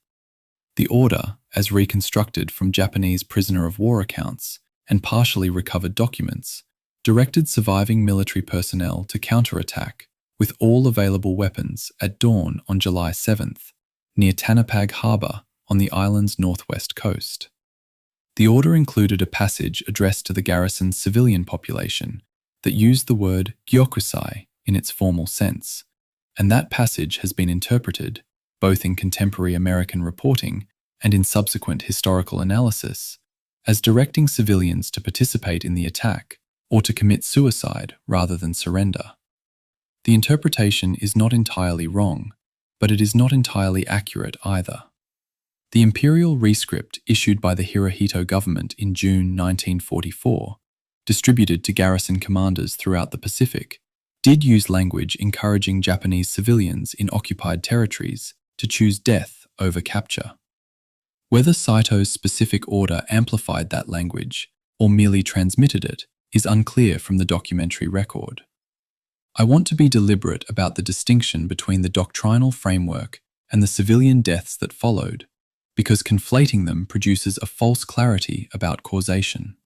The order, as reconstructed from Japanese prisoner of war accounts and partially recovered documents, directed surviving military personnel to counterattack with all available weapons at dawn on July 7th, near Tanapag Harbour on the island's northwest coast. The order included a passage addressed to the garrison's civilian population that used the word gyokusai in its formal sense, and that passage has been interpreted, both in contemporary American reporting and in subsequent historical analysis, as directing civilians to participate in the attack or to commit suicide rather than surrender. The interpretation is not entirely wrong, but it is not entirely accurate either. The imperial rescript issued by the Hirohito government in June 1944, distributed to garrison commanders throughout the Pacific, did use language encouraging Japanese civilians in occupied territories to choose death over capture. Whether Saito's specific order amplified that language or merely transmitted it is unclear from the documentary record. I want to be deliberate about the distinction between the doctrinal framework and the civilian deaths that followed, because conflating them produces a false clarity about causation.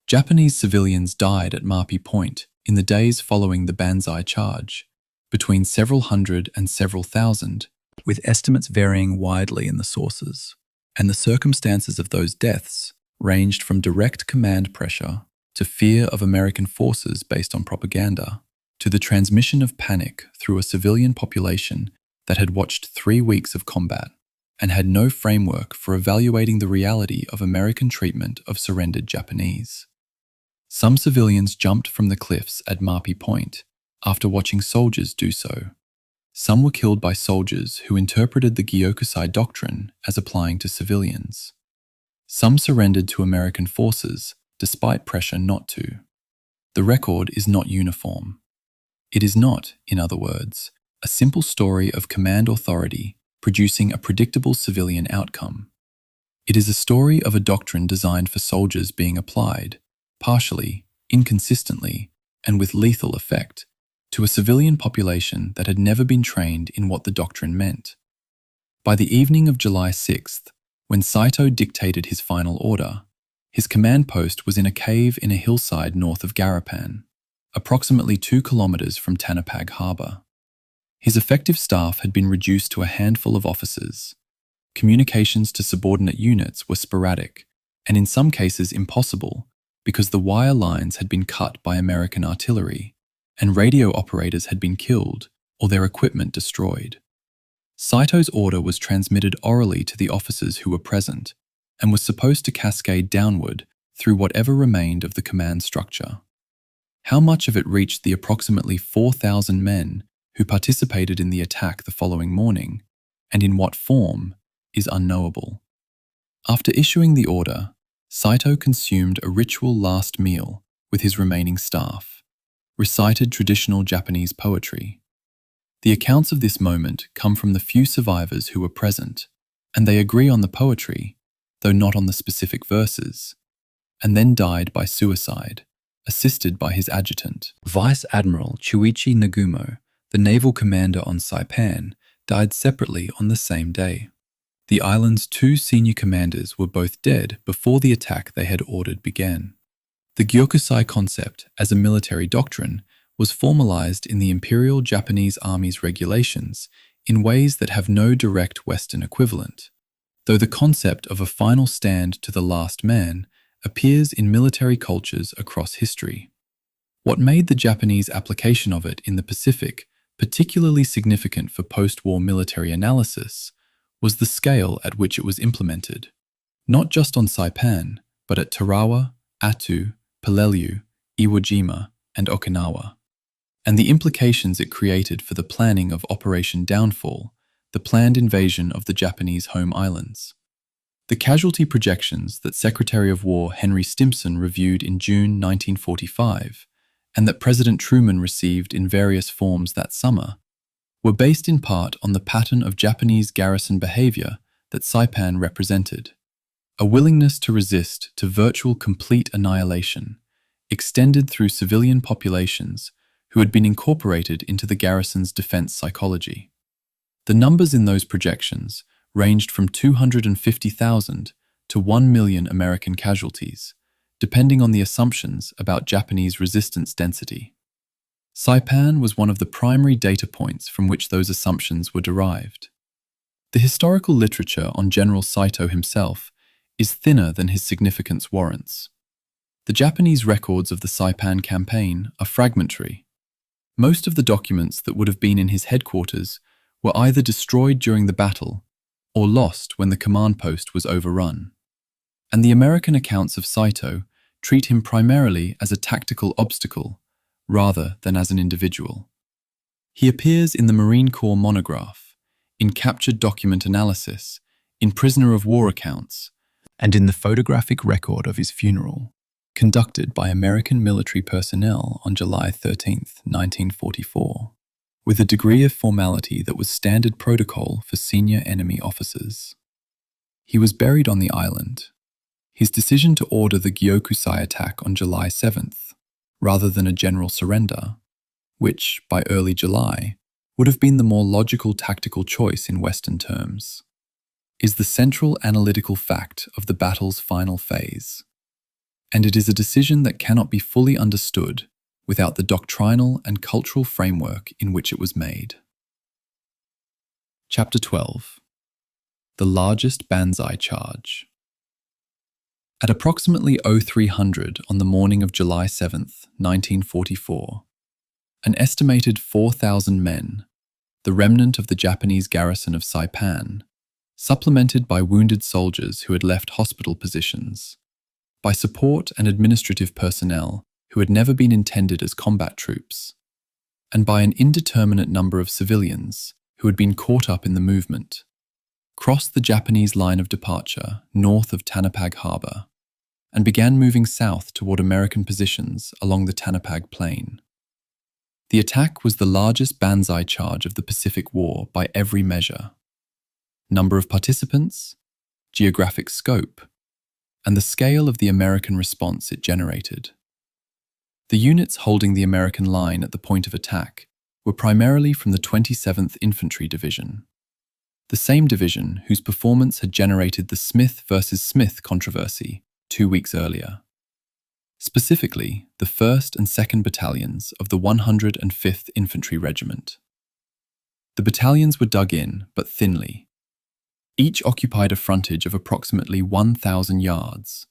Japanese civilians died at Marpi Point in the days following the Banzai charge, between several hundred and several thousand, with estimates varying widely in the sources, and the circumstances of those deaths ranged from direct command pressure to fear of American forces based on propaganda, to the transmission of panic through a civilian population that had watched 3 weeks of combat and had no framework for evaluating the reality of American treatment of surrendered Japanese. Some civilians jumped from the cliffs at Marpi Point after watching soldiers do so. Some were killed by soldiers who interpreted the Gyokusai doctrine as applying to civilians. Some surrendered to American forces despite pressure not to. The record is not uniform. It is not, in other words, a simple story of command authority producing a predictable civilian outcome. It is a story of a doctrine designed for soldiers being applied, partially, inconsistently, and with lethal effect, to a civilian population that had never been trained in what the doctrine meant. By the evening of July 6th, when Saito dictated his final order, his command post was in a cave in a hillside north of Garapan, approximately 2 kilometers from Tanapag Harbour. His effective staff had been reduced to a handful of officers. Communications to subordinate units were sporadic, and in some cases impossible, because the wire lines had been cut by American artillery, and radio operators had been killed or their equipment destroyed. Saito's order was transmitted orally to the officers who were present, and was supposed to cascade downward through whatever remained of the command structure. How much of it reached the approximately 4,000 men who participated in the attack the following morning, and in what form, is unknowable. After issuing the order, Saito consumed a ritual last meal with his remaining staff, recited traditional Japanese poetry. The accounts of this moment come from the few survivors who were present, and they agree on the poetry, though not on the specific verses, and then died by suicide, assisted by his adjutant. Vice Admiral Chuichi Nagumo, the naval commander on Saipan, died separately on the same day. The island's 2 senior commanders were both dead before the attack they had ordered began. The Gyokusai concept as a military doctrine was formalized in the Imperial Japanese Army's regulations in ways that have no direct Western equivalent, though the concept of a final stand to the last man appears in military cultures across history. What made the Japanese application of it in the Pacific particularly significant for post-war military analysis was the scale at which it was implemented, not just on Saipan, but at Tarawa, Attu, Peleliu, Iwo Jima, and Okinawa, and the implications it created for the planning of Operation Downfall, the planned invasion of the Japanese home islands. The casualty projections that Secretary of War Henry Stimson reviewed in June 1945 and that President Truman received in various forms that summer, were based in part on the pattern of Japanese garrison behavior that Saipan represented. A willingness to resist to virtual complete annihilation, extended through civilian populations who had been incorporated into the garrison's defense psychology. The numbers in those projections ranged from 250,000 to 1 million American casualties, depending on the assumptions about Japanese resistance density. Saipan was one of the primary data points from which those assumptions were derived. The historical literature on General Saito himself is thinner than his significance warrants. The Japanese records of the Saipan campaign are fragmentary. Most of the documents that would have been in his headquarters were either destroyed during the battle or lost when the command post was overrun. And the American accounts of Saito treat him primarily as a tactical obstacle rather than as an individual. He appears in the Marine Corps monograph, in captured document analysis, in prisoner of war accounts, and in the photographic record of his funeral, conducted by American military personnel on July 13, 1944, with a degree of formality that was standard protocol for senior enemy officers. He was buried on the island. His decision to order the Gyokusai attack on July 7th, rather than a general surrender, which, by early July, would have been the more logical tactical choice in Western terms, is the central analytical fact of the battle's final phase. And it is a decision that cannot be fully understood without the doctrinal and cultural framework in which it was made. Chapter 12. The largest Banzai charge. At approximately 0300 on the morning of July 7th, 1944, an estimated 4,000 men, the remnant of the Japanese garrison of Saipan, supplemented by wounded soldiers who had left hospital positions, by support and administrative personnel who had never been intended as combat troops, and by an indeterminate number of civilians who had been caught up in the movement, crossed the Japanese line of departure north of Tanapag Harbor, and began moving south toward American positions along the Tanapag Plain. The attack was the largest Banzai charge of the Pacific War by every measure. Number of participants, geographic scope, and the scale of the American response it generated. The units holding the American line at the point of attack were primarily from the 27th Infantry Division, the same division whose performance had generated the Smith versus Smith controversy 2 weeks earlier. Specifically, the 1st and 2nd Battalions of the 105th Infantry Regiment. The battalions were dug in, but thinly. Each occupied a frontage of approximately 1,000 yards,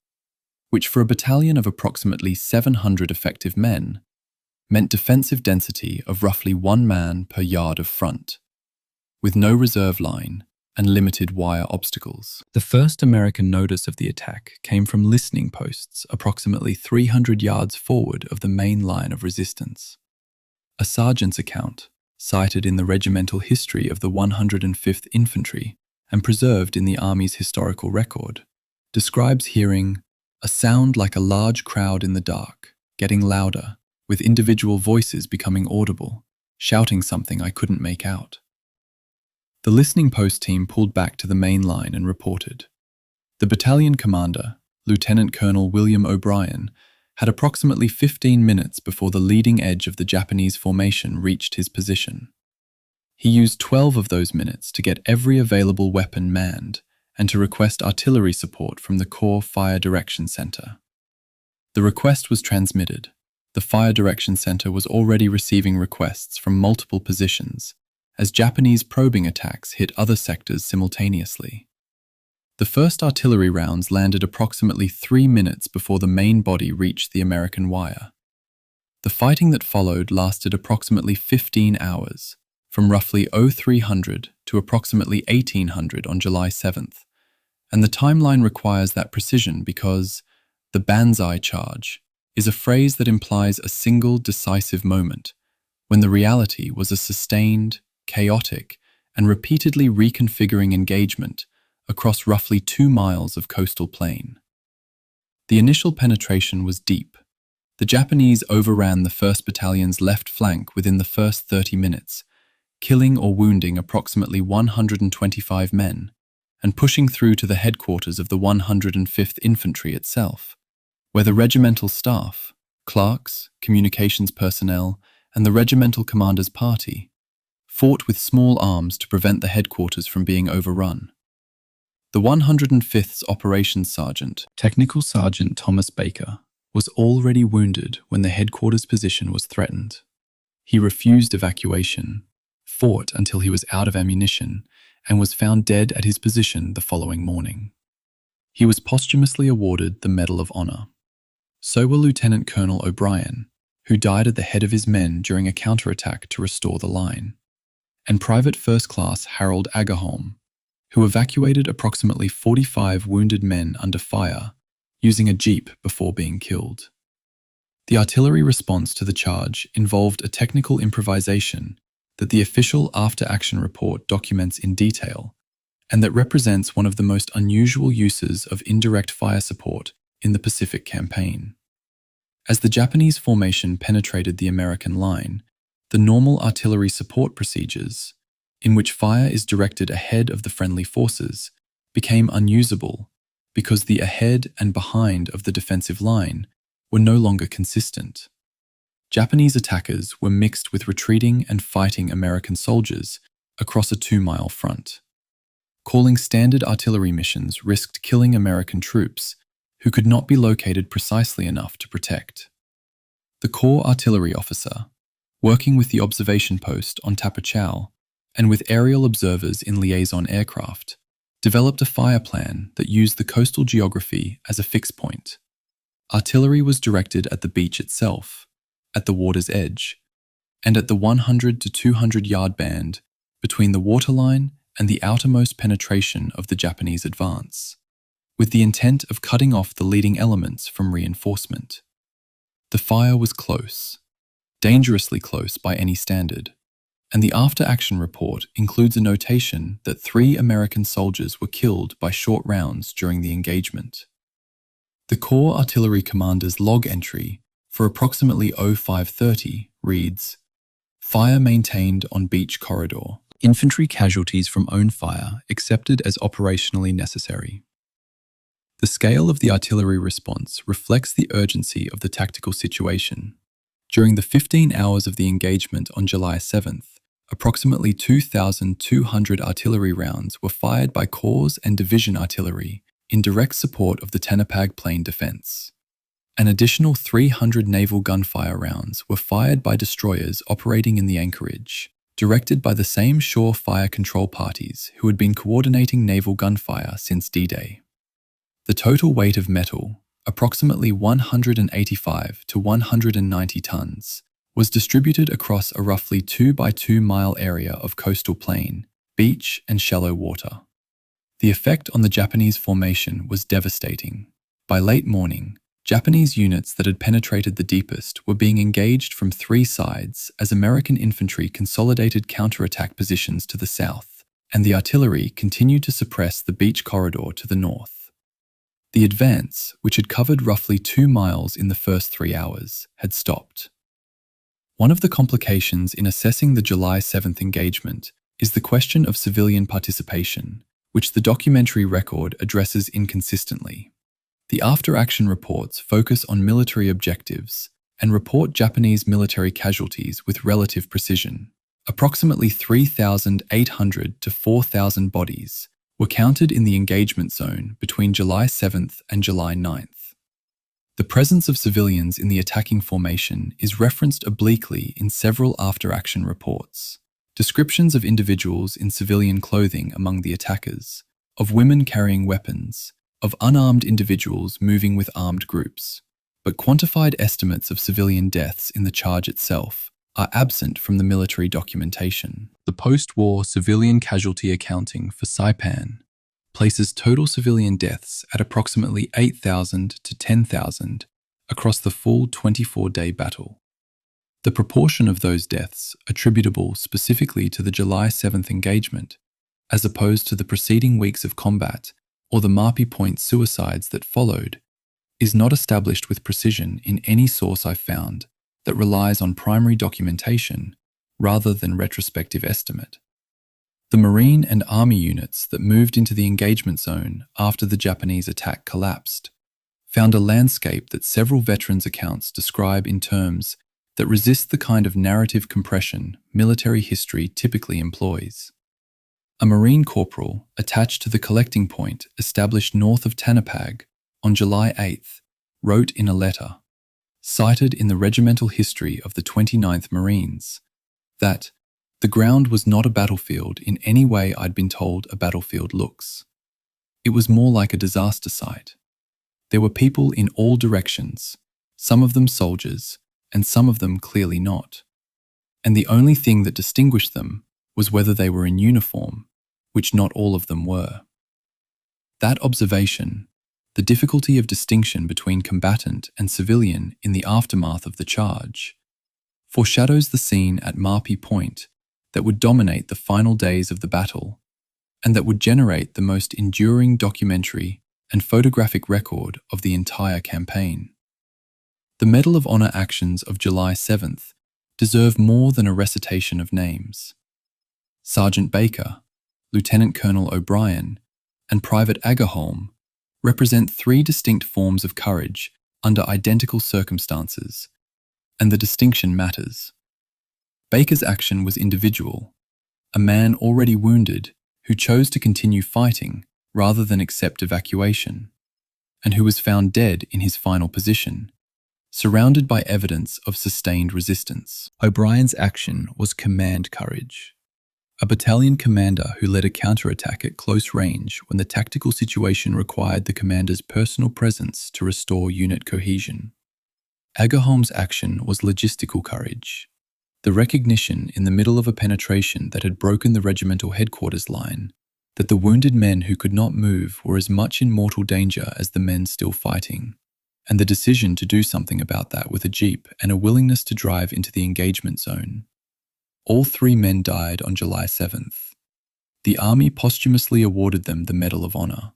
which for a battalion of approximately 700 effective men meant defensive density of roughly 1 man per yard of front, with no reserve line and limited wire obstacles. The first American notice of the attack came from listening posts approximately 300 yards forward of the main line of resistance. A sergeant's account, cited in the regimental history of the 105th Infantry and preserved in the Army's historical record, describes hearing a sound like a large crowd in the dark, getting louder, with individual voices becoming audible, shouting something I couldn't make out. The listening post team pulled back to the main line and reported. The battalion commander, Lieutenant Colonel William O'Brien, had approximately 15 minutes before the leading edge of the Japanese formation reached his position. He used 12 of those minutes to get every available weapon manned and to request artillery support from the Corps Fire Direction Center. The request was transmitted. The Fire Direction Center was already receiving requests from multiple positions as Japanese probing attacks hit other sectors simultaneously. The first artillery rounds landed approximately 3 minutes before the main body reached the American wire. The fighting that followed lasted approximately 15 hours, from roughly 0300 to approximately 1800 on July 7th, and the timeline requires that precision because the Banzai charge is a phrase that implies a single decisive moment, when the reality was a sustained, chaotic, and repeatedly reconfiguring engagement across roughly 2 miles of coastal plain. The initial penetration was deep. The Japanese overran the 1st Battalion's left flank within the first 30 minutes, killing or wounding approximately 125 men, and pushing through to the headquarters of the 105th Infantry itself, where the regimental staff, clerks, communications personnel, and the regimental commander's party fought with small arms to prevent the headquarters from being overrun. The 105th's Operations Sergeant, Technical Sergeant Thomas Baker, was already wounded when the headquarters position was threatened. He refused evacuation, fought until he was out of ammunition, and was found dead at his position the following morning. He was posthumously awarded the Medal of Honor. So were Lieutenant Colonel O'Brien, who died at the head of his men during a counterattack to restore the line, and Private First Class Harold Agerholm, who evacuated approximately 45 wounded men under fire using a jeep before being killed. The artillery response to the charge involved a technical improvisation that the official after-action report documents in detail, and that represents one of the most unusual uses of indirect fire support in the Pacific Campaign. As the Japanese formation penetrated the American line, the normal artillery support procedures, in which fire is directed ahead of the friendly forces, became unusable because the ahead and behind of the defensive line were no longer consistent. Japanese attackers were mixed with retreating and fighting American soldiers across a 2-mile front. Calling standard artillery missions risked killing American troops who could not be located precisely enough to protect. The Corps artillery officer, working with the observation post on Tapotchau and with aerial observers in liaison aircraft, developed a fire plan that used the coastal geography as a fixed point. Artillery was directed at the beach itself, at the water's edge, and at the 100 to 200 yard band between the waterline and the outermost penetration of the Japanese advance, with the intent of cutting off the leading elements from reinforcement. The fire was close, dangerously close by any standard, and the after-action report includes a notation that 3 American soldiers were killed by short rounds during the engagement. The Corps Artillery Commander's log entry for approximately 0530 reads, "Fire maintained on beach corridor. Infantry casualties from own fire accepted as operationally necessary." The scale of the artillery response reflects the urgency of the tactical situation. During the 15 hours of the engagement on July 7th, approximately 2,200 artillery rounds were fired by corps and division artillery in direct support of the Tanapag Plain defense. An additional 300 naval gunfire rounds were fired by destroyers operating in the anchorage, directed by the same shore fire control parties who had been coordinating naval gunfire since D-Day. The total weight of metal, approximately 185 to 190 tons, was distributed across a roughly 2 by 2 mile area of coastal plain, beach, and shallow water. The effect on the Japanese formation was devastating. By late morning, Japanese units that had penetrated the deepest were being engaged from 3 sides as American infantry consolidated counterattack positions to the south, and the artillery continued to suppress the beach corridor to the north. The advance, which had covered roughly 2 miles in the first 3 hours, had stopped. One of the complications in assessing the July 7th engagement is the question of civilian participation, which the documentary record addresses inconsistently. The after-action reports focus on military objectives and report Japanese military casualties with relative precision. Approximately 3,800 to 4,000 bodies were counted in the engagement zone between July 7th and July 9th. The presence of civilians in the attacking formation is referenced obliquely in several after-action reports. Descriptions of individuals in civilian clothing among the attackers, of women carrying weapons, of unarmed individuals moving with armed groups, but quantified estimates of civilian deaths in the charge itself are absent from the military documentation. The post-war civilian casualty accounting for Saipan places total civilian deaths at approximately 8,000 to 10,000 across the full 24-day battle. The proportion of those deaths attributable specifically to the July 7th engagement, as opposed to the preceding weeks of combat or the Marpi Point suicides that followed, is not established with precision in any source I've found that relies on primary documentation rather than retrospective estimate. The Marine and Army units that moved into the engagement zone after the Japanese attack collapsed found a landscape that several veterans' accounts describe in terms that resist the kind of narrative compression military history typically employs. A Marine corporal attached to the collecting point established north of Tanapag on July 8th wrote in a letter, cited in the regimental history of the 29th Marines, that the ground was not a battlefield in any way I'd been told a battlefield looks. It was more like a disaster site. There were people in all directions, some of them soldiers, and some of them clearly not. And the only thing that distinguished them was whether they were in uniform, which not all of them were. That observation, the difficulty of distinction between combatant and civilian in the aftermath of the charge, foreshadows the scene at Marpy Point that would dominate the final days of the battle and that would generate the most enduring documentary and photographic record of the entire campaign. The Medal of Honor actions of July 7th deserve more than a recitation of names. Sergeant Baker, Lieutenant Colonel O'Brien, and Private Agerholm represent three distinct forms of courage under identical circumstances, and the distinction matters. Baker's action was individual, a man already wounded who chose to continue fighting rather than accept evacuation, and who was found dead in his final position, surrounded by evidence of sustained resistance. O'Brien's action was command courage. A battalion commander who led a counterattack at close range when the tactical situation required the commander's personal presence to restore unit cohesion. Agerholm's action was logistical courage. The recognition in the middle of a penetration that had broken the regimental headquarters line that the wounded men who could not move were as much in mortal danger as the men still fighting, and the decision to do something about that with a jeep and a willingness to drive into the engagement zone. All three men died on July 7th. The Army posthumously awarded them the Medal of Honor.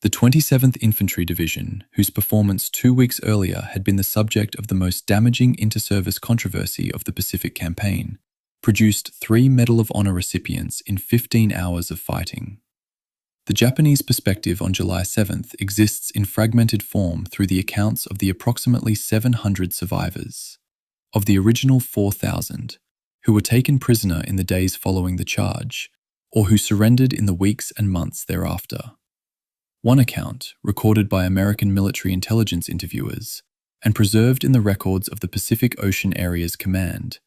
The 27th Infantry Division, whose performance 2 weeks earlier had been the subject of the most damaging inter-service controversy of the Pacific Campaign, produced 3 Medal of Honor recipients in 15 hours of fighting. The Japanese perspective on July 7th exists in fragmented form through the accounts of the approximately 700 survivors. Of the original 4,000, who were taken prisoner in the days following the charge, or who surrendered in the weeks and months thereafter. One account, recorded by American military intelligence interviewers and preserved in the records of the Pacific Ocean Areas Command,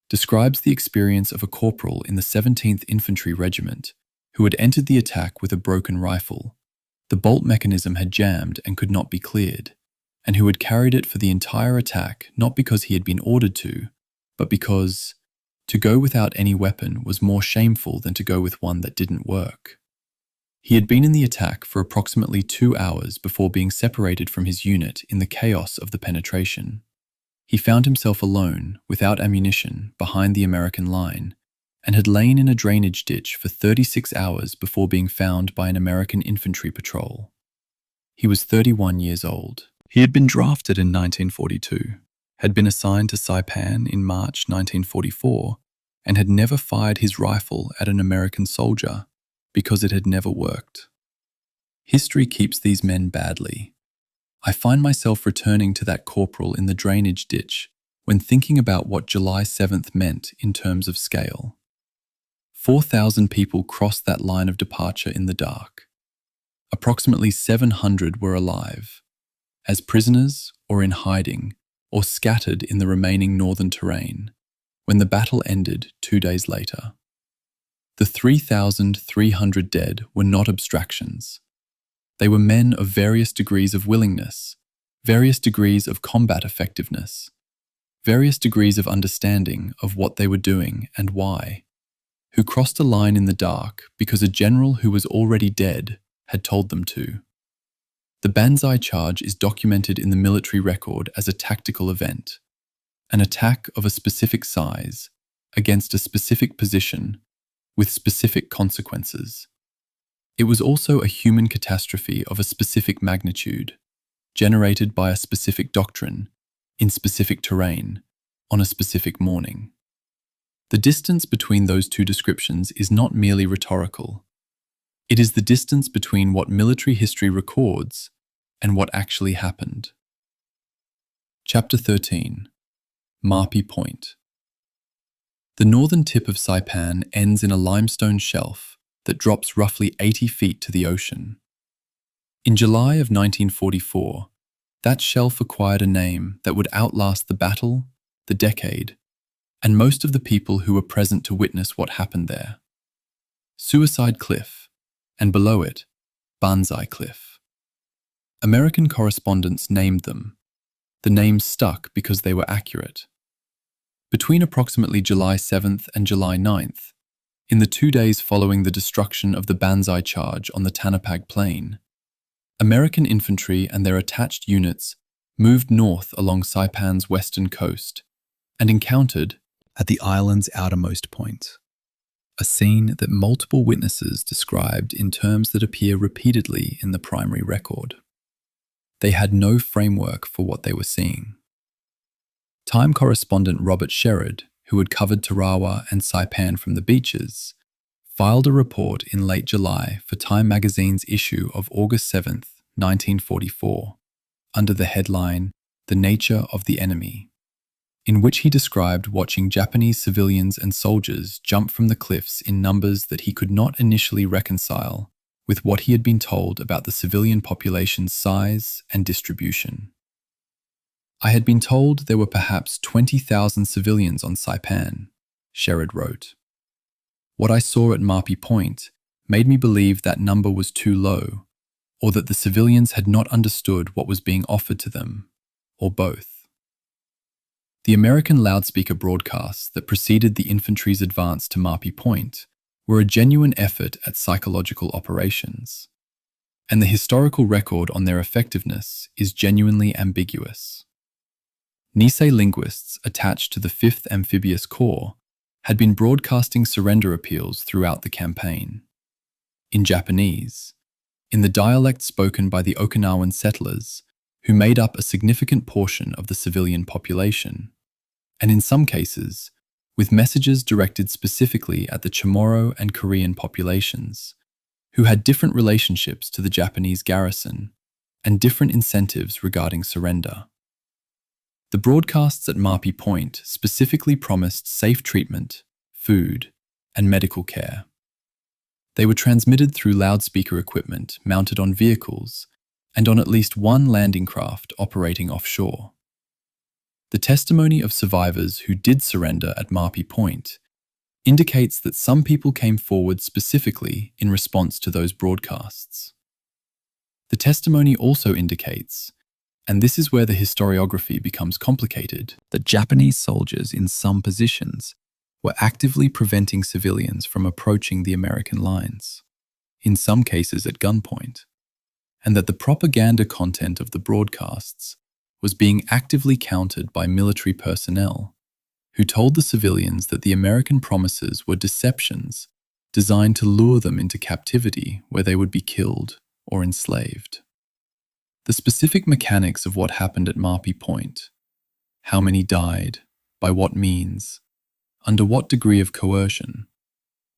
describes the experience of a corporal in the 17th Infantry Regiment who had entered the attack with a broken rifle. The bolt mechanism had jammed and could not be cleared, and who had carried it for the entire attack not because he had been ordered to, but because to go without any weapon was more shameful than to go with one that didn't work. He had been in the attack for approximately 2 hours before being separated from his unit in the chaos of the penetration. He found himself alone, without ammunition, behind the American line, and had lain in a drainage ditch for 36 hours before being found by an American infantry patrol. He was 31 years old. He had been drafted in 1942. Had been assigned to Saipan in March 1944, and had never fired his rifle at an American soldier because it had never worked. History keeps these men badly. I find myself returning to that corporal in the drainage ditch when thinking about what July 7th meant in terms of scale. 4,000 people crossed that line of departure in the dark. Approximately 700 were alive, as prisoners or in hiding, or scattered in the remaining northern terrain, when the battle ended 2 days later. The 3,300 dead were not abstractions. They were men of various degrees of willingness, various degrees of combat effectiveness, various degrees of understanding of what they were doing and why, who crossed a line in the dark because a general who was already dead had told them to. The Banzai charge is documented in the military record as a tactical event, an attack of a specific size against a specific position with specific consequences. It was also a human catastrophe of a specific magnitude, generated by a specific doctrine, in specific terrain, on a specific morning. The distance between those two descriptions is not merely rhetorical. It is the distance between what military history records and what actually happened. Chapter 13. Marpy Point. The northern tip of Saipan ends in a limestone shelf that drops roughly 80 feet to the ocean. In July of 1944, that shelf acquired a name that would outlast the battle, the decade, and most of the people who were present to witness what happened there. Suicide Cliff, and below it, Banzai Cliff. American correspondents named them. The names stuck because they were accurate. Between approximately July 7th and July 9th, In the 2 days following the destruction of the Banzai charge on the Tanapag Plain, American infantry and their attached units moved north along Saipan's western coast and encountered at the island's outermost point, a scene that multiple witnesses described in terms that appear repeatedly in the primary record. They had no framework for what they were seeing. Time correspondent Robert Sherrod, who had covered Tarawa and Saipan from the beaches, filed a report in late July for Time magazine's issue of August 7, 1944, under the headline, "The Nature of the Enemy," in which he described watching Japanese civilians and soldiers jump from the cliffs in numbers that he could not initially reconcile with what he had been told about the civilian population's size and distribution. "I had been told there were perhaps 20,000 civilians on Saipan," Sherrod wrote. "What I saw at Marpi Point made me believe that number was too low, or that the civilians had not understood what was being offered to them, or both." The American loudspeaker broadcasts that preceded the infantry's advance to Marpi Point were a genuine effort at psychological operations, and the historical record on their effectiveness is genuinely ambiguous. Nisei linguists attached to the 5th Amphibious Corps had been broadcasting surrender appeals throughout the campaign. In Japanese, in the dialect spoken by the Okinawan settlers, who made up a significant portion of the civilian population, and in some cases, with messages directed specifically at the Chamorro and Korean populations, who had different relationships to the Japanese garrison and different incentives regarding surrender. The broadcasts at Marpi Point specifically promised safe treatment, food, and medical care. They were transmitted through loudspeaker equipment mounted on vehicles and on at least one landing craft operating offshore. The testimony of survivors who did surrender at Marpi Point indicates that some people came forward specifically in response to those broadcasts. The testimony also indicates, and this is where the historiography becomes complicated, that Japanese soldiers in some positions were actively preventing civilians from approaching the American lines, in some cases at gunpoint, and that the propaganda content of the broadcasts was being actively countered by military personnel who told the civilians that the American promises were deceptions designed to lure them into captivity where they would be killed or enslaved. The specific mechanics of what happened at Marpi Point, how many died, by what means, under what degree of coercion,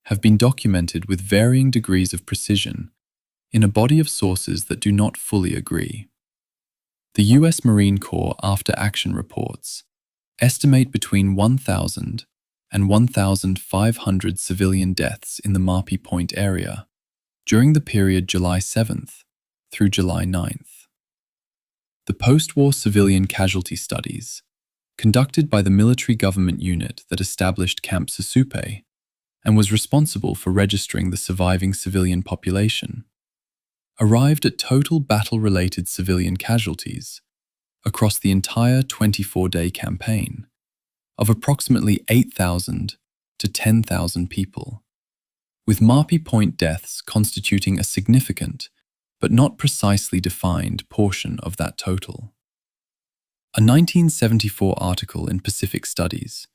have been documented with varying degrees of precision in a body of sources that do not fully agree. The US Marine Corps after-action reports estimate between 1,000 and 1,500 civilian deaths in the Marpi Point area during the period July 7th through July 9th. The post-war civilian casualty studies, conducted by the military government unit that established Camp Susupe and was responsible for registering the surviving civilian population, arrived at total battle-related civilian casualties across the entire 24-day campaign of approximately 8,000 to 10,000 people, with Marpi Point deaths constituting a significant but not precisely defined portion of that total. A 1974 article in Pacific Studies,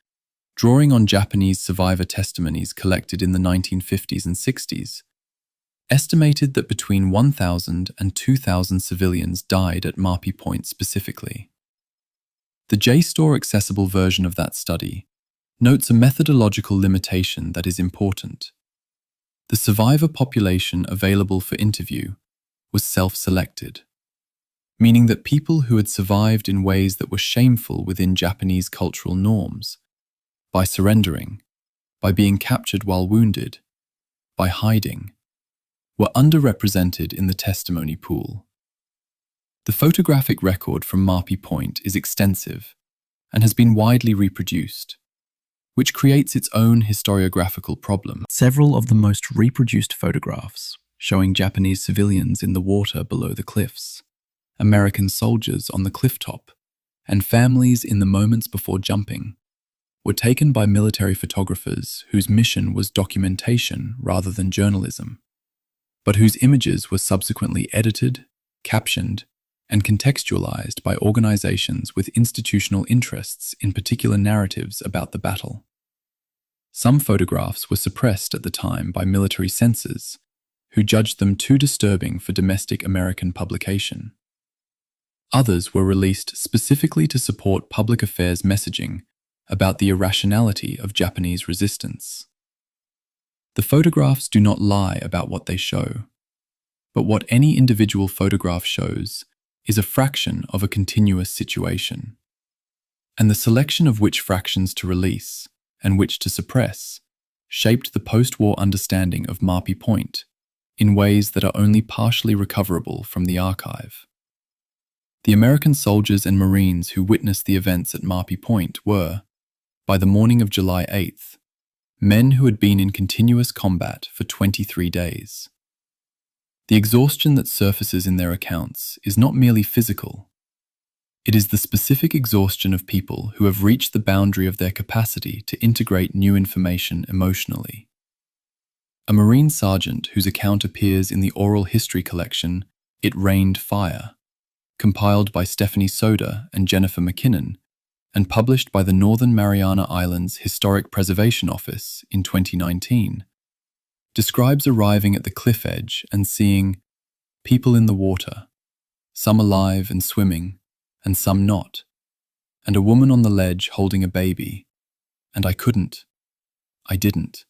drawing on Japanese survivor testimonies collected in the 1950s and 60s, estimated that between 1,000 and 2,000 civilians died at Marpi Point specifically. The JSTOR accessible version of that study notes a methodological limitation that is important. The survivor population available for interview was self-selected, meaning that people who had survived in ways that were shameful within Japanese cultural norms, by surrendering, by being captured while wounded, by hiding, were underrepresented in the testimony pool. The photographic record from Marpi Point is extensive and has been widely reproduced, which creates its own historiographical problem. Several of the most reproduced photographs showing Japanese civilians in the water below the cliffs, American soldiers on the clifftop, and families in the moments before jumping were taken by military photographers whose mission was documentation rather than journalism, but whose images were subsequently edited, captioned, and contextualized by organizations with institutional interests in particular narratives about the battle. Some photographs were suppressed at the time by military censors, who judged them too disturbing for domestic American publication. Others were released specifically to support public affairs messaging about the irrationality of Japanese resistance. The photographs do not lie about what they show, but what any individual photograph shows is a fraction of a continuous situation. And the selection of which fractions to release and which to suppress shaped the post-war understanding of Marpi Point in ways that are only partially recoverable from the archive. The American soldiers and Marines who witnessed the events at Marpi Point were, by the morning of July 8th, men who had been in continuous combat for 23 days. The exhaustion that surfaces in their accounts is not merely physical. It is the specific exhaustion of people who have reached the boundary of their capacity to integrate new information emotionally. A Marine sergeant whose account appears in the oral history collection It Rained Fire, compiled by Stephanie Soda and Jennifer McKinnon, and published by the Northern Mariana Islands Historic Preservation Office in 2019, describes arriving at the cliff edge and seeing people in the water, some alive and swimming, and some not, and a woman on the ledge holding a baby, and I didn't.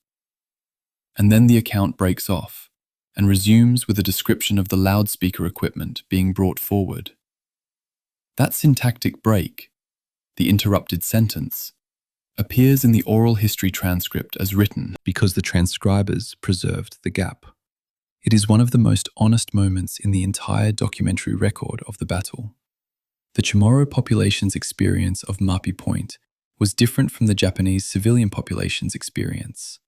And then the account breaks off and resumes with a description of the loudspeaker equipment being brought forward. That syntactic break, the interrupted sentence, appears in the oral history transcript as written because the transcribers preserved the gap. It is one of the most honest moments in the entire documentary record of the battle. The Chamorro population's experience of Marpi Point was different from the Japanese civilian population's experience,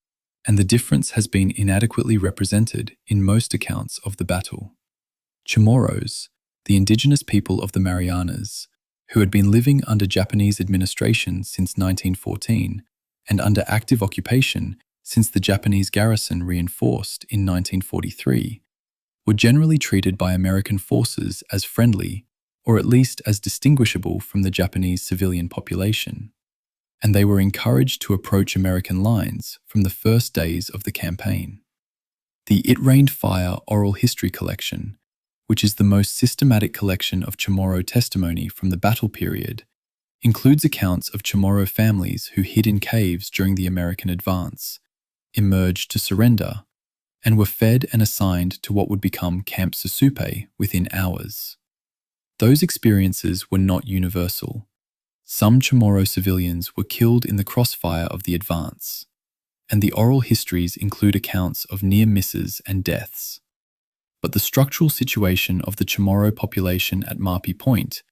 and the difference has been inadequately represented in most accounts of the battle. Chamorros, the indigenous people of the Marianas, who had been living under Japanese administration since 1914 and under active occupation since the Japanese garrison reinforced in 1943, were generally treated by American forces as friendly or at least as distinguishable from the Japanese civilian population, and they were encouraged to approach American lines from the first days of the campaign. The It Rained Fire oral history collection, which is the most systematic collection of Chamorro testimony from the battle period, includes accounts of Chamorro families who hid in caves during the American advance, emerged to surrender, and were fed and assigned to what would become Camp Susupe within hours. Those experiences were not universal. Some Chamorro civilians were killed in the crossfire of the advance, and the oral histories include accounts of near misses and deaths. But the structural situation of the Chamorro population at Marpi Point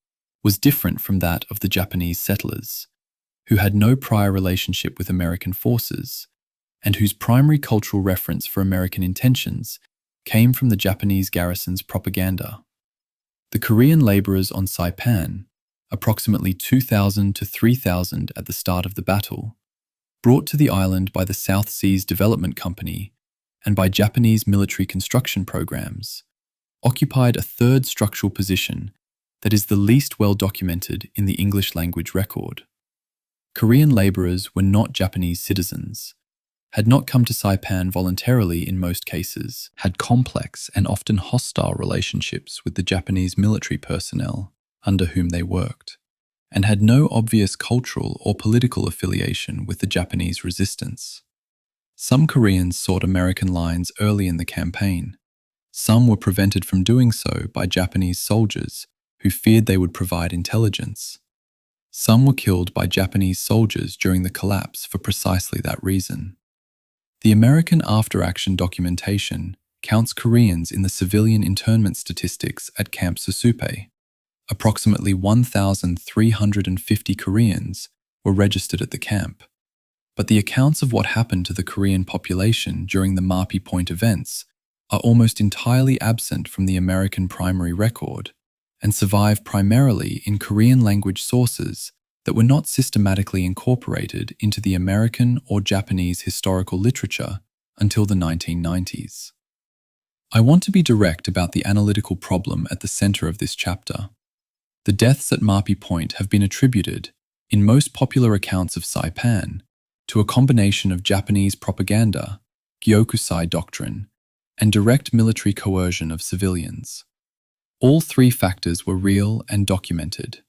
was different from that of the Japanese settlers, who had no prior relationship with American forces, and whose primary cultural reference for American intentions came from the Japanese garrison's propaganda. The Korean laborers on Saipan, approximately 2,000 to 3,000 at the start of the battle, brought to the island by the South Seas Development Company and by Japanese military construction programs, occupied a third structural position that is the least well documented in the English language record. Korean laborers were not Japanese citizens, had not come to Saipan voluntarily in most cases, had complex and often hostile relationships with the Japanese military personnel under whom they worked, and had no obvious cultural or political affiliation with the Japanese resistance. Some Koreans sought American lines early in the campaign. Some were prevented from doing so by Japanese soldiers who feared they would provide intelligence. Some were killed by Japanese soldiers during the collapse for precisely that reason. The American after-action documentation counts Koreans in the civilian internment statistics at Camp Susupe. Approximately 1,350 Koreans were registered at the camp. But the accounts of what happened to the Korean population during the Marpi Point events are almost entirely absent from the American primary record and survive primarily in Korean language sources that were not systematically incorporated into the American or Japanese historical literature until the 1990s. I want to be direct about the analytical problem at the center of this chapter. The deaths at Marpi Point have been attributed, in most popular accounts of Saipan, to a combination of Japanese propaganda, Gyokusai doctrine, and direct military coercion of civilians. All three factors were real and documented.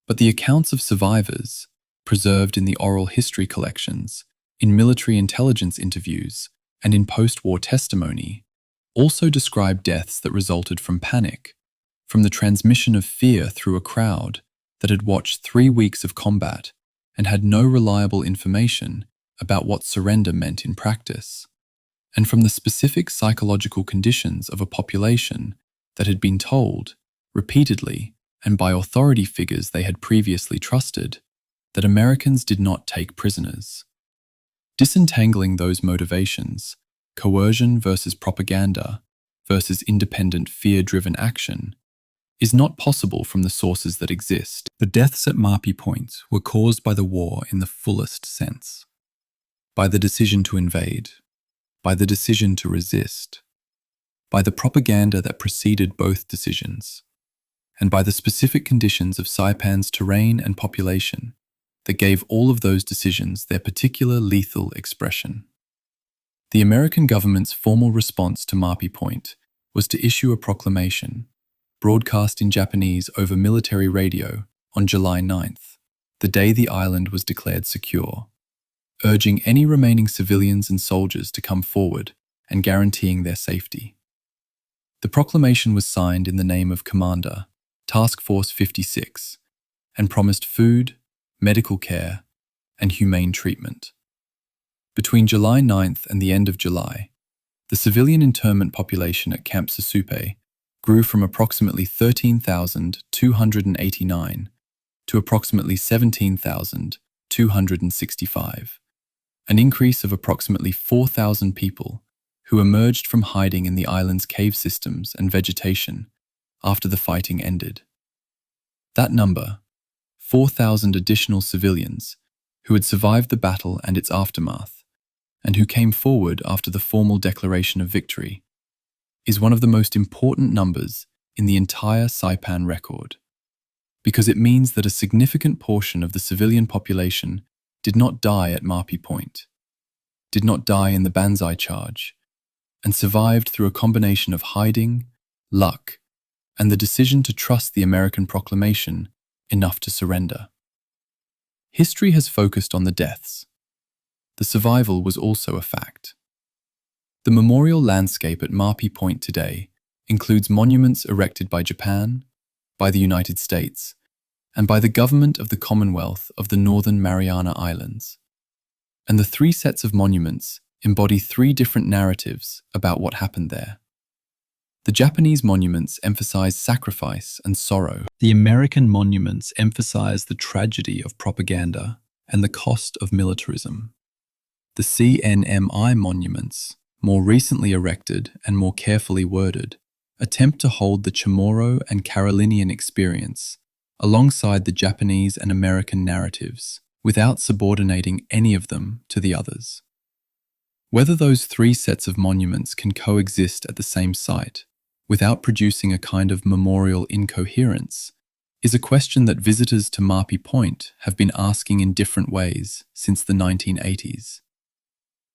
But the accounts of survivors, preserved in the oral history collections, in military intelligence interviews, and in post-war testimony, also describe deaths that resulted from panic, from the transmission of fear through a crowd that had watched 3 weeks of combat and had no reliable information about what surrender meant in practice, and from the specific psychological conditions of a population that had been told, repeatedly, and by authority figures they had previously trusted, that Americans did not take prisoners. Disentangling those motivations, coercion versus propaganda versus independent fear-driven action, is not possible from the sources that exist. The deaths at Marpi Point were caused by the war in the fullest sense. By the decision to invade, by the decision to resist, by the propaganda that preceded both decisions, and by the specific conditions of Saipan's terrain and population that gave all of those decisions their particular lethal expression. The American government's formal response to Marpi Point was to issue a proclamation, broadcast in Japanese over military radio on July 9th, the day the island was declared secure, urging any remaining civilians and soldiers to come forward and guaranteeing their safety. The proclamation was signed in the name of Commander, Task Force 56, and promised food, medical care, and humane treatment. Between July 9th and the end of July, the civilian internment population at Camp Susupe grew from approximately 13,289 to approximately 17,265, an increase of approximately 4,000 people who emerged from hiding in the island's cave systems and vegetation after the fighting ended. That number, 4,000 additional civilians who had survived the battle and its aftermath, and who came forward after the formal declaration of victory, is one of the most important numbers in the entire Saipan record, because it means that a significant portion of the civilian population did not die at Marpi Point, did not die in the Banzai charge, and survived through a combination of hiding, luck, and the decision to trust the American proclamation enough to surrender. History has focused on the deaths. The survival was also a fact. The memorial landscape at Marpi Point today includes monuments erected by Japan, by the United States, and by the government of the Commonwealth of the Northern Mariana Islands. And the 3 sets of monuments embody 3 different narratives about what happened there. The Japanese monuments emphasize sacrifice and sorrow. The American monuments emphasize the tragedy of propaganda and the cost of militarism. The CNMI monuments, more recently erected and more carefully worded, attempt to hold the Chamorro and Carolinian experience alongside the Japanese and American narratives without subordinating any of them to the others. Whether those 3 sets of monuments can coexist at the same site without producing a kind of memorial incoherence is a question that visitors to Marpi Point have been asking in different ways since the 1980s.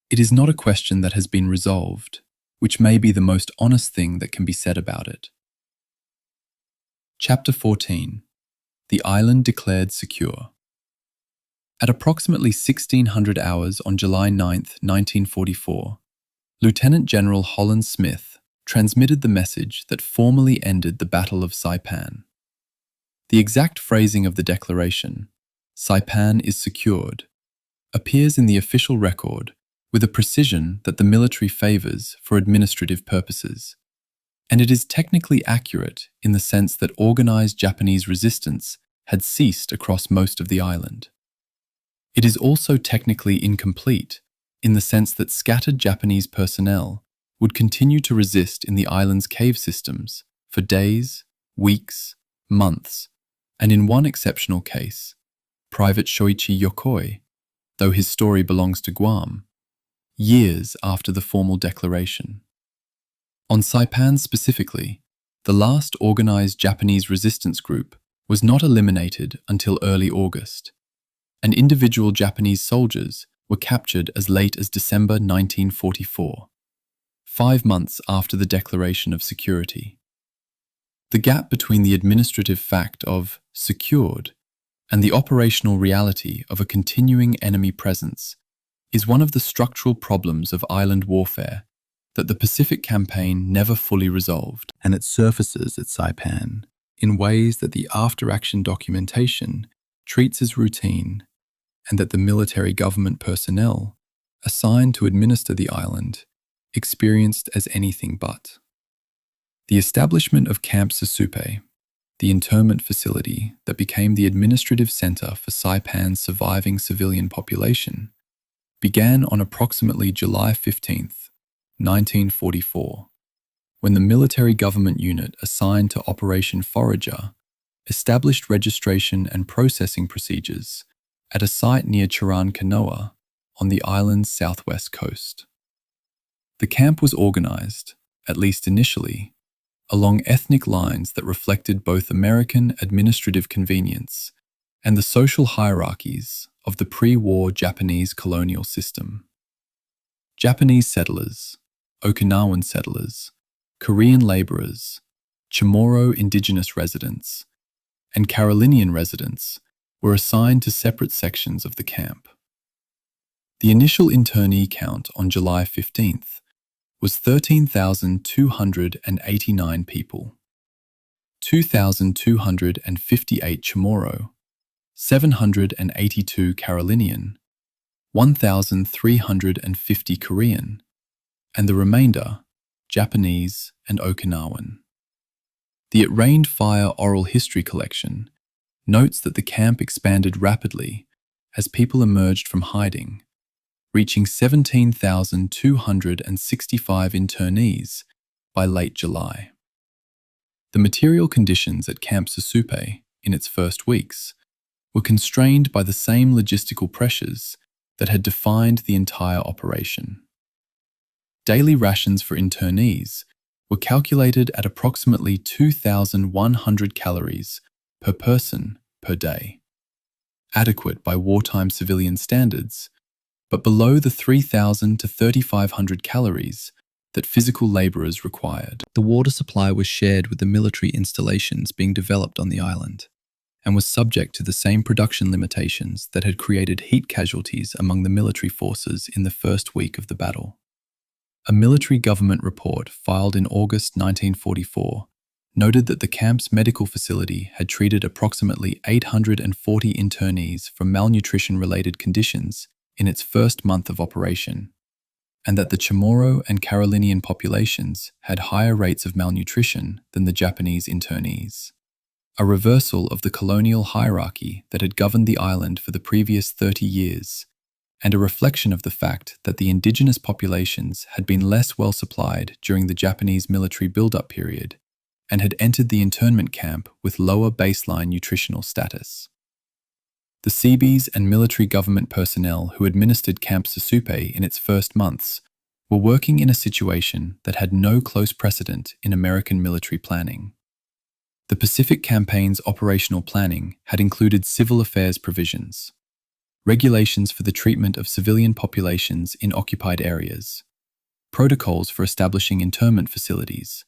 It is not a question that has been resolved, which may be the most honest thing that can be said about it. Chapter 14. The Island Declared Secure. At approximately 1600 hours on July 9, 1944, Lieutenant General Holland Smith transmitted the message that formally ended the Battle of Saipan. The exact phrasing of the declaration, "Saipan is secured," appears in the official record with a precision that the military favors for administrative purposes, and it is technically accurate in the sense that organized Japanese resistance had ceased across most of the island. It is also technically incomplete in the sense that scattered Japanese personnel would continue to resist in the island's cave systems for days, weeks, months, and in one exceptional case, Private Shoichi Yokoi, though his story belongs to Guam, years after the formal declaration. On Saipan specifically, the last organized Japanese resistance group was not eliminated until early August, and individual Japanese soldiers were captured as late as December 1944, 5 months after the declaration of security. The gap between the administrative fact of secured and the operational reality of a continuing enemy presence is one of the structural problems of island warfare that the Pacific Campaign never fully resolved, and it surfaces at Saipan in ways that the after-action documentation treats as routine, and that the military government personnel assigned to administer the island experienced as anything but. The establishment of Camp Sasupe, the internment facility that became the administrative center for Saipan's surviving civilian population, began on approximately July 15th, 1944, when the military government unit assigned to Operation Forager established registration and processing procedures at a site near Kanoa on the island's southwest coast. The camp was organized, at least initially, along ethnic lines that reflected both American administrative convenience and the social hierarchies of the pre-war Japanese colonial system. Japanese settlers, Okinawan settlers, Korean laborers, Chamorro indigenous residents, and Carolinian residents were assigned to separate sections of the camp. The initial internee count on July 15th was 13,289 people, 2,258 Chamorro, 782 Carolinian, 1,350 Korean, and the remainder Japanese and Okinawan. The It Rained Fire oral history collection notes that the camp expanded rapidly as people emerged from hiding, reaching 17,265 internees by late July. The material conditions at Camp Sasupe in its first weeks were constrained by the same logistical pressures that had defined the entire operation. Daily rations for internees were calculated at approximately 2,100 calories per person per day, adequate by wartime civilian standards, but below the 3,000 to 3,500 calories that physical laborers required. The water supply was shared with the military installations being developed on the island, and was subject to the same production limitations that had created heat casualties among the military forces in the first week of the battle. A military government report filed in August 1944 noted that the camp's medical facility had treated approximately 840 internees for malnutrition-related conditions in its first month of operation, and that the Chamorro and Carolinian populations had higher rates of malnutrition than the Japanese internees. A reversal of the colonial hierarchy that had governed the island for the previous 30 years, and a reflection of the fact that the indigenous populations had been less well supplied during the Japanese military build-up period and had entered the internment camp with lower baseline nutritional status. The Seabees and military government personnel who administered Camp Sasupe in its first months were working in a situation that had no close precedent in American military planning. The Pacific Campaign's operational planning had included civil affairs provisions, regulations for the treatment of civilian populations in occupied areas, protocols for establishing internment facilities,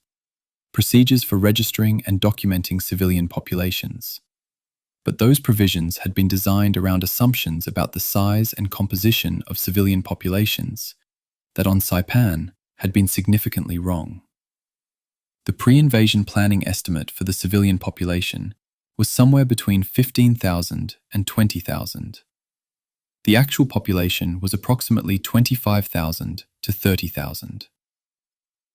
procedures for registering and documenting civilian populations. But those provisions had been designed around assumptions about the size and composition of civilian populations that on Saipan had been significantly wrong. The pre-invasion planning estimate for the civilian population was somewhere between 15,000 and 20,000. The actual population was approximately 25,000 to 30,000.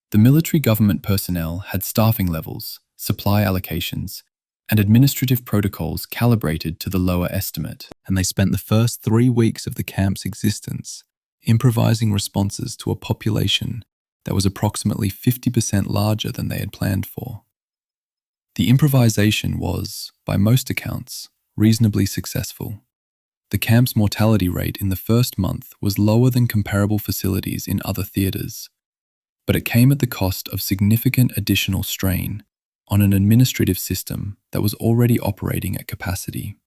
The military government personnel had staffing levels, supply allocations, and administrative protocols calibrated to the lower estimate, and they spent the first 3 weeks of the camp's existence improvising responses to a population that was approximately 50% larger than they had planned for. The improvisation was, by most accounts, reasonably successful. the camp's mortality rate in the first month was lower than comparable facilities in other theatres, but it came at the cost of significant additional strain on an administrative system that was already operating at capacity.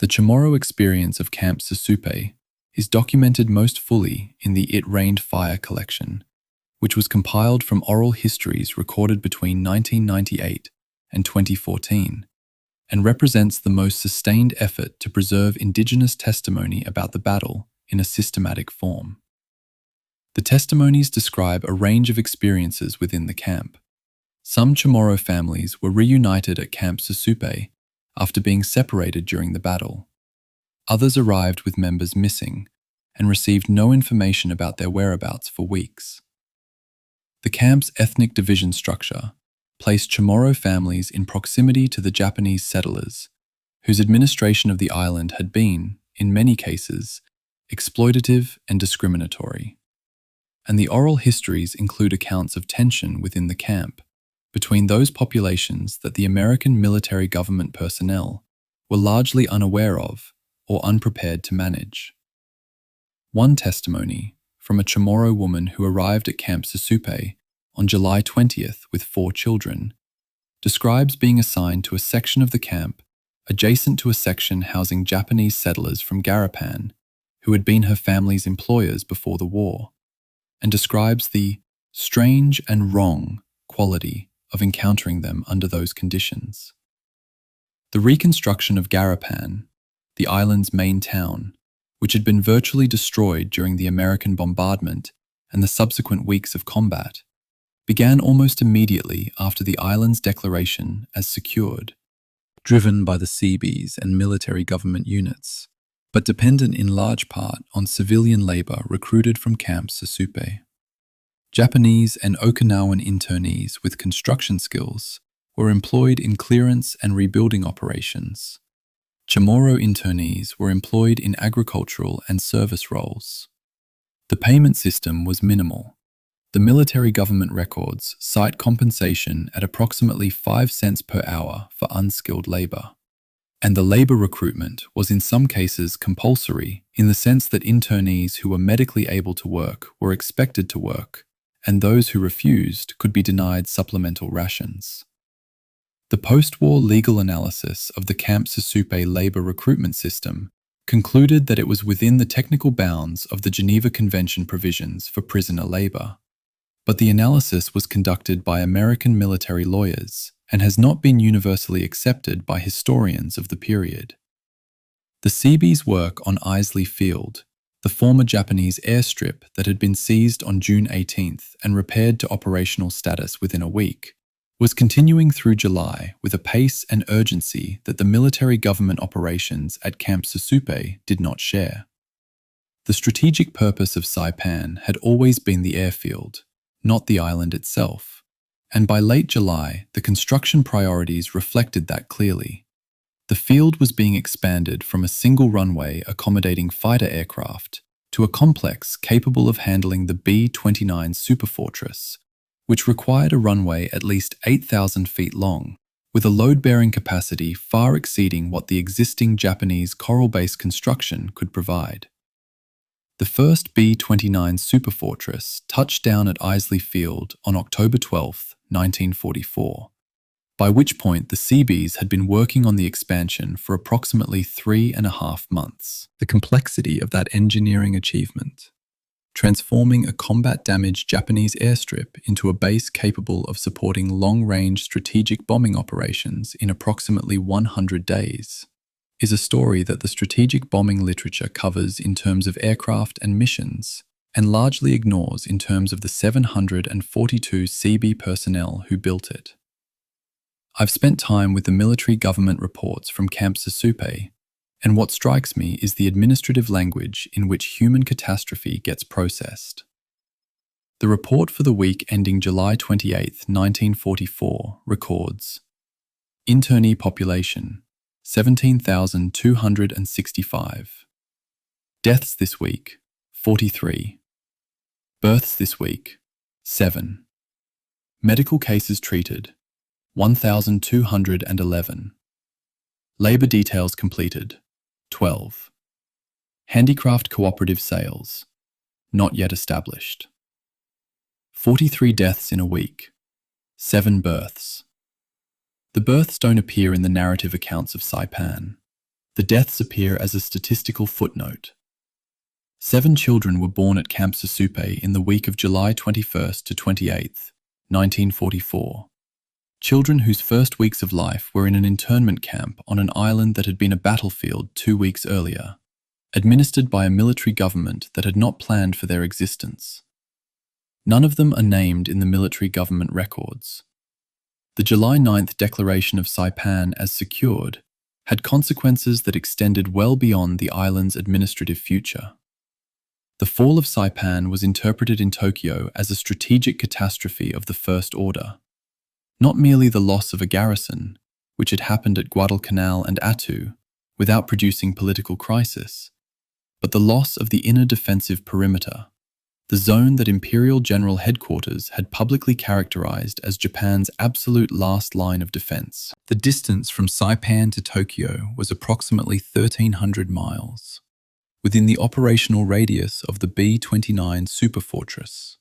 The Chamorro experience of Camp Susupe is documented most fully in the It Rained Fire collection, which was compiled from oral histories recorded between 1998 and 2014, and represents the most sustained effort to preserve Indigenous testimony about the battle in a systematic form. The testimonies describe a range of experiences within the camp. Some Chamorro families were reunited at Camp Susupe after being separated during the battle. Others arrived with members missing and received no information about their whereabouts for weeks. The camp's ethnic division structure placed Chamorro families in proximity to the Japanese settlers, whose administration of the island had been, in many cases, exploitative and discriminatory. And the oral histories include accounts of tension within the camp between those populations that the American military government personnel were largely unaware of or unprepared to manage. One testimony, from a Chamorro woman who arrived at Camp Susupe on July 20th with 4 children, describes being assigned to a section of the camp adjacent to a section housing Japanese settlers from Garapan, who had been her family's employers before the war, and describes the strange and wrong quality of encountering them under those conditions. The reconstruction of Garapan, the island's main town, which had been virtually destroyed during the American bombardment and the subsequent weeks of combat, began almost immediately after the island's declaration as secured, driven by the Seabees and military government units, but dependent in large part on civilian labor recruited from Camp Susupe. Japanese and Okinawan internees with construction skills were employed in clearance and rebuilding operations. Chamorro internees were employed in agricultural and service roles. The payment system was minimal. The military government records cite compensation at approximately 5 cents per hour for unskilled labor. And the labor recruitment was in some cases compulsory in the sense that internees who were medically able to work were expected to work, and those who refused could be denied supplemental rations. The post-war legal analysis of the Camp Susupe labor recruitment system concluded that it was within the technical bounds of the Geneva Convention provisions for prisoner labor. But the analysis was conducted by American military lawyers and has not been universally accepted by historians of the period. The Seabees' work on Isley Field, the former Japanese airstrip that had been seized on June 18th and repaired to operational status within a week, was continuing through July with a pace and urgency that the military government operations at Camp Susupe did not share. The strategic purpose of Saipan had always been the airfield, not the island itself, and by late July, the construction priorities reflected that clearly. The field was being expanded from a single runway accommodating fighter aircraft to a complex capable of handling the B-29 Superfortress, which required a runway at least 8,000 feet long, with a load-bearing capacity far exceeding what the existing Japanese coral-based construction could provide. The first B-29 Superfortress touched down at Isley Field on October 12, 1944, by which point the Seabees had been working on the expansion for approximately 3.5 months. The complexity of that engineering achievement, transforming a combat-damaged Japanese airstrip into a base capable of supporting long-range strategic bombing operations in approximately 100 days, is a story that the strategic bombing literature covers in terms of aircraft and missions, and largely ignores in terms of the 742 Seabee personnel who built it. I've spent time with the military government reports from Camp Susupe, and what strikes me is the administrative language in which human catastrophe gets processed. The report for the week ending July 28, 1944 records: internee population, 17,265. Deaths this week, 43. Births this week, 7. Medical cases treated, 1,211. Labour details completed, 12. Handicraft cooperative sales, not yet established. 43 deaths in a week, 7 births. The births don't appear in the narrative accounts of Saipan. The deaths appear as a statistical footnote. 7 children were born at Camp Susupe in the week of July 21st to 28th, 1944. Children whose first weeks of life were in an internment camp on an island that had been a battlefield 2 weeks earlier, administered by a military government that had not planned for their existence. None of them are named in the military government records. The July 9th declaration of Saipan as secured had consequences that extended well beyond the island's administrative future. The fall of Saipan was interpreted in Tokyo as a strategic catastrophe of the first order. Not merely the loss of a garrison, which had happened at Guadalcanal and Attu, without producing political crisis, but the loss of the inner defensive perimeter, the zone that Imperial General Headquarters had publicly characterized as Japan's absolute last line of defense. The distance from Saipan to Tokyo was approximately 1,300 miles, within the operational radius of the B-29 superfortress.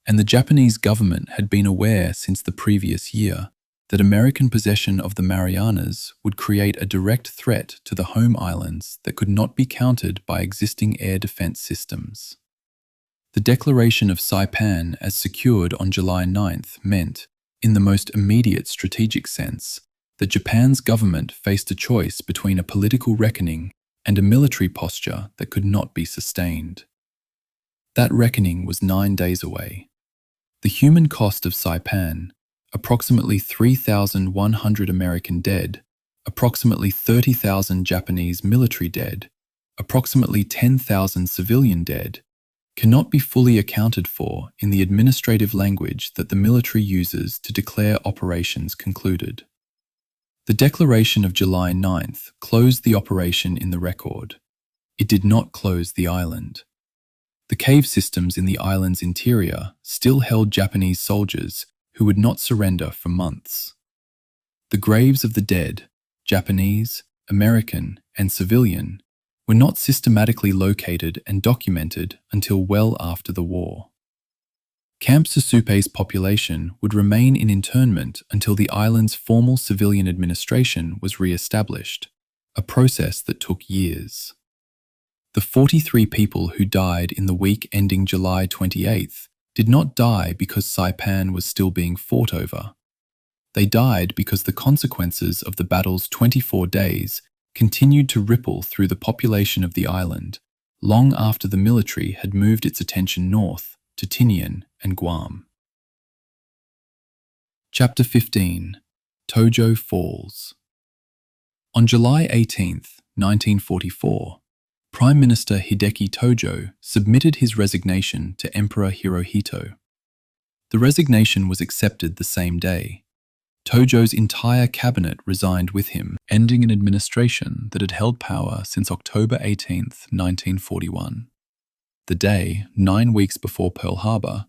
And the Japanese government had been aware since the previous year that American possession of the Marianas would create a direct threat to the home islands that could not be countered by existing air defense systems. The declaration of Saipan as secured on July 9th meant, in the most immediate strategic sense, that Japan's government faced a choice between a political reckoning and a military posture that could not be sustained. That reckoning was 9 days away. The human cost of Saipan, approximately 3,100 American dead, approximately 30,000 Japanese military dead, approximately 10,000 civilian dead, cannot be fully accounted for in the administrative language that the military uses to declare operations concluded. The declaration of July 9th closed the operation in the record. It did not close the island. The cave systems in the island's interior still held Japanese soldiers who would not surrender for months. The graves of the dead, Japanese, American, and civilian, were not systematically located and documented until well after the war. Camp Susupe's population would remain in internment until the island's formal civilian administration was re-established, a process that took years. The 43 people who died in the week ending July 28th did not die because Saipan was still being fought over. They died because the consequences of the battle's 24 days continued to ripple through the population of the island long after the military had moved its attention north to Tinian and Guam. Chapter 15. Tojo Falls. On July 18th, 1944, Prime Minister Hideki Tojo submitted his resignation to Emperor Hirohito. The resignation was accepted the same day. Tojo's entire cabinet resigned with him, ending an administration that had held power since October 18th, 1941. The day, 9 weeks before Pearl Harbor,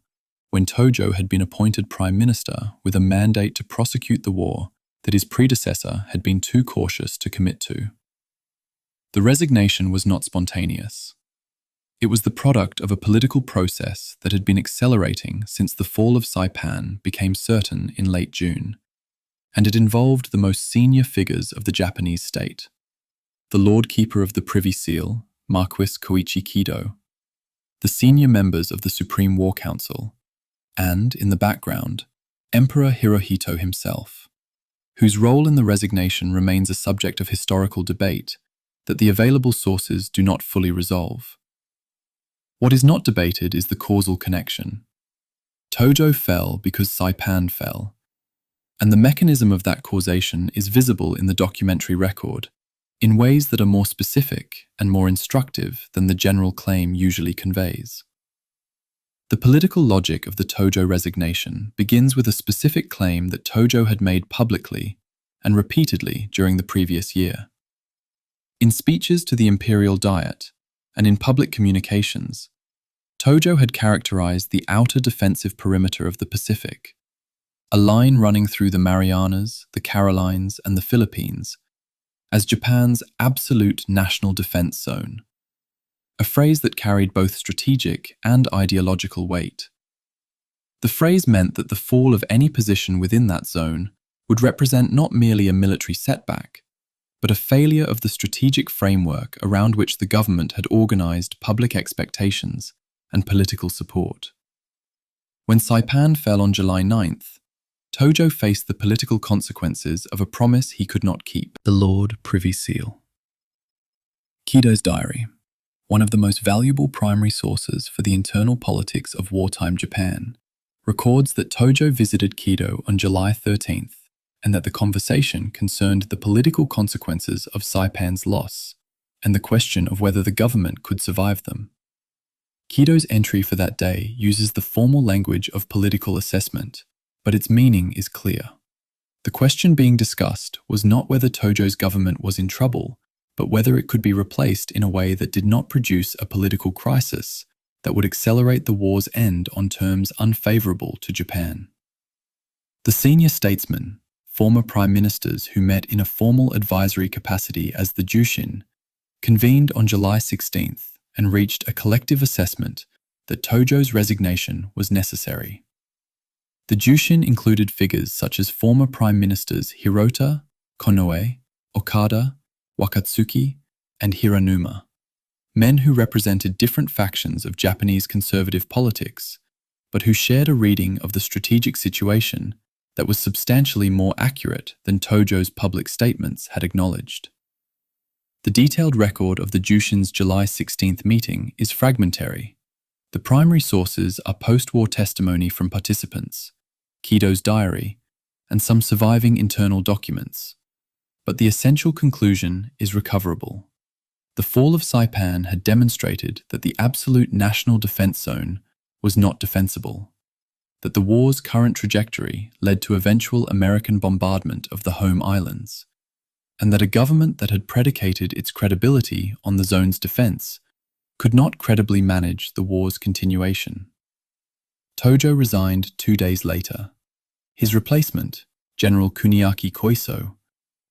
when Tojo had been appointed Prime Minister with a mandate to prosecute the war that his predecessor had been too cautious to commit to. The resignation was not spontaneous. It was the product of a political process that had been accelerating since the fall of Saipan became certain in late June, and it involved the most senior figures of the Japanese state: the Lord Keeper of the Privy Seal, Marquis Koichi Kido, the senior members of the Supreme War Council, and, in the background, Emperor Hirohito himself, whose role in the resignation remains a subject of historical debate that the available sources do not fully resolve. What is not debated is the causal connection. Tojo fell because Saipan fell, and the mechanism of that causation is visible in the documentary record in ways that are more specific and more instructive than the general claim usually conveys. The political logic of the Tojo resignation begins with a specific claim that Tojo had made publicly and repeatedly during the previous year. In speeches to the Imperial Diet and in public communications, Tojo had characterized the outer defensive perimeter of the Pacific, a line running through the Marianas, the Carolines, and the Philippines, as Japan's absolute national defense zone, a phrase that carried both strategic and ideological weight. The phrase meant that the fall of any position within that zone would represent not merely a military setback, but a failure of the strategic framework around which the government had organized public expectations and political support. When Saipan fell on July 9th, Tojo faced the political consequences of a promise he could not keep: the Lord Privy Seal. Kido's diary, one of the most valuable primary sources for the internal politics of wartime Japan, records that Tojo visited Kido on July 13th and that the conversation concerned the political consequences of Saipan's loss and the question of whether the government could survive them. Kido's entry for that day uses the formal language of political assessment, but its meaning is clear. The question being discussed was not whether Tojo's government was in trouble, but whether it could be replaced in a way that did not produce a political crisis that would accelerate the war's end on terms unfavorable to Japan. The senior statesmen, former prime ministers who met in a formal advisory capacity as the Jushin, convened on July 16th and reached a collective assessment that Tojo's resignation was necessary. The Jushin included figures such as former prime ministers Hirota, Konoe, Okada, Wakatsuki, and Hiranuma, men who represented different factions of Japanese conservative politics, but who shared a reading of the strategic situation that was substantially more accurate than Tojo's public statements had acknowledged. The detailed record of the Jushin's July 16th meeting is fragmentary. The primary sources are post-war testimony from participants, Kido's diary, and some surviving internal documents. But the essential conclusion is recoverable. The fall of Saipan had demonstrated that the absolute national defense zone was not defensible, that the war's current trajectory led to eventual American bombardment of the home islands, and that a government that had predicated its credibility on the zone's defense could not credibly manage the war's continuation. Tojo resigned 2 days later. His replacement, General Kuniaki Koiso,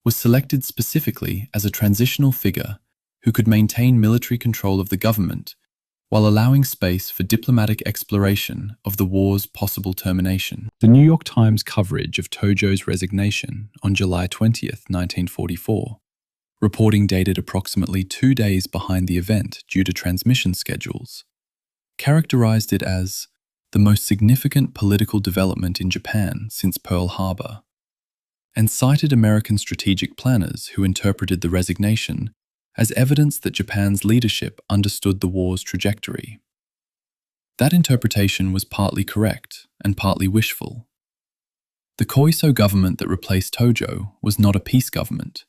was selected specifically as a transitional figure who could maintain military control of the government while allowing space for diplomatic exploration of the war's possible termination. The New York Times coverage of Tojo's resignation on July 20th, 1944, reporting dated approximately 2 days behind the event due to transmission schedules, characterized it as the most significant political development in Japan since Pearl Harbor, and cited American strategic planners who interpreted the resignation as evidence that Japan's leadership understood the war's trajectory. That interpretation was partly correct and partly wishful. The Koiso government that replaced Tojo was not a peace government.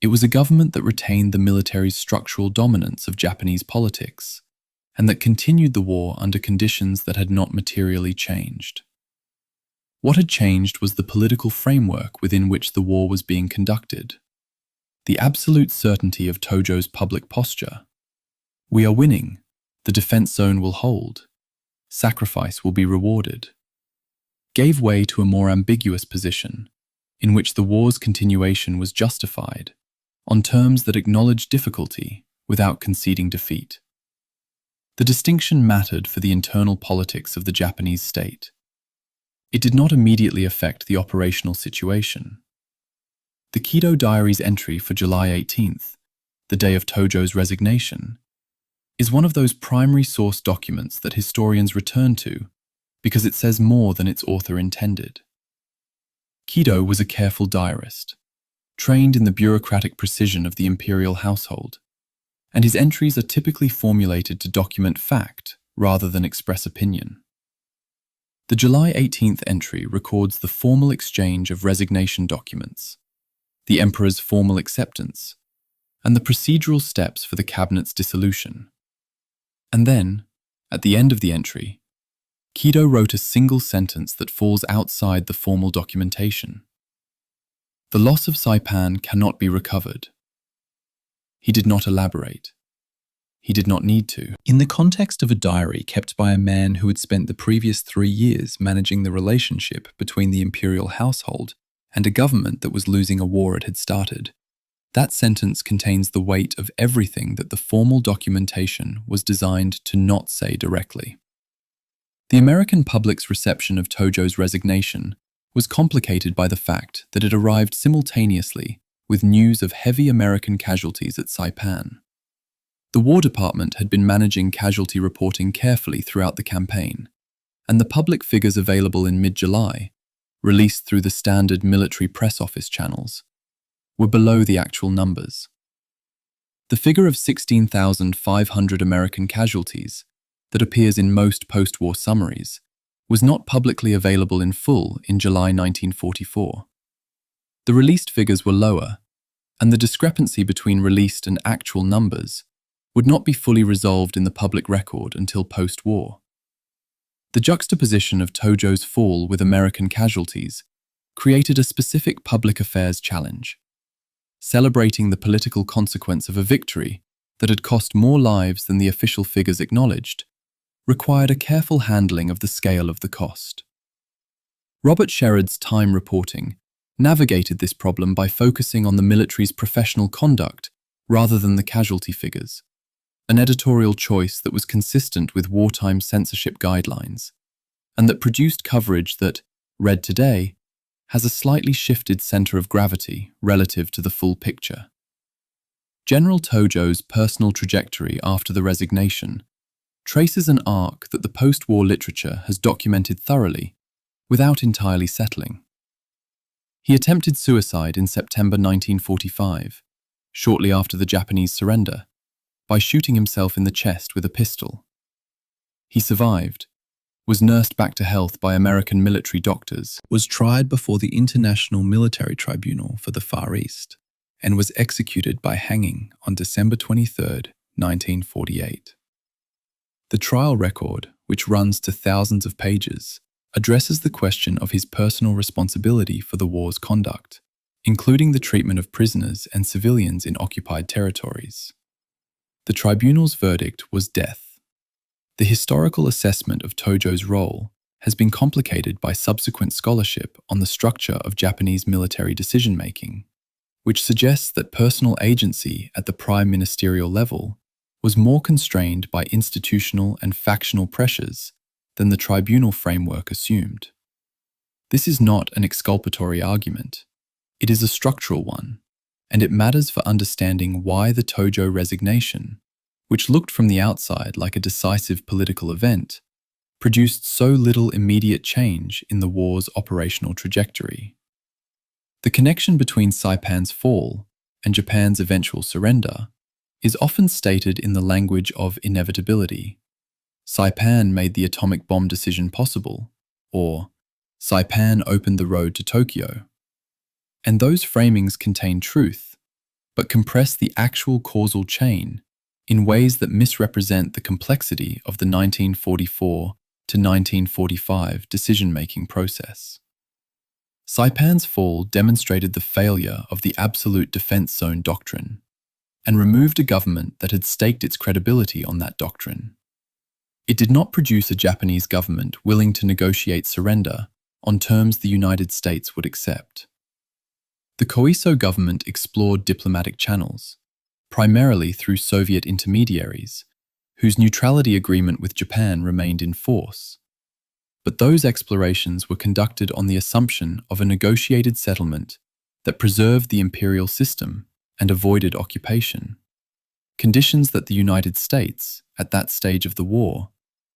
It was a government that retained the military's structural dominance of Japanese politics, and that continued the war under conditions that had not materially changed. What had changed was the political framework within which the war was being conducted. The absolute certainty of Tojo's public posture. We are winning. The defense zone will hold. Sacrifice will be rewarded. Gave way to a more ambiguous position, in which the war's continuation was justified, on terms that acknowledged difficulty without conceding defeat. The distinction mattered for the internal politics of the Japanese state. It did not immediately affect the operational situation. The Kido Diary's entry for July 18th, the day of Tojo's resignation, is one of those primary source documents that historians return to because it says more than its author intended. Kido was a careful diarist, trained in the bureaucratic precision of the imperial household, and his entries are typically formulated to document fact rather than express opinion. The July 18th entry records the formal exchange of resignation documents, the emperor's formal acceptance, and the procedural steps for the cabinet's dissolution. And then, at the end of the entry, Kido wrote a single sentence that falls outside the formal documentation. The loss of Saipan cannot be recovered. He did not elaborate. He did not need to. In the context of a diary kept by a man who had spent the previous 3 years managing the relationship between the imperial household and a government that was losing a war it had started, That sentence contains the weight of everything that the formal documentation was designed to not say directly. The American public's reception of Tojo's resignation was complicated by the fact that it arrived simultaneously with news of heavy American casualties at Saipan. The War Department had been managing casualty reporting carefully throughout the campaign, and the public figures available in mid-July, released through the standard military press office channels, were below the actual numbers. The figure of 16,500 American casualties that appears in most post-war summaries was not publicly available in full in July 1944. The released figures were lower, and the discrepancy between released and actual numbers would not be fully resolved in the public record until post-war. The juxtaposition of Tojo's fall with American casualties created a specific public affairs challenge. Celebrating the political consequence of a victory that had cost more lives than the official figures acknowledged required a careful handling of the scale of the cost. Robert Sherrod's Time reporting navigated this problem by focusing on the military's professional conduct rather than the casualty figures, an editorial choice that was consistent with wartime censorship guidelines, and that produced coverage that, read today, has a slightly shifted center of gravity relative to the full picture. General Tojo's personal trajectory after the resignation traces an arc that the post-war literature has documented thoroughly without entirely settling. He attempted suicide in September 1945, shortly after the Japanese surrender, by shooting himself in the chest with a pistol. He survived, was nursed back to health by American military doctors, was tried before the International Military Tribunal for the Far East, and was executed by hanging on December 23, 1948. The trial record, which runs to thousands of pages, addresses the question of his personal responsibility for the war's conduct, including the treatment of prisoners and civilians in occupied territories. The tribunal's verdict was death. The historical assessment of Tojo's role has been complicated by subsequent scholarship on the structure of Japanese military decision-making, which suggests that personal agency at the prime ministerial level was more constrained by institutional and factional pressures than the tribunal framework assumed. This is not an exculpatory argument. It is a structural one, and it matters for understanding why the Tojo resignation, which looked from the outside like a decisive political event, produced so little immediate change in the war's operational trajectory. The connection between Saipan's fall and Japan's eventual surrender is often stated in the language of inevitability. Saipan made the atomic bomb decision possible, or Saipan opened the road to Tokyo. And those framings contain truth, but compress the actual causal chain in ways that misrepresent the complexity of the 1944 to 1945 decision-making process. Saipan's fall demonstrated the failure of the absolute defense zone doctrine and removed a government that had staked its credibility on that doctrine. It did not produce a Japanese government willing to negotiate surrender on terms the United States would accept. The Koiso government explored diplomatic channels, primarily through Soviet intermediaries, whose neutrality agreement with Japan remained in force. But those explorations were conducted on the assumption of a negotiated settlement that preserved the imperial system and avoided occupation, conditions that the United States, at that stage of the war,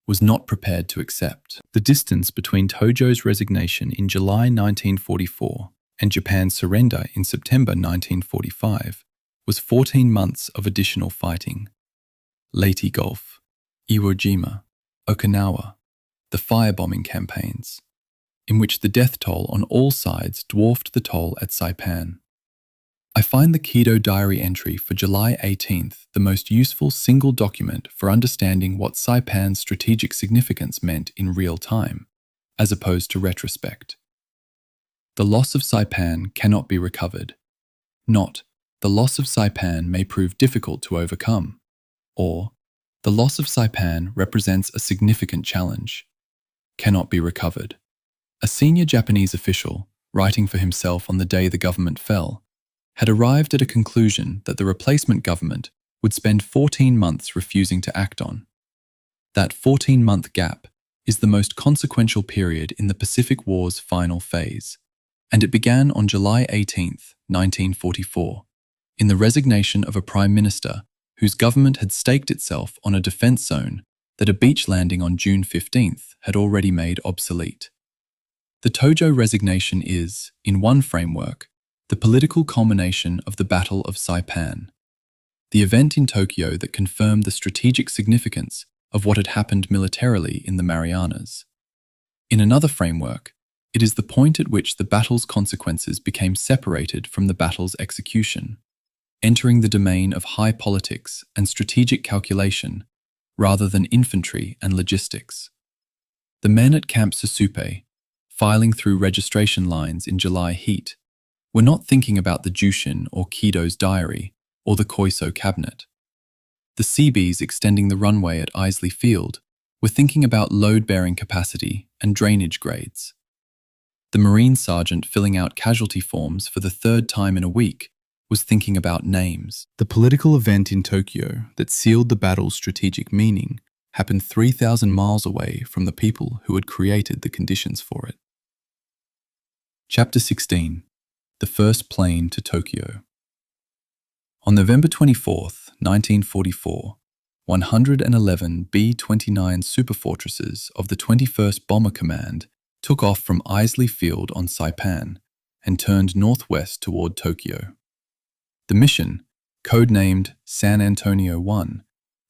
was not prepared to accept. The distance between Tojo's resignation in July 1944 and Japan's surrender in September 1945 was 14 months of additional fighting. Leyte Gulf, Iwo Jima, Okinawa, the firebombing campaigns, in which the death toll on all sides dwarfed the toll at Saipan. I find the Kido diary entry for July 18th the most useful single document for understanding what Saipan's strategic significance meant in real time, as opposed to retrospect. The loss of Saipan cannot be recovered. Not, the loss of Saipan may prove difficult to overcome, or the loss of Saipan represents a significant challenge, cannot be recovered. A senior Japanese official, writing for himself on the day the government fell, had arrived at a conclusion that the replacement government would spend 14 months refusing to act on. That 14-month gap is the most consequential period in the Pacific War's final phase, and it began on July 18, 1944, in the resignation of a prime minister whose government had staked itself on a defense zone that a beach landing on June 15th had already made obsolete. The Tojo resignation is, in one framework, the political culmination of the Battle of Saipan, the event in Tokyo that confirmed the strategic significance of what had happened militarily in the Marianas. In another framework, it is the point at which the battle's consequences became separated from the battle's execution, entering the domain of high politics and strategic calculation rather than infantry and logistics. The men at Camp Susupe, filing through registration lines in July heat, were not thinking about the Jushin or Kido's diary or the Koiso cabinet. The Seabees extending the runway at Isley Field were thinking about load-bearing capacity and drainage grades. The Marine sergeant filling out casualty forms for the third time in a week was thinking about names. The political event in Tokyo that sealed the battle's strategic meaning happened 3,000 miles away from the people who had created the conditions for it. Chapter 16. The First Plane to Tokyo. On November 24, 1944, 111 B-29 superfortresses of the 21st Bomber Command took off from Isley Field on Saipan and turned northwest toward Tokyo. The mission, codenamed San Antonio 1,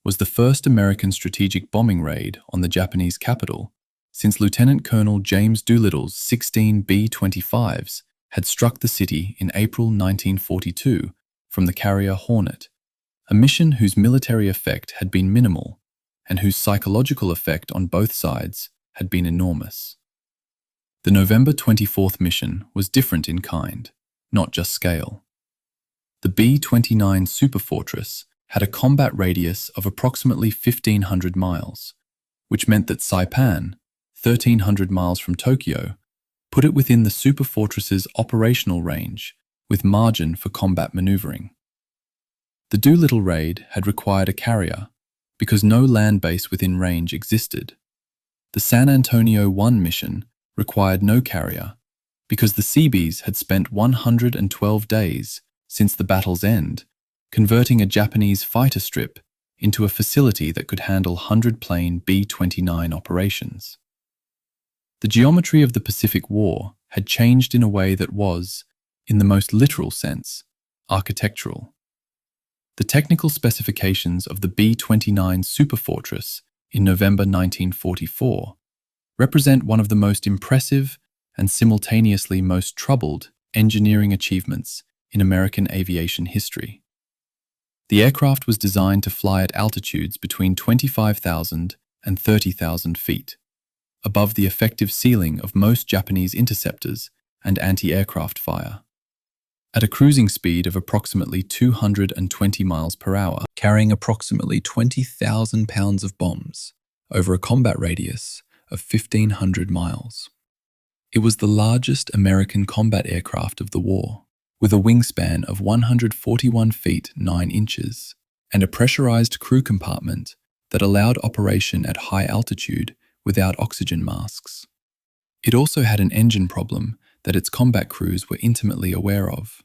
was the first American strategic bombing raid on the Japanese capital since Lieutenant Colonel James Doolittle's 16 B-25s had struck the city in April 1942 from the carrier Hornet, a mission whose military effect had been minimal and whose psychological effect on both sides had been enormous. The November 24th mission was different in kind, not just scale. The B-29 superfortress had a combat radius of approximately 1,500 miles, which meant that Saipan, 1,300 miles from Tokyo, put it within the superfortress's operational range with margin for combat maneuvering. The Doolittle raid had required a carrier because no land base within range existed. The San Antonio 1 mission required no carrier because the Seabees had spent 112 days since the battle's end converting a Japanese fighter strip into a facility that could handle 100-plane B-29 operations. The geometry of the Pacific War had changed in a way that was, in the most literal sense, architectural. The technical specifications of the B-29 superfortress in November 1944 represent one of the most impressive and simultaneously most troubled engineering achievements in American aviation history. The aircraft was designed to fly at altitudes between 25,000 and 30,000 feet, above the effective ceiling of most Japanese interceptors and anti-aircraft fire. At a cruising speed of approximately 220 miles per hour, carrying approximately 20,000 pounds of bombs over a combat radius of 1,500 miles. It was the largest American combat aircraft of the war, with a wingspan of 141 feet 9 inches and a pressurized crew compartment that allowed operation at high altitude without oxygen masks. It also had an engine problem that its combat crews were intimately aware of.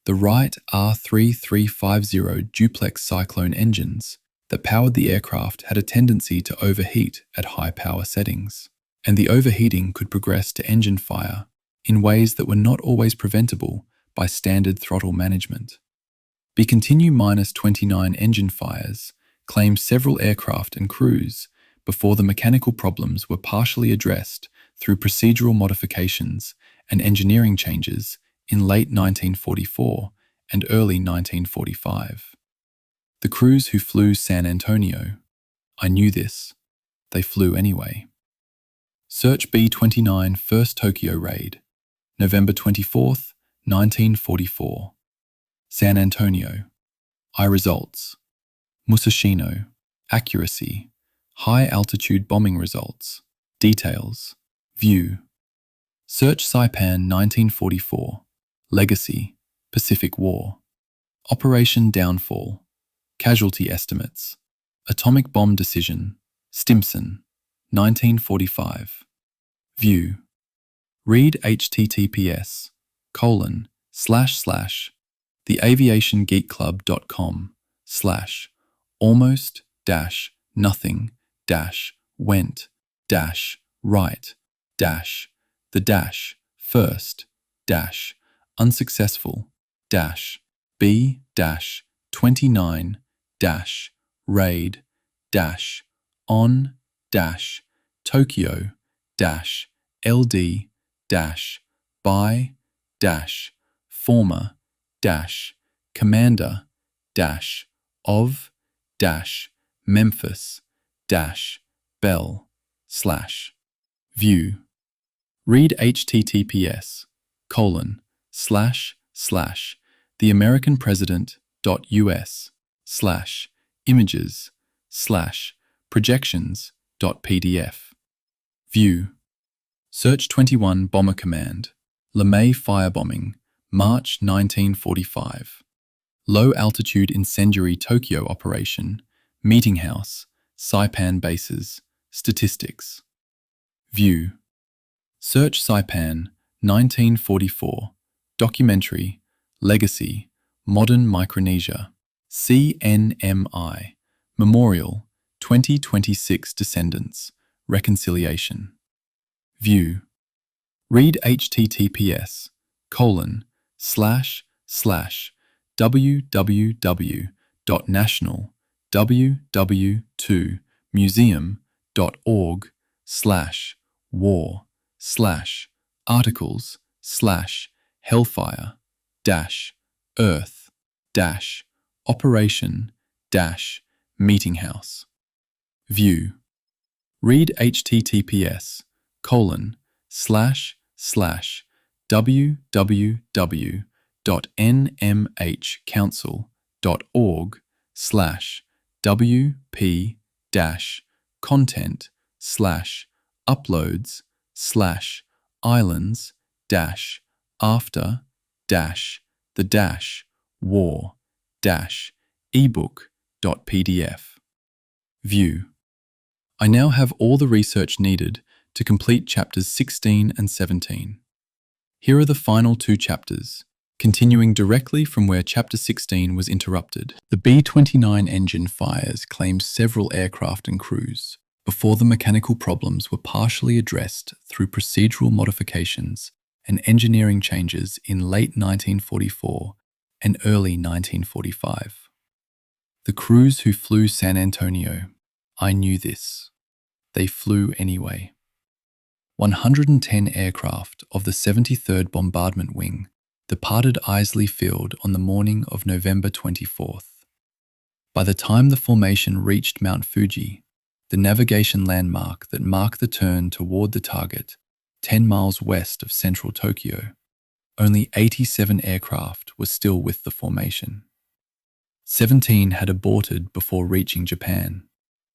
The Wright R3350 duplex cyclone engines that powered the aircraft had a tendency to overheat at high power settings, and the overheating could progress to engine fire in ways that were not always preventable by standard throttle management. B-29 engine fires claimed several aircraft and crews before the mechanical problems were partially addressed through procedural modifications and engineering changes in late 1944 and early 1945. The crews who flew San Antonio, I knew this, they flew anyway. Search B-29 First Tokyo Raid, November 24th, 1944. San Antonio. I results. Musashino. Accuracy. High altitude bombing results. Details. View. Search Saipan 1944. Legacy. Pacific War. Operation Downfall. Casualty estimates. Atomic bomb decision. Stimson, 1945. View. Read https://theamericanpresident.us/images/projections.pdf. View. Search 21 Bomber Command. LeMay Firebombing, March 1945. Low-altitude incendiary Tokyo operation. Meeting House. Saipan bases. Statistics. View. Search Saipan, 1944. Documentary. Legacy. Modern Micronesia. CNMI. Memorial. 2026 Descendants. Reconciliation. View. Read https://www.national.ww2museum.org/war/articles/hellfire-earth-meetinghouse. View. Read https://www.nh/content/uploads/islands-after-war-ebook.pdf. View. I now have all the research needed to complete chapters 16 and 17. Here are the final two chapters, continuing directly from where chapter 16 was interrupted. The B-29 engine fires claimed several aircraft and crews before the mechanical problems were partially addressed through procedural modifications and engineering changes in late 1944 and early 1945. The crews who flew San Antonio, I knew this. They flew anyway. 110 aircraft of the 73rd Bombardment Wing departed Isley Field on the morning of November 24th. By the time the formation reached Mount Fuji, the navigation landmark that marked the turn toward the target, 10 miles west of central Tokyo, only 87 aircraft were still with the formation. 17 had aborted before reaching Japan.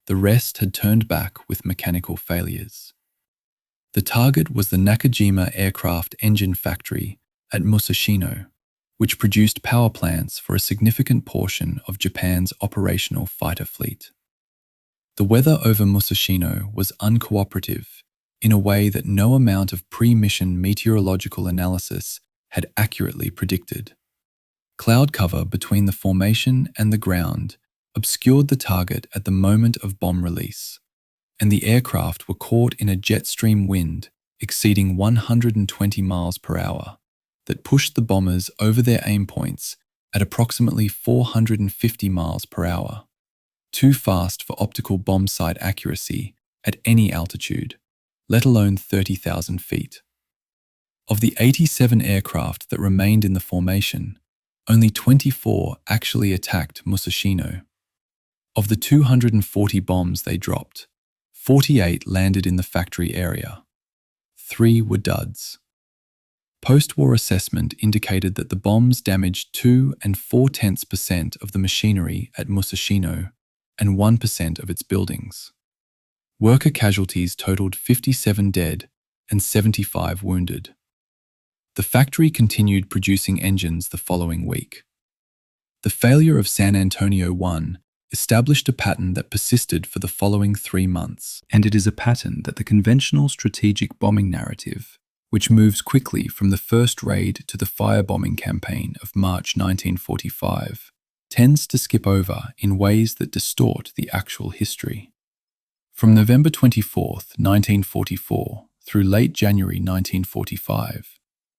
The rest had turned back with mechanical failures. The target was the Nakajima Aircraft Engine Factory at Musashino, which produced power plants for a significant portion of Japan's operational fighter fleet. The weather over Musashino was uncooperative in a way that no amount of pre-mission meteorological analysis had accurately predicted. Cloud cover between the formation and the ground obscured the target at the moment of bomb release, and the aircraft were caught in a jet stream wind exceeding 120 miles per hour that pushed the bombers over their aim points at approximately 450 miles per hour, too fast for optical bomb sight accuracy at any altitude, let alone 30,000 feet. Of the 87 aircraft that remained in the formation, only 24 actually attacked Musashino. Of the 240 bombs they dropped, 48 landed in the factory area. 3 were duds. Post-war assessment indicated that the bombs damaged 2.4% of the machinery at Musashino and 1% of its buildings. Worker casualties totaled 57 dead and 75 wounded. The factory continued producing engines the following week. The failure of San Antonio 1 established a pattern that persisted for the following 3 months, and it is a pattern that the conventional strategic bombing narrative, which moves quickly from the first raid to the firebombing campaign of March 1945, tends to skip over in ways that distort the actual history. From November 24, 1944, through late January 1945,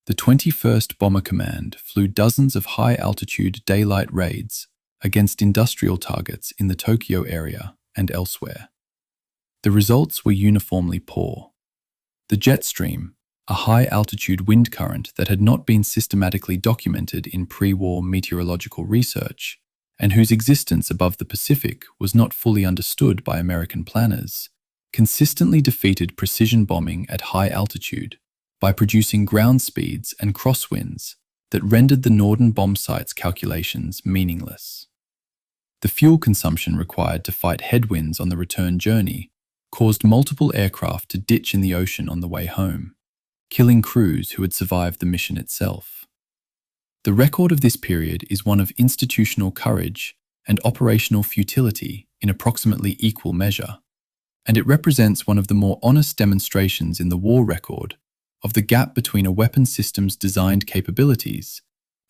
the 21st Bomber Command flew dozens of high-altitude daylight raids against industrial targets in the Tokyo area and elsewhere. The results were uniformly poor. The jet stream, a high-altitude wind current that had not been systematically documented in pre-war meteorological research, and whose existence above the Pacific was not fully understood by American planners, consistently defeated precision bombing at high altitude by producing ground speeds and crosswinds that rendered the Norden bomb site's calculations meaningless. The fuel consumption required to fight headwinds on the return journey caused multiple aircraft to ditch in the ocean on the way home, killing crews who had survived the mission itself. The record of this period is one of institutional courage and operational futility in approximately equal measure, and it represents one of the more honest demonstrations in the war record of the gap between a weapon system's designed capabilities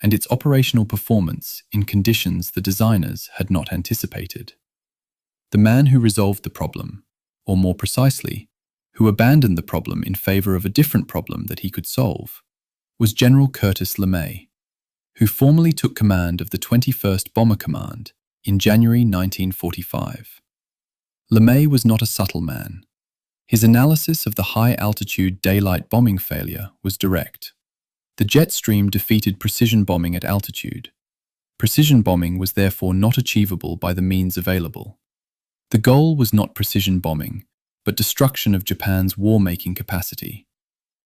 and its operational performance in conditions the designers had not anticipated. The man who resolved the problem, or more precisely, who abandoned the problem in favor of a different problem that he could solve, was General Curtis LeMay, who formally took command of the 21st Bomber Command in January 1945. LeMay was not a subtle man. His analysis of the high-altitude daylight bombing failure was direct. The jet stream defeated precision bombing at altitude. Precision bombing was therefore not achievable by the means available. The goal was not precision bombing, but destruction of Japan's war-making capacity.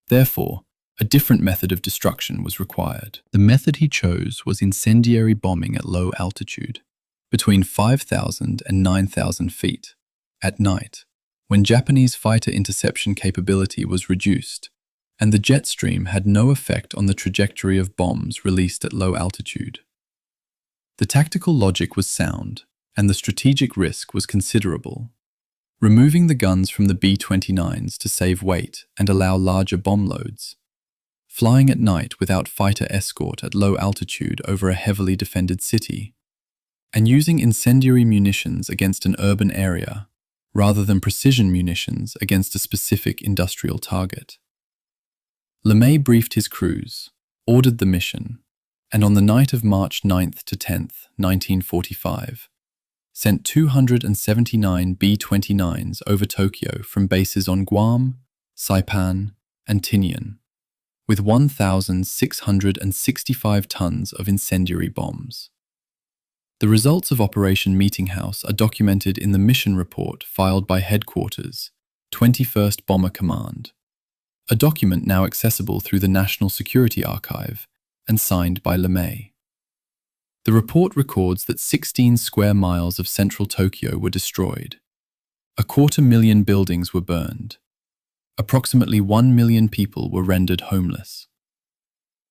Therefore, a different method of destruction was required. The method he chose was incendiary bombing at low altitude, between 5,000 and 9,000 feet, at night, when Japanese fighter interception capability was reduced, and the jet stream had no effect on the trajectory of bombs released at low altitude. The tactical logic was sound, and the strategic risk was considerable. Removing the guns from the B-29s to save weight and allow larger bomb loads. Flying at night without fighter escort at low altitude over a heavily defended city. And using incendiary munitions against an urban area rather than precision munitions against a specific industrial target. LeMay briefed his crews, ordered the mission, and on the night of March 9th to 10th, 1945, sent 279 B-29s over Tokyo from bases on Guam, Saipan, and Tinian, with 1,665 tons of incendiary bombs. The results of Operation Meeting House are documented in the mission report filed by Headquarters, 21st Bomber Command, a document now accessible through the National Security Archive and signed by LeMay. The report records that 16 square miles of central Tokyo were destroyed. 250,000 buildings were burned. Approximately 1 million people were rendered homeless.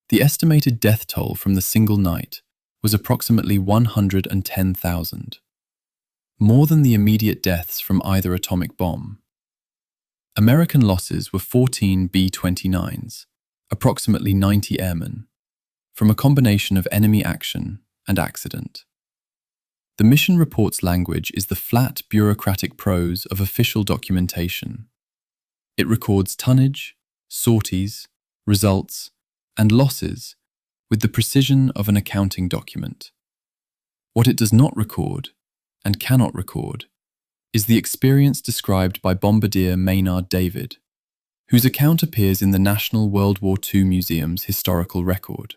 The estimated death toll from the single night was approximately 110,000, more than the immediate deaths from either atomic bomb. American losses were 14 B-29s, approximately 90 airmen, from a combination of enemy action and accident. The mission report's language is the flat, bureaucratic prose of official documentation. It records tonnage, sorties, results, and losses with the precision of an accounting document. What it does not record, and cannot record, is the experience described by Bombardier Maynard David, whose account appears in the National World War II Museum's historical record.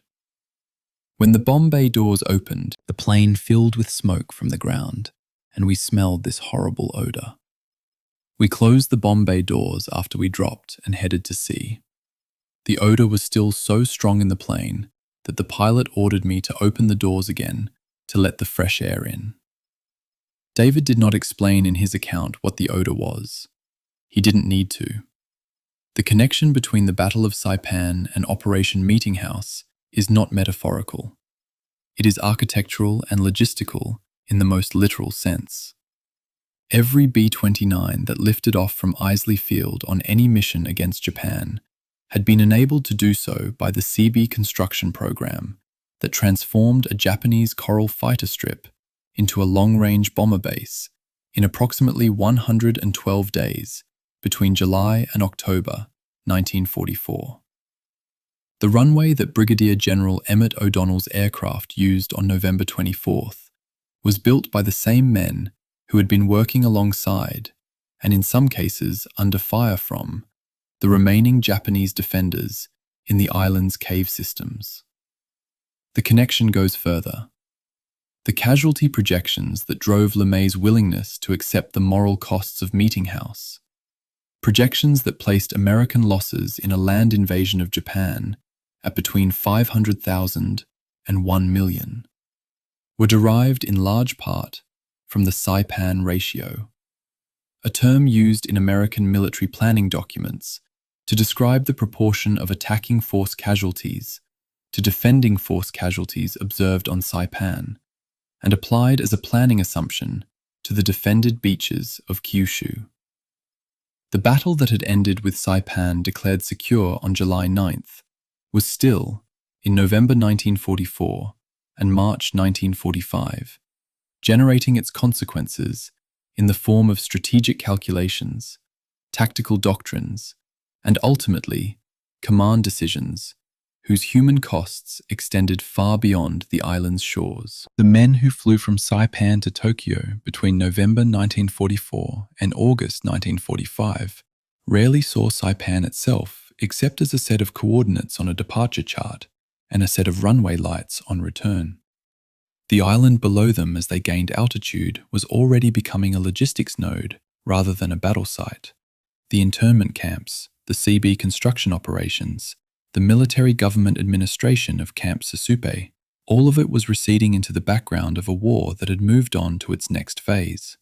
When the bomb bay doors opened, the plane filled with smoke from the ground, and we smelled this horrible odor. We closed the bomb bay doors after we dropped and headed to sea. The odor was still so strong in the plane that the pilot ordered me to open the doors again to let the fresh air in. David did not explain in his account what the odor was. He didn't need to. The connection between the Battle of Saipan and Operation Meeting House is not metaphorical. It is architectural and logistical in the most literal sense. Every B-29 that lifted off from Islay Field on any mission against Japan had been enabled to do so by the CB construction program that transformed a Japanese Coral fighter strip into a long-range bomber base in approximately 112 days between July and October 1944. The runway that Brigadier General Emmett O'Donnell's aircraft used on November 24th was built by the same men who had been working alongside, and in some cases under fire from, the remaining Japanese defenders in the island's cave systems. The connection goes further. The casualty projections that drove LeMay's willingness to accept the moral costs of Meeting House, projections that placed American losses in a land invasion of Japan at between 500,000 and 1 million, were derived in large part from the Saipan ratio, a term used in American military planning documents to describe the proportion of attacking force casualties to defending force casualties observed on Saipan, and applied as a planning assumption to the defended beaches of Kyushu. The battle that had ended with Saipan declared secure on July 9th was still, in November 1944 and March 1945, generating its consequences in the form of strategic calculations, tactical doctrines, and ultimately, command decisions whose human costs extended far beyond the island's shores. The men who flew from Saipan to Tokyo between November 1944 and August 1945 rarely saw Saipan itself except as a set of coordinates on a departure chart and a set of runway lights on return. The island below them as they gained altitude was already becoming a logistics node rather than a battle site. The internment camps, the CB construction operations, the military government administration of Camp Sasupe, all of it was receding into the background of a war that had moved on to its next phase.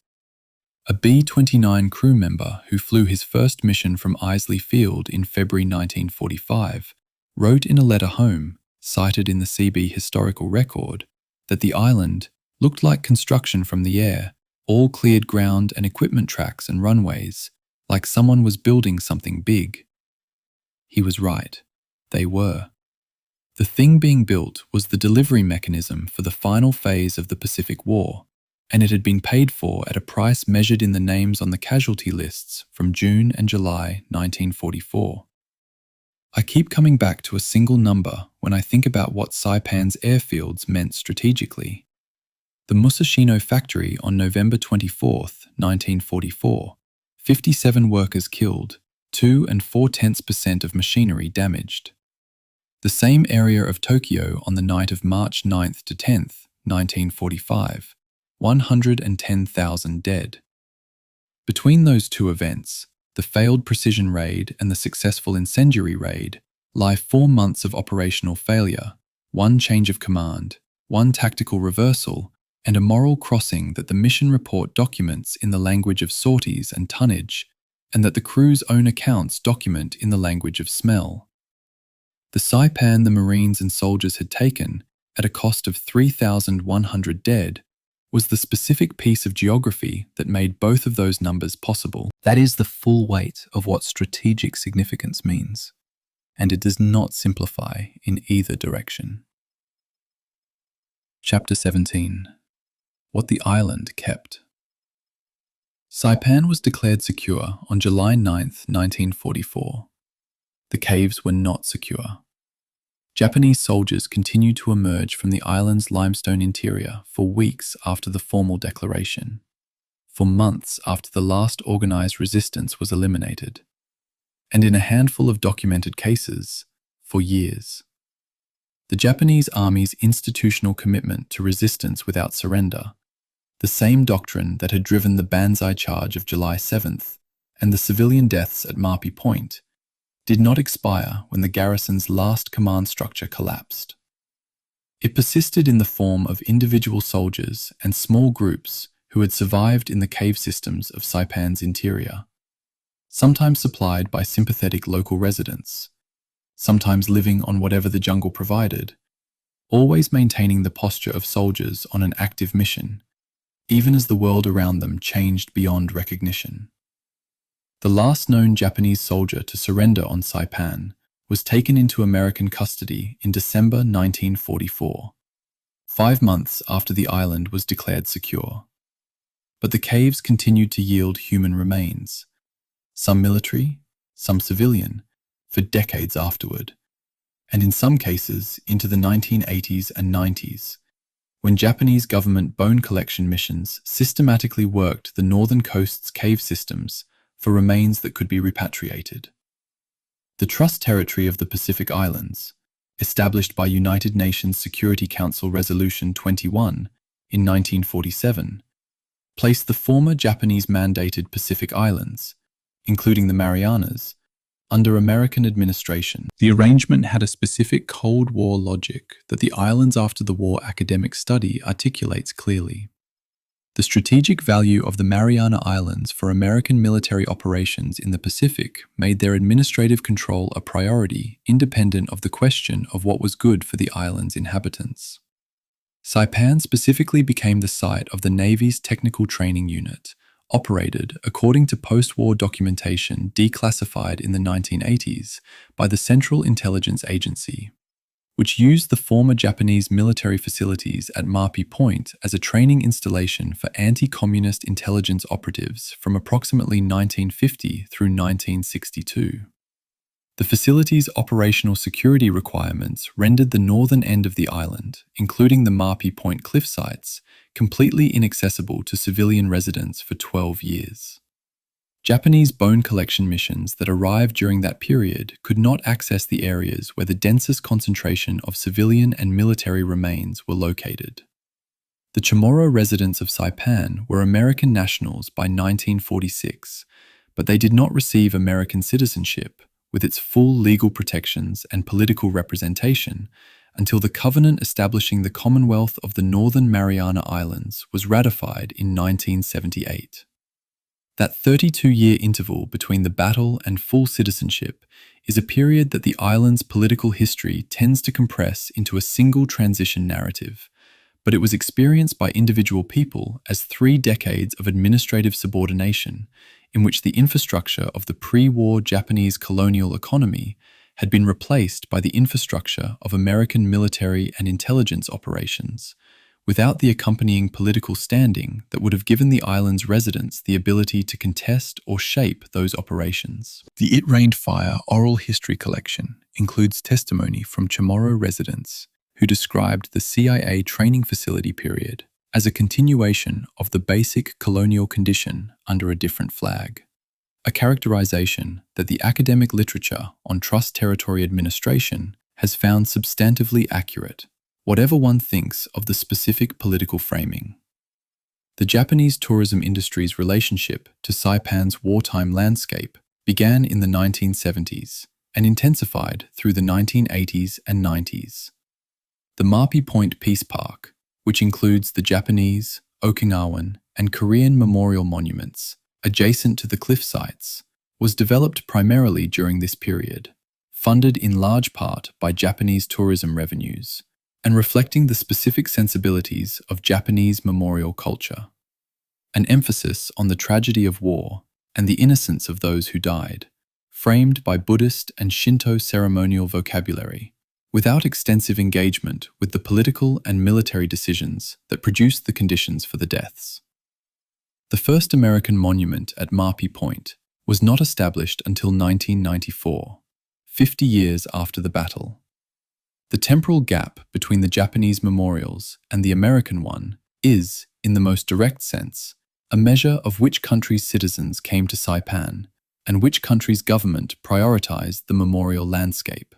A B-29 crew member who flew his first mission from Islay Field in February 1945 wrote in a letter home, cited in the CB historical record, that the island looked like construction from the air, all cleared ground and equipment tracks and runways, like someone was building something big. He was right. They were. The thing being built was the delivery mechanism for the final phase of the Pacific War, and it had been paid for at a price measured in the names on the casualty lists from June and July 1944. I keep coming back to a single number when I think about what Saipan's airfields meant strategically. The Musashino factory on November 24, 1944, 57 workers killed, 2 4/10% of machinery damaged. The same area of Tokyo on the night of March 9th to 10th, 1945, 110,000 dead. Between those two events, the failed precision raid and the successful incendiary raid, lie 4 months of operational failure, 1 change of command, 1 tactical reversal, and a moral crossing that the mission report documents in the language of sorties and tonnage, and that the crew's own accounts document in the language of smell. The Saipan the Marines and soldiers had taken, at a cost of 3,100 dead, was the specific piece of geography that made both of those numbers possible. That is the full weight of what strategic significance means, and it does not simplify in either direction. Chapter 17. What the Island Kept. Saipan was declared secure on July 9, 1944. The caves were not secure. Japanese soldiers continued to emerge from the island's limestone interior for weeks after the formal declaration, for months after the last organized resistance was eliminated, and in a handful of documented cases, for years. The Japanese Army's institutional commitment to resistance without surrender, the same doctrine that had driven the Banzai charge of July 7th and the civilian deaths at Marpi Point, did not expire when the garrison's last command structure collapsed. It persisted in the form of individual soldiers and small groups who had survived in the cave systems of Saipan's interior. sometimes supplied by sympathetic local residents, sometimes living on whatever the jungle provided, always maintaining the posture of soldiers on an active mission, even as the world around them changed beyond recognition. The last known Japanese soldier to surrender on Saipan was taken into American custody in December 1944, 5 months after the island was declared secure. But the caves continued to yield human remains, some military, some civilian, for decades afterward, and in some cases into the 1980s and 90s, when Japanese government bone collection missions systematically worked the northern coast's cave systems for remains that could be repatriated. The Trust Territory of the Pacific Islands, established by United Nations Security Council Resolution 21 in 1947, placed the former Japanese-mandated Pacific Islands, including the Marianas, under American administration. The arrangement had a specific Cold War logic that the islands after the war academic study articulates clearly. The strategic value of the Mariana Islands for American military operations in the Pacific made their administrative control a priority independent of the question of what was good for the island's inhabitants. Saipan specifically became the site of the Navy's Technical Training Unit, operated according to post-war documentation declassified in the 1980s by the Central Intelligence Agency, which used the former Japanese military facilities at Marpi Point as a training installation for anti-communist intelligence operatives from approximately 1950 through 1962. The facility's operational security requirements rendered the northern end of the island, including the Marpi Point cliff sites, completely inaccessible to civilian residents for 12 years. Japanese bone collection missions that arrived during that period could not access the areas where the densest concentration of civilian and military remains were located. The Chamorro residents of Saipan were American nationals by 1946, but they did not receive American citizenship with its full legal protections and political representation until the covenant establishing the Commonwealth of the Northern Mariana Islands was ratified in 1978. That 32-year interval between the battle and full citizenship is a period that the island's political history tends to compress into a single transition narrative, but it was experienced by individual people as 3 decades of administrative subordination in which the infrastructure of the pre-war Japanese colonial economy had been replaced by the infrastructure of American military and intelligence operations, without the accompanying political standing that would have given the island's residents the ability to contest or shape those operations. The It Rained Fire oral history collection includes testimony from Chamorro residents who described the CIA training facility period as a continuation of the basic colonial condition under a different flag, a characterization that the academic literature on trust territory administration has found substantively accurate, whatever one thinks of the specific political framing. The Japanese tourism industry's relationship to Saipan's wartime landscape began in the 1970s and intensified through the 1980s and 90s. The Marpi Point Peace Park, which includes the Japanese, Okinawan, and Korean memorial monuments adjacent to the cliff sites, was developed primarily during this period, funded in large part by Japanese tourism revenues, and reflecting the specific sensibilities of Japanese memorial culture. An emphasis on the tragedy of war and the innocence of those who died, framed by Buddhist and Shinto ceremonial vocabulary, without extensive engagement with the political and military decisions that produced the conditions for the deaths. The first American monument at Marpi Point was not established until 1994, 50 years after the battle. The temporal gap between the Japanese memorials and the American one is, in the most direct sense, a measure of which country's citizens came to Saipan and which country's government prioritized the memorial landscape.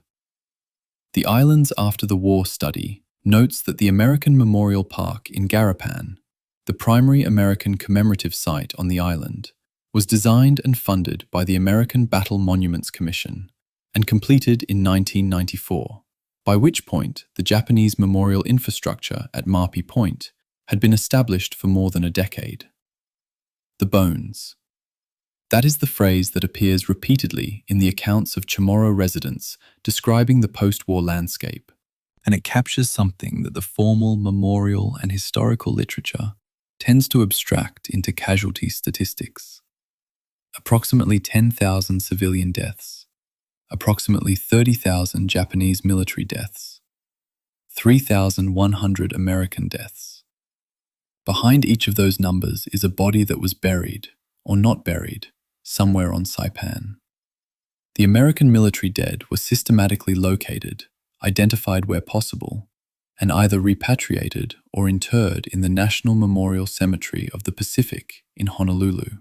The Islands After the War study notes that the American Memorial Park in Garapan, the primary American commemorative site on the island, was designed and funded by the American Battle Monuments Commission and completed in 1994, by which point the Japanese memorial infrastructure at Marpi Point had been established for more than a decade. The bones. That is the phrase that appears repeatedly in the accounts of Chamorro residents describing the post-war landscape, and it captures something that the formal, memorial, and historical literature tends to abstract into casualty statistics. Approximately 10,000 civilian deaths, approximately 30,000 Japanese military deaths, 3,100 American deaths. Behind each of those numbers is a body that was buried, or not buried, somewhere on Saipan. The American military dead were systematically located, identified where possible, and either repatriated or interred in the National Memorial Cemetery of the Pacific in Honolulu.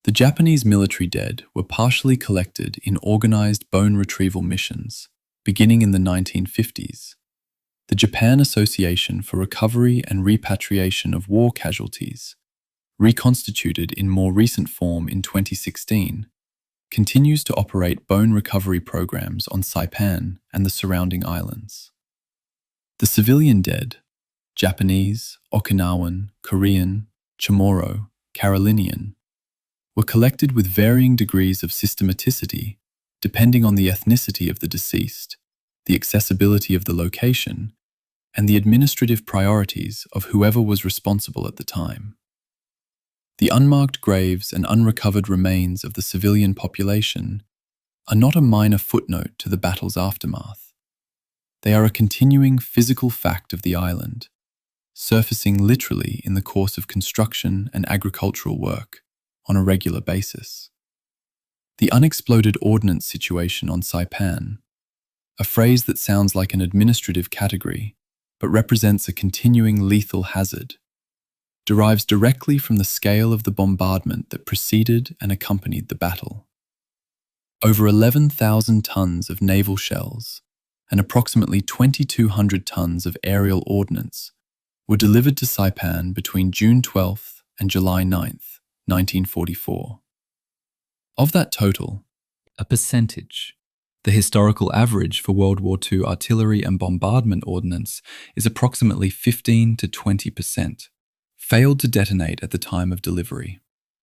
The Japanese military dead were partially collected in organized bone retrieval missions, beginning in the 1950s. The Japan Association for Recovery and Repatriation of War Casualties, reconstituted in more recent form in 2016, continues to operate bone recovery programs on Saipan and the surrounding islands. The civilian dead, Japanese, Okinawan, Korean, Chamorro, Carolinian, were collected with varying degrees of systematicity depending on the ethnicity of the deceased, the accessibility of the location, and the administrative priorities of whoever was responsible at the time. The unmarked graves and unrecovered remains of the civilian population are not a minor footnote to the battle's aftermath. They are a continuing physical fact of the island, surfacing literally in the course of construction and agricultural work on a regular basis. The unexploded ordnance situation on Saipan, a phrase that sounds like an administrative category but represents a continuing lethal hazard, derives directly from the scale of the bombardment that preceded and accompanied the battle. Over 11,000 tons of naval shells and approximately 2,200 tons of aerial ordnance were delivered to Saipan between June 12th and July 9th, 1944. Of that total, a percentage, the historical average for World War II artillery and bombardment ordnance is approximately 15 to 20%, failed to detonate at the time of delivery.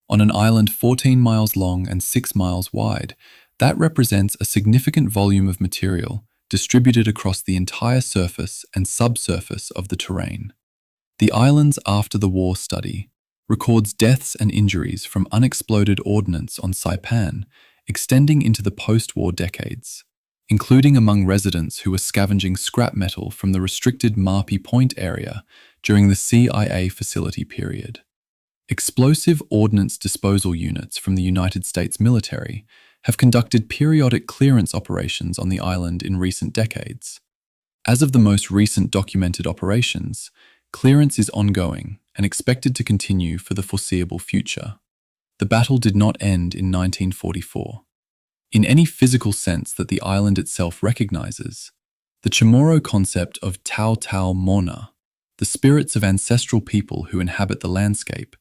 On an island 14 miles long and 6 miles wide, that represents a significant volume of material distributed across the entire surface and subsurface of the terrain. The Islands After the War study records deaths and injuries from unexploded ordnance on Saipan extending into the post-war decades, including among residents who were scavenging scrap metal from the restricted Marpi Point area during the CIA facility period. Explosive ordnance disposal units from the United States military have conducted periodic clearance operations on the island in recent decades. As of the most recent documented operations, clearance is ongoing and expected to continue for the foreseeable future. The battle did not end in 1944. In any physical sense that the island itself recognizes, the Chamorro concept of Tau Tau Mona, the spirits of ancestral people who inhabit the landscape,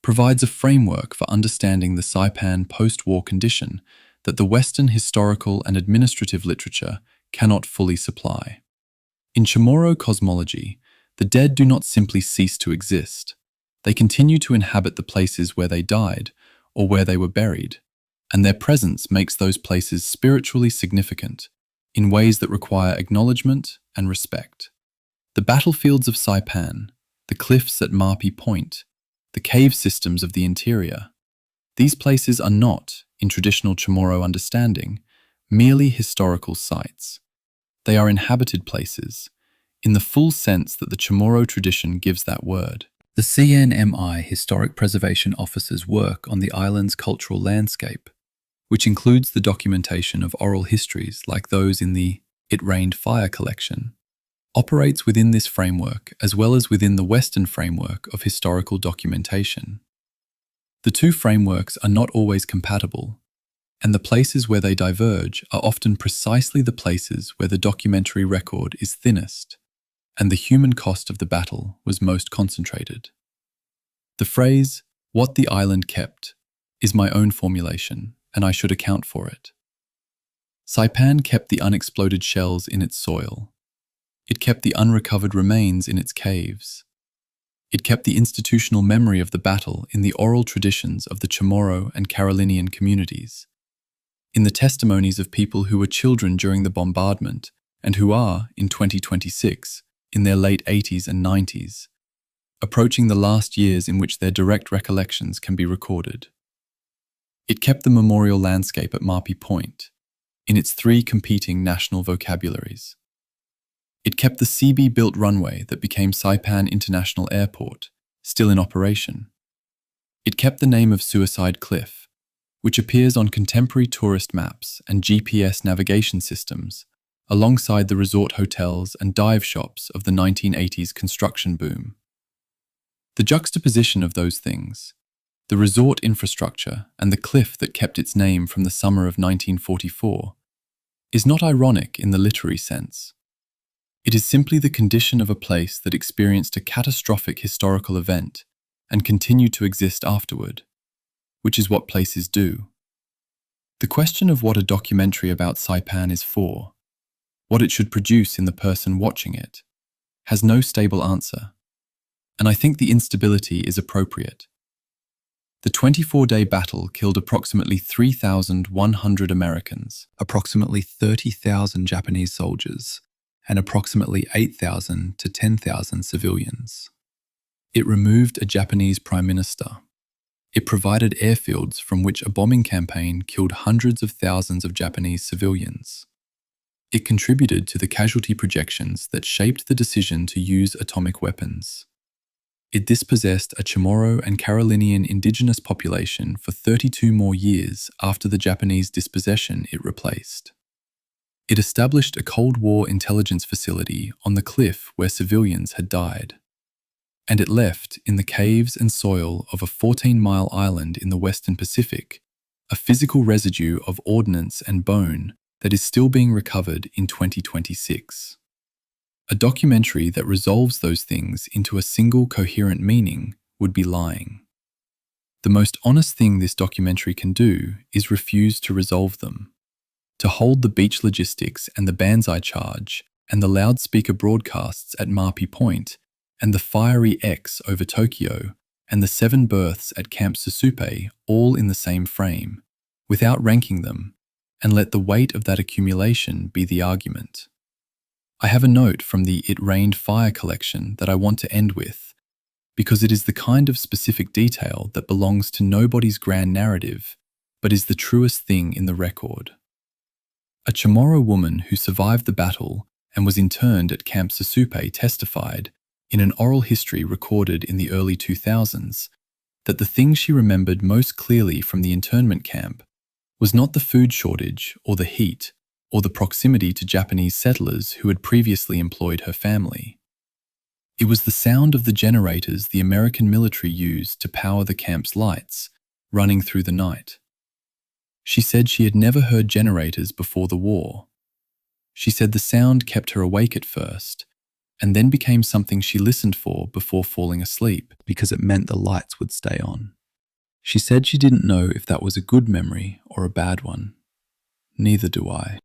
provides a framework for understanding the Saipan post-war condition that the Western historical and administrative literature cannot fully supply. In Chamorro cosmology, the dead do not simply cease to exist. They continue to inhabit the places where they died or where they were buried, and their presence makes those places spiritually significant in ways that require acknowledgement and respect. The battlefields of Saipan, the cliffs at Marpi Point, the cave systems of the interior, these places are not, in traditional Chamorro understanding, merely historical sites. They are inhabited places, in the full sense that the Chamorro tradition gives that word. The CNMI Historic Preservation Officer's work on the island's cultural landscape, which includes the documentation of oral histories like those in the It Rained Fire collection, operates within this framework as well as within the Western framework of historical documentation. The two frameworks are not always compatible, and the places where they diverge are often precisely the places where the documentary record is thinnest and the human cost of the battle was most concentrated. The phrase, "what the island kept," is my own formulation, and I should account for it. Saipan kept the unexploded shells in its soil. It kept the unrecovered remains in its caves. It kept the institutional memory of the battle in the oral traditions of the Chamorro and Carolinian communities, in the testimonies of people who were children during the bombardment and who are, in 2026, in their late 80s and 90s, approaching the last years in which their direct recollections can be recorded. It kept the memorial landscape at Marpi Point, in its three competing national vocabularies. It kept the CB-built runway that became Saipan International Airport, still in operation. It kept the name of Suicide Cliff, which appears on contemporary tourist maps and GPS navigation systems, alongside the resort hotels and dive shops of the 1980s construction boom. The juxtaposition of those things, the resort infrastructure and the cliff that kept its name from the summer of 1944, is not ironic in the literary sense. It is simply the condition of a place that experienced a catastrophic historical event and continued to exist afterward, which is what places do. The question of what a documentary about Saipan is for, what it should produce in the person watching it, has no stable answer, and I think the instability is appropriate. The 24-day battle killed approximately 3,100 Americans, approximately 30,000 Japanese soldiers, and approximately 8,000 to 10,000 civilians. It removed a Japanese prime minister. It provided airfields from which a bombing campaign killed hundreds of thousands of Japanese civilians. It contributed to the casualty projections that shaped the decision to use atomic weapons. It dispossessed a Chamorro and Carolinian indigenous population for 32 more years after the Japanese dispossession it replaced. It established a Cold War intelligence facility on the cliff where civilians had died. And it left, in the caves and soil of a 14-mile island in the Western Pacific, a physical residue of ordnance and bone that is still being recovered in 2026. A documentary that resolves those things into a single coherent meaning would be lying. The most honest thing this documentary can do is refuse to resolve them, to hold the beach logistics and the Banzai charge and the loudspeaker broadcasts at Marpi Point and the fiery X over Tokyo and the 7 berths at Camp Susupe all in the same frame, without ranking them, and let the weight of that accumulation be the argument. I have a note from the It Rained Fire collection that I want to end with, because it is the kind of specific detail that belongs to nobody's grand narrative, but is the truest thing in the record. A Chamorro woman who survived the battle and was interned at Camp Susupe testified, in an oral history recorded in the early 2000s, that the thing she remembered most clearly from the internment camp was not the food shortage or the heat or the proximity to Japanese settlers who had previously employed her family. It was the sound of the generators the American military used to power the camp's lights, running through the night. She said she had never heard generators before the war. She said the sound kept her awake at first, and then became something she listened for before falling asleep, because it meant the lights would stay on. She said she didn't know if that was a good memory or a bad one. Neither do I.